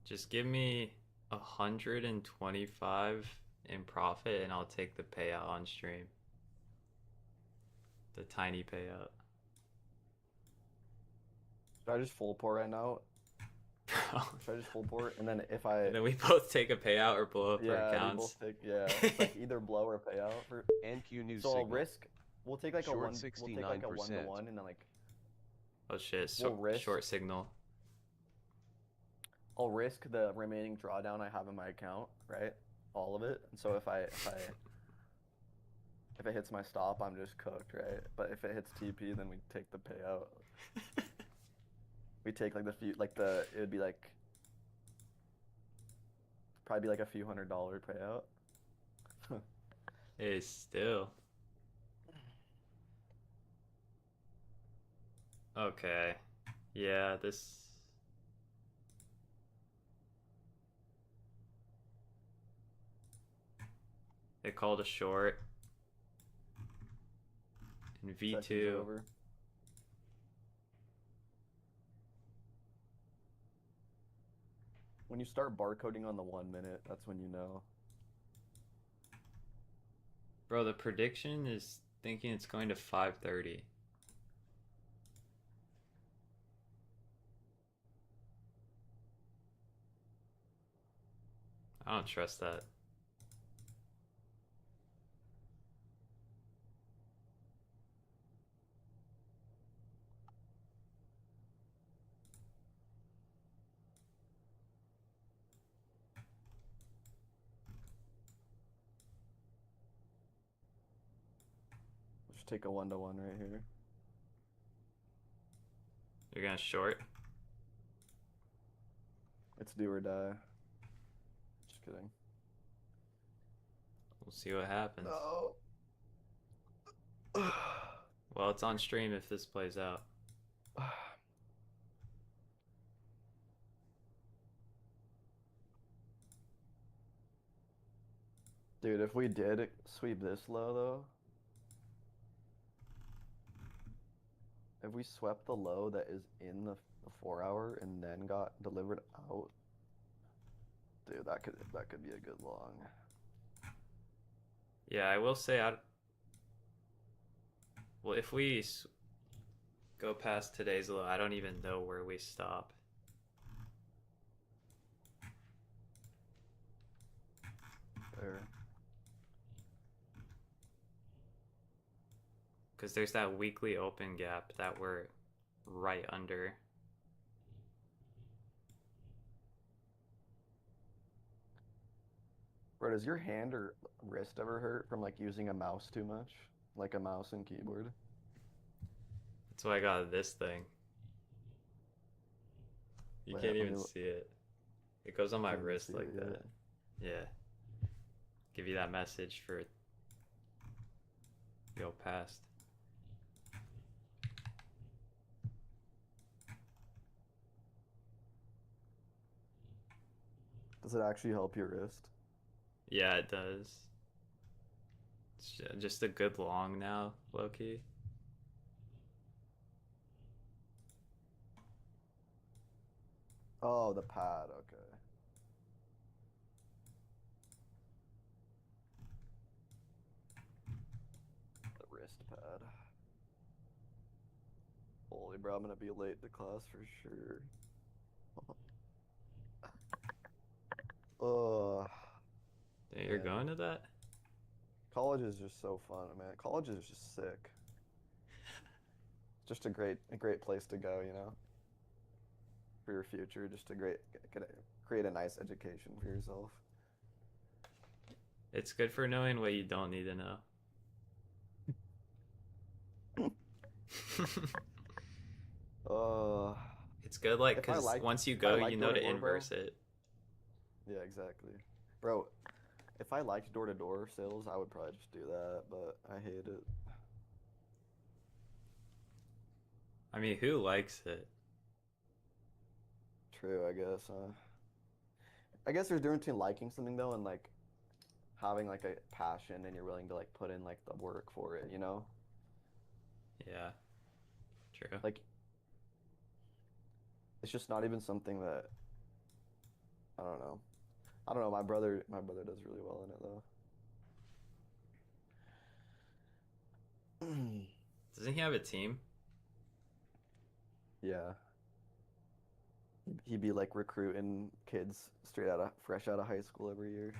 Speaker 2: Just give me 125 in profit and I'll take the payout on stream. The tiny payout.
Speaker 1: Should I just full pour right now?
Speaker 2: Bro.
Speaker 1: Should I just full pour? And then if I
Speaker 2: And then we both take a payout or blow up our
Speaker 1: yeah, we
Speaker 2: accounts.
Speaker 1: both take it's like either blow or payout for.
Speaker 3: NQ new
Speaker 1: So I'll
Speaker 3: signal.
Speaker 1: risk. We'll take like
Speaker 3: Short
Speaker 1: a one. We'll take like a
Speaker 3: 69%.
Speaker 1: 1-to-1, and then like
Speaker 2: Oh shit,
Speaker 1: we'll risk.
Speaker 2: short signal.
Speaker 1: I'll risk the remaining drawdown I have in my account, right? All of it. And so if it hits my stop, I'm just cooked, right? But if it hits TP, then we take the payout. We take like it would be like probably be like a few $100 payout.
Speaker 2: Hey, still. Okay. Yeah, this. It called a short. And
Speaker 1: Session's
Speaker 2: V2.
Speaker 1: over. When you start barcoding on the 1 minute, that's when you know.
Speaker 2: Bro, the prediction is thinking it's going to 530. I don't trust that.
Speaker 1: Just take a 1-to-1 right here.
Speaker 2: You're gonna short?
Speaker 1: It's do or die. Just kidding.
Speaker 2: We'll see what happens.
Speaker 1: No.
Speaker 2: Well, it's on stream if this plays out.
Speaker 1: Dude, if we did sweep this low though, if we swept the low that is in the 4-hour and then got delivered out, dude, that could be a good long.
Speaker 2: Yeah, I will say well, if we go past today's low, I don't even know where we stop.
Speaker 1: There.
Speaker 2: Because there's that weekly open gap that we're right under.
Speaker 1: Bro, does your hand or wrist ever hurt from like using a mouse too much? Like a mouse and keyboard?
Speaker 2: That's why I got this thing. You
Speaker 1: Wait,
Speaker 2: can't
Speaker 1: let
Speaker 2: even
Speaker 1: me
Speaker 2: see it. It goes on my
Speaker 1: Can't even
Speaker 2: wrist
Speaker 1: see
Speaker 2: like
Speaker 1: it
Speaker 2: that.
Speaker 1: yet.
Speaker 2: Yeah. Give you that message for go past.
Speaker 1: Does it actually help your wrist?
Speaker 2: Yeah, it does. It's just a good long now, low-key.
Speaker 1: Oh, the pad, okay. The wrist pad. Holy bro, I'm gonna be late to class for sure. Ugh.
Speaker 2: Yeah, you're
Speaker 1: Man.
Speaker 2: going to that?
Speaker 1: College is just so fun, man. College is just sick. It's just a great place to go, you know, for your future. Just create a nice education for yourself.
Speaker 2: It's good for knowing what you don't need to know. It's good, like,
Speaker 1: If I
Speaker 2: because
Speaker 1: liked-
Speaker 2: once you
Speaker 1: if I
Speaker 2: go,
Speaker 1: liked
Speaker 2: you know to
Speaker 1: door-to-door, bro.
Speaker 2: inverse it.
Speaker 1: Yeah, exactly. Bro, if I liked door-to-door sales, I would probably just do that, but I hate it.
Speaker 2: I mean, who likes it?
Speaker 1: True, I guess. I guess there's a difference between liking something though and like having like a passion and you're willing to like put in like the work for it, you know?
Speaker 2: Yeah. True.
Speaker 1: Like it's just not even something that I don't know. I don't know. My brother does really well in it though.
Speaker 2: Doesn't he have a team?
Speaker 1: Yeah. He'd be like recruiting kids fresh out of high school every year.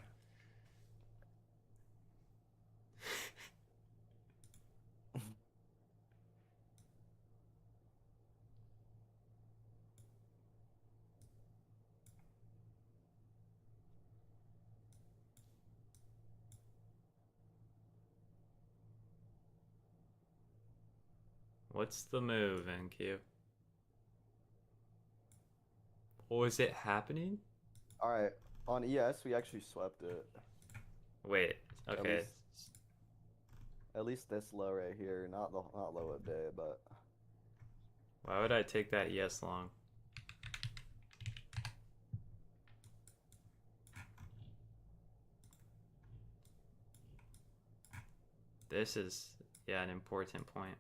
Speaker 2: What's the move, NQ? Oh, is it happening?
Speaker 1: All right, on ES we actually swept it.
Speaker 2: Wait,
Speaker 1: At
Speaker 2: okay.
Speaker 1: least at least this low right here, not low of day, but
Speaker 2: Why would I take that yes long? This is, yeah, an important point.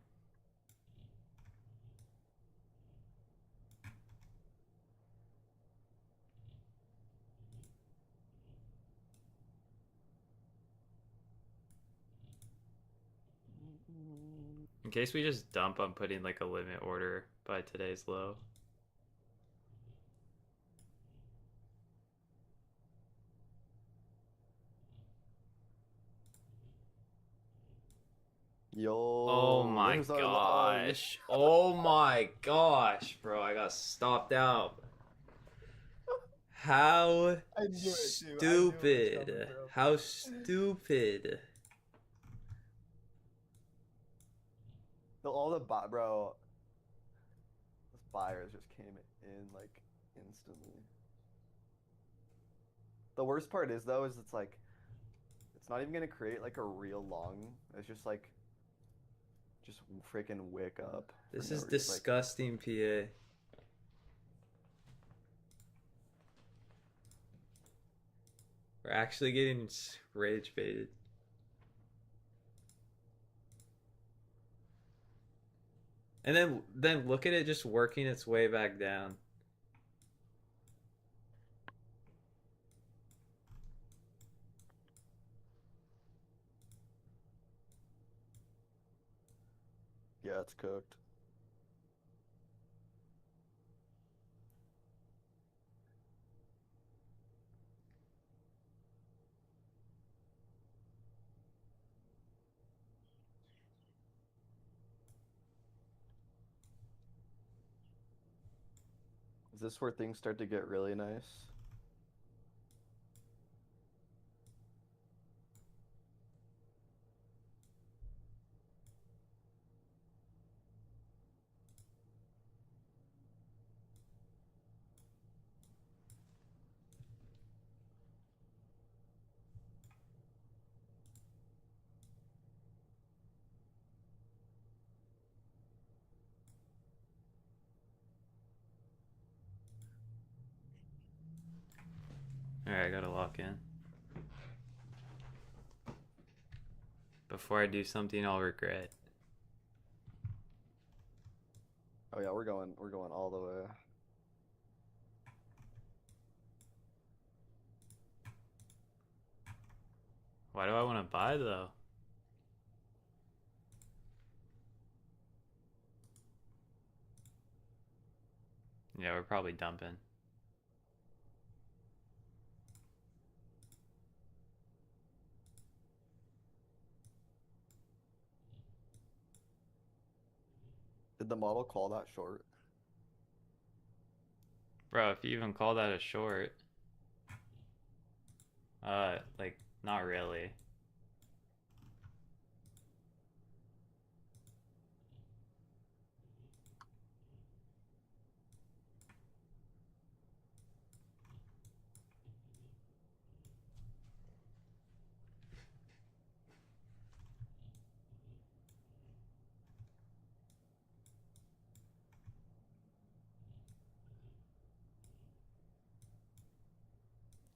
Speaker 2: In case we just dump, I'm putting like a limit order by today's low. Oh
Speaker 1: yo,
Speaker 2: my
Speaker 1: there's our log.
Speaker 2: gosh. Oh my gosh, bro. I got stopped out. How
Speaker 1: I knew it, dude. I knew it was
Speaker 2: stupid.
Speaker 1: coming, bro.
Speaker 2: How stupid.
Speaker 1: All the bro, those buyers just came in like instantly. The worst part is though, is it's like it's not even gonna create like a real long. It's just like just freaking wick up.
Speaker 2: This
Speaker 1: For no
Speaker 2: is
Speaker 1: reason. Like,
Speaker 2: disgusting, PA. We're actually getting rage baited. And then look at it just working its way back down.
Speaker 1: yeah, it's cooked. Is this where things start to get really nice?
Speaker 2: Alright, I gotta lock in. Before I do something I'll regret.
Speaker 1: Oh yeah, we're going all the way.
Speaker 2: Why do I want to buy though? Yeah, we're probably dumping.
Speaker 1: Did the model call that short?
Speaker 2: Bro, if you even call that a short. Like, not really.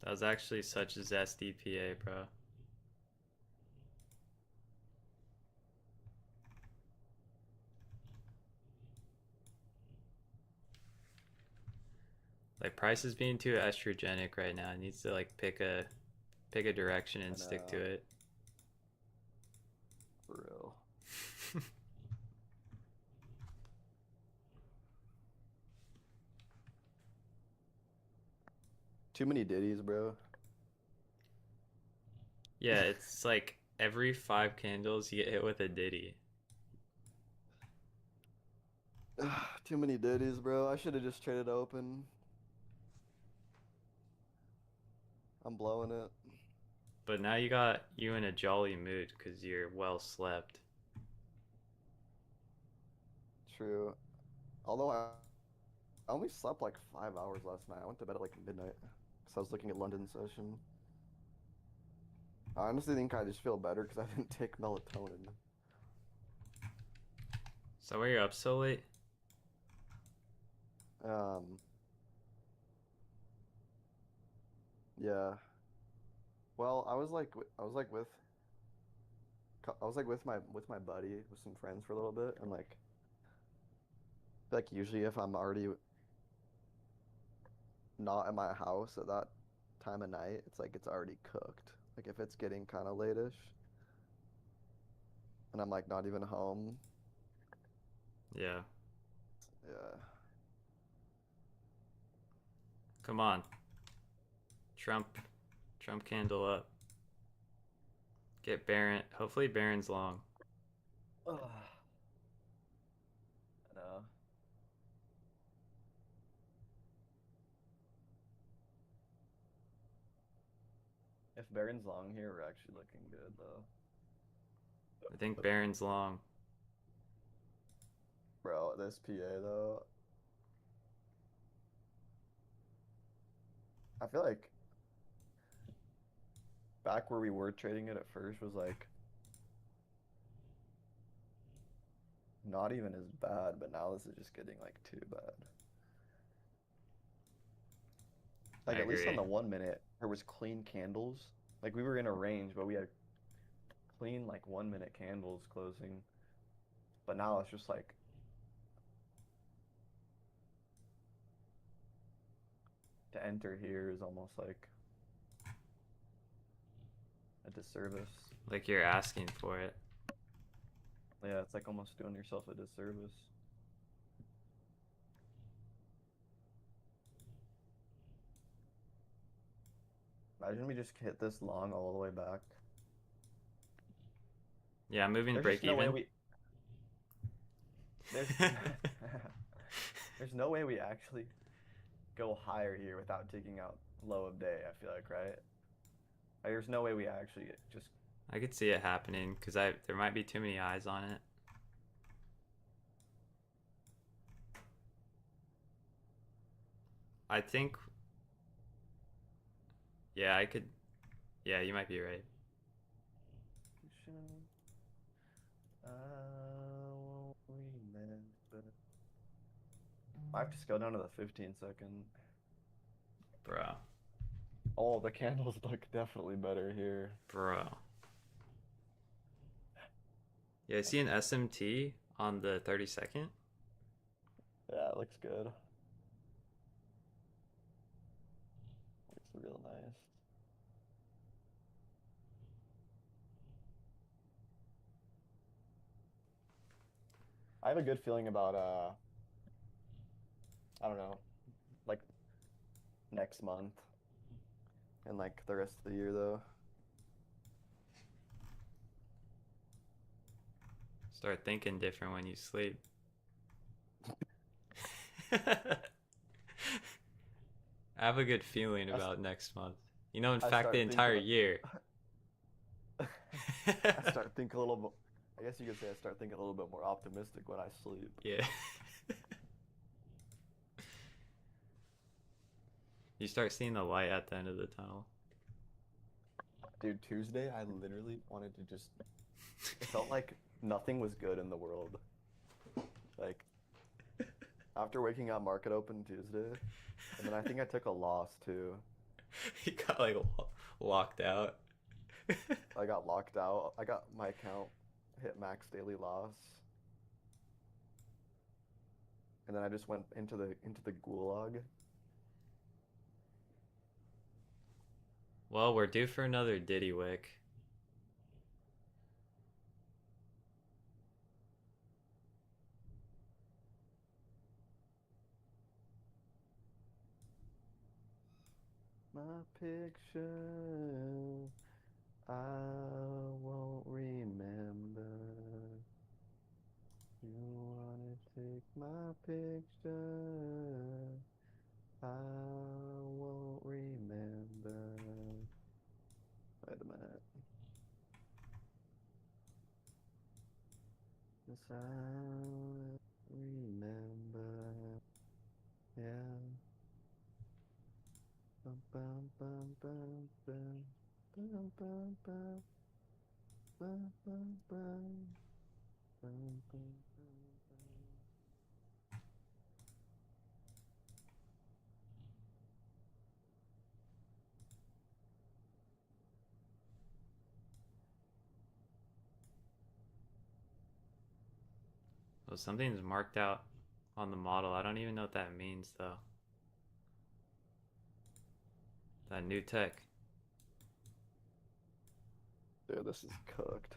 Speaker 2: That was actually such a zesty PA, bro. Like price is being too estrogenic right now. It needs to like pick a direction and stick to it.
Speaker 1: For real. Too many ditties, bro.
Speaker 2: Yeah, it's like every 5 candles you get hit with a ditty.
Speaker 1: Too many ditties, bro. I should have just traded open. I'm blowing it.
Speaker 2: But now you got you in a jolly mood because you're well slept.
Speaker 1: True. Although I only slept like 5 hours last night. I went to bed at like midnight because I was looking at London session. I honestly think I just feel better because I didn't take melatonin.
Speaker 2: So where you're up so late?
Speaker 1: Um, yeah. Well, I was like with my buddy with some friends for a little bit, and like usually if I'm already not at my house at that time of night, it's like it's already cooked. Like if it's getting kind of late-ish and I'm like not even home,
Speaker 2: Yeah.
Speaker 1: yeah.
Speaker 2: Come on. Trump candle up. Get Baron. Hopefully Baron's long.
Speaker 1: Ugh. I know. If Baron's long here, we're actually looking good though.
Speaker 2: I think Baron's long.
Speaker 1: Bro, this PA though, I feel like back where we were trading it at first was like not even as bad, but now this is just getting like too bad. Like
Speaker 2: I
Speaker 1: at least on
Speaker 2: agree.
Speaker 1: the 1 minute, there was clean candles. Like we were in a range, but we had clean like 1 minute candles closing. But now it's just like to enter here is almost like a disservice.
Speaker 2: Like you're asking for it.
Speaker 1: Yeah, it's like almost doing yourself a disservice. Imagine we just hit this long all the way back.
Speaker 2: Yeah, I'm moving to
Speaker 1: There's
Speaker 2: break
Speaker 1: just no way
Speaker 2: even.
Speaker 1: we there's there's no way we actually go higher here without taking out low of day, I feel like, right? Like, there's no way we actually just
Speaker 2: I could see it happening because there might be too many eyes on it. I think. Yeah, I could. Yeah, you might be right.
Speaker 1: I have to go down to the 15-second.
Speaker 2: Bro.
Speaker 1: Oh, the candles look definitely better here.
Speaker 2: Bro. Yeah, I see an SMT on the 32nd.
Speaker 1: Yeah, it looks good. Looks real nice. I have a good feeling about I don't know, like next month and like the rest of the year though.
Speaker 2: Start thinking different when you sleep. I have a good feeling about next month. You know, in
Speaker 1: I
Speaker 2: fact,
Speaker 1: start
Speaker 2: the
Speaker 1: thinking
Speaker 2: entire year.
Speaker 1: I start thinking a little bit. I guess you could say I start thinking a little bit more optimistic when I sleep.
Speaker 2: Yeah. You start seeing the light at the end of the tunnel.
Speaker 1: Dude, Tuesday I literally wanted to just. It felt like nothing was good in the world. Like after waking up, market open Tuesday, and then I think I took a loss too.
Speaker 2: You got like locked out.
Speaker 1: I got locked out. I got my account hit max daily loss. And then I just went into the gulag.
Speaker 2: Well, we're due for another Diddy Wick.
Speaker 1: My picture, I won't remember. You wanna take my picture, I won't remember. Wait a minute. Yes, I remember. Yeah. Bum, bum, bum, bum, bum, bum, bum, bum, bum, bum, bum, bum, bum, bum.
Speaker 2: Oh, something's marked out on the model. I don't even know what that means though. That new tech.
Speaker 1: Dude, this is cooked.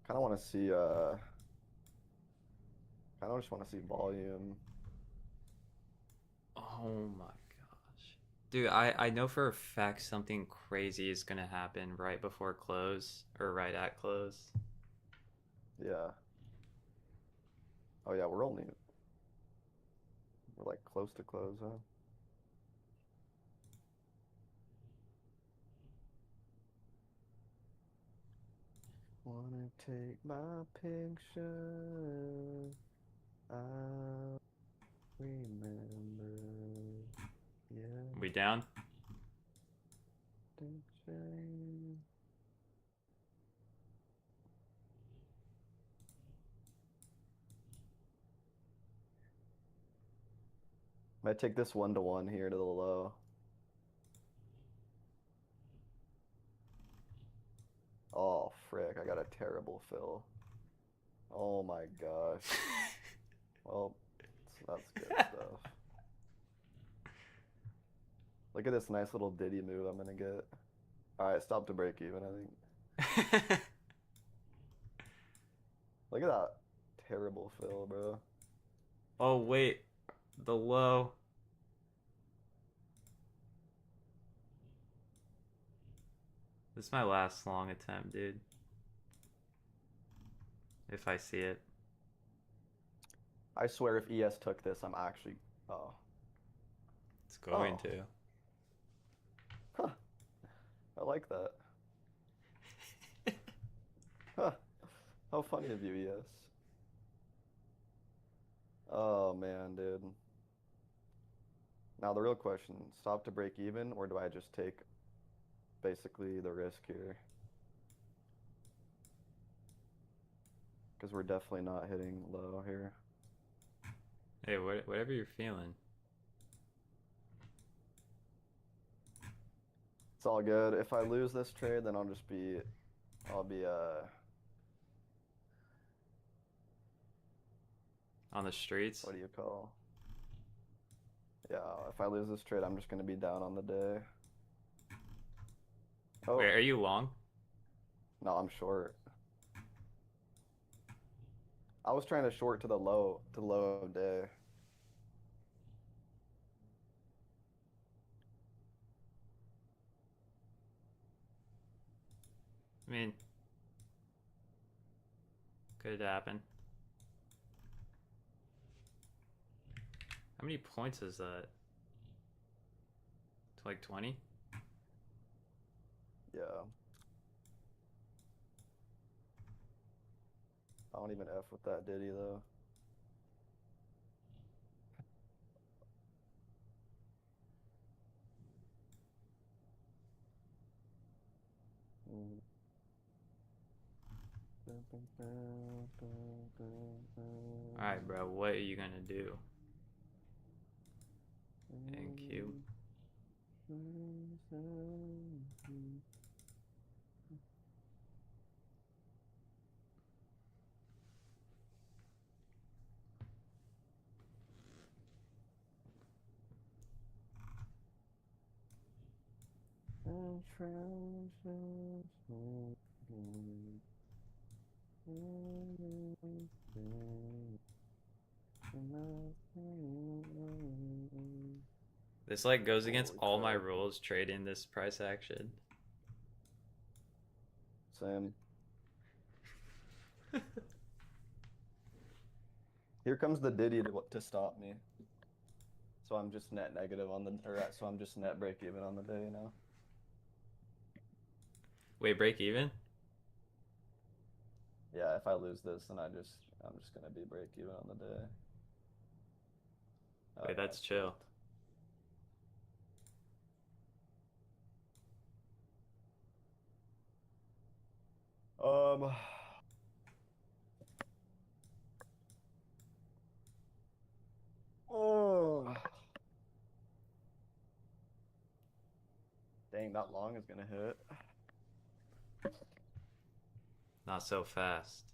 Speaker 1: Kind of want to see, kind of just want to see volume.
Speaker 2: Oh my gosh. Dude, I know for a fact something crazy is gonna happen right before close or right at close.
Speaker 1: Yeah. Oh yeah, we're like close to close, huh? Wanna take my picture? I remember. Yeah.
Speaker 2: We down?
Speaker 1: Picture. Might take this 1-to-1 here to the low. Oh, frick, I got a terrible fill. Oh my gosh. Well, that's good stuff. Look at this nice little Diddy move I'm gonna get. Alright, stop to break even, I think. Look at that terrible fill, bro.
Speaker 2: Oh wait, the low. This is my last long attempt, dude. If I see it.
Speaker 1: I swear if ES took this, I'm actually... Oh.
Speaker 2: It's going
Speaker 1: Oh.
Speaker 2: to.
Speaker 1: Huh. I like that. Huh. How funny of you, ES. Oh, man, dude. Now the real question, stop to break even, or do I just take basically the risk here? Because we're definitely not hitting low here.
Speaker 2: Hey, whatever you're feeling.
Speaker 1: It's all good. If I lose this trade, then I'll be
Speaker 2: On the streets.
Speaker 1: what do you call? Yeah, if I lose this trade, I'm just gonna be down on the day. Oh,
Speaker 2: Wait, are you long?
Speaker 1: no, I'm short. I was trying to short to the low of day.
Speaker 2: I mean, could happen. How many points is that? To like 20?
Speaker 1: Yeah. I don't even F with that Diddy though. Mm.
Speaker 2: Alright, bro, what are you gonna do? Thank you. This like goes against
Speaker 1: Holy
Speaker 2: all my
Speaker 1: crap.
Speaker 2: rules trading this price action.
Speaker 1: Same. Here comes the Diddy to stop me. So I'm just net negative on the, so I'm just net break even on the day, you know?
Speaker 2: Wait, break even?
Speaker 1: Yeah, if I lose this, then I'm just gonna be break even on the day. Oh,
Speaker 2: Wait,
Speaker 1: yeah,
Speaker 2: that's
Speaker 1: it's
Speaker 2: chill.
Speaker 1: fucked. Oh. Dang, that long is gonna hit.
Speaker 2: Not so fast.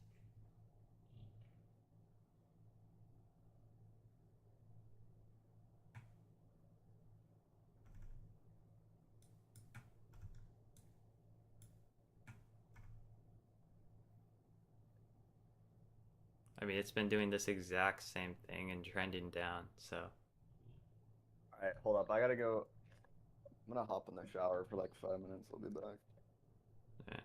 Speaker 2: I mean, it's been doing this exact same thing and trending down, so.
Speaker 1: Alright, hold up. I gotta go. I'm gonna hop in the shower for like 5 minutes. I'll be back.
Speaker 2: Yeah.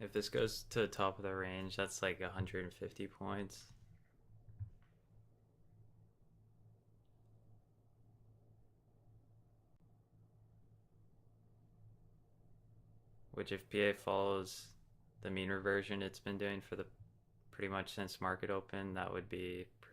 Speaker 2: If this goes to the top of the range, that's like 150 points. Which if PA follows the mean reversion it's been doing for the pretty much since market open, that would be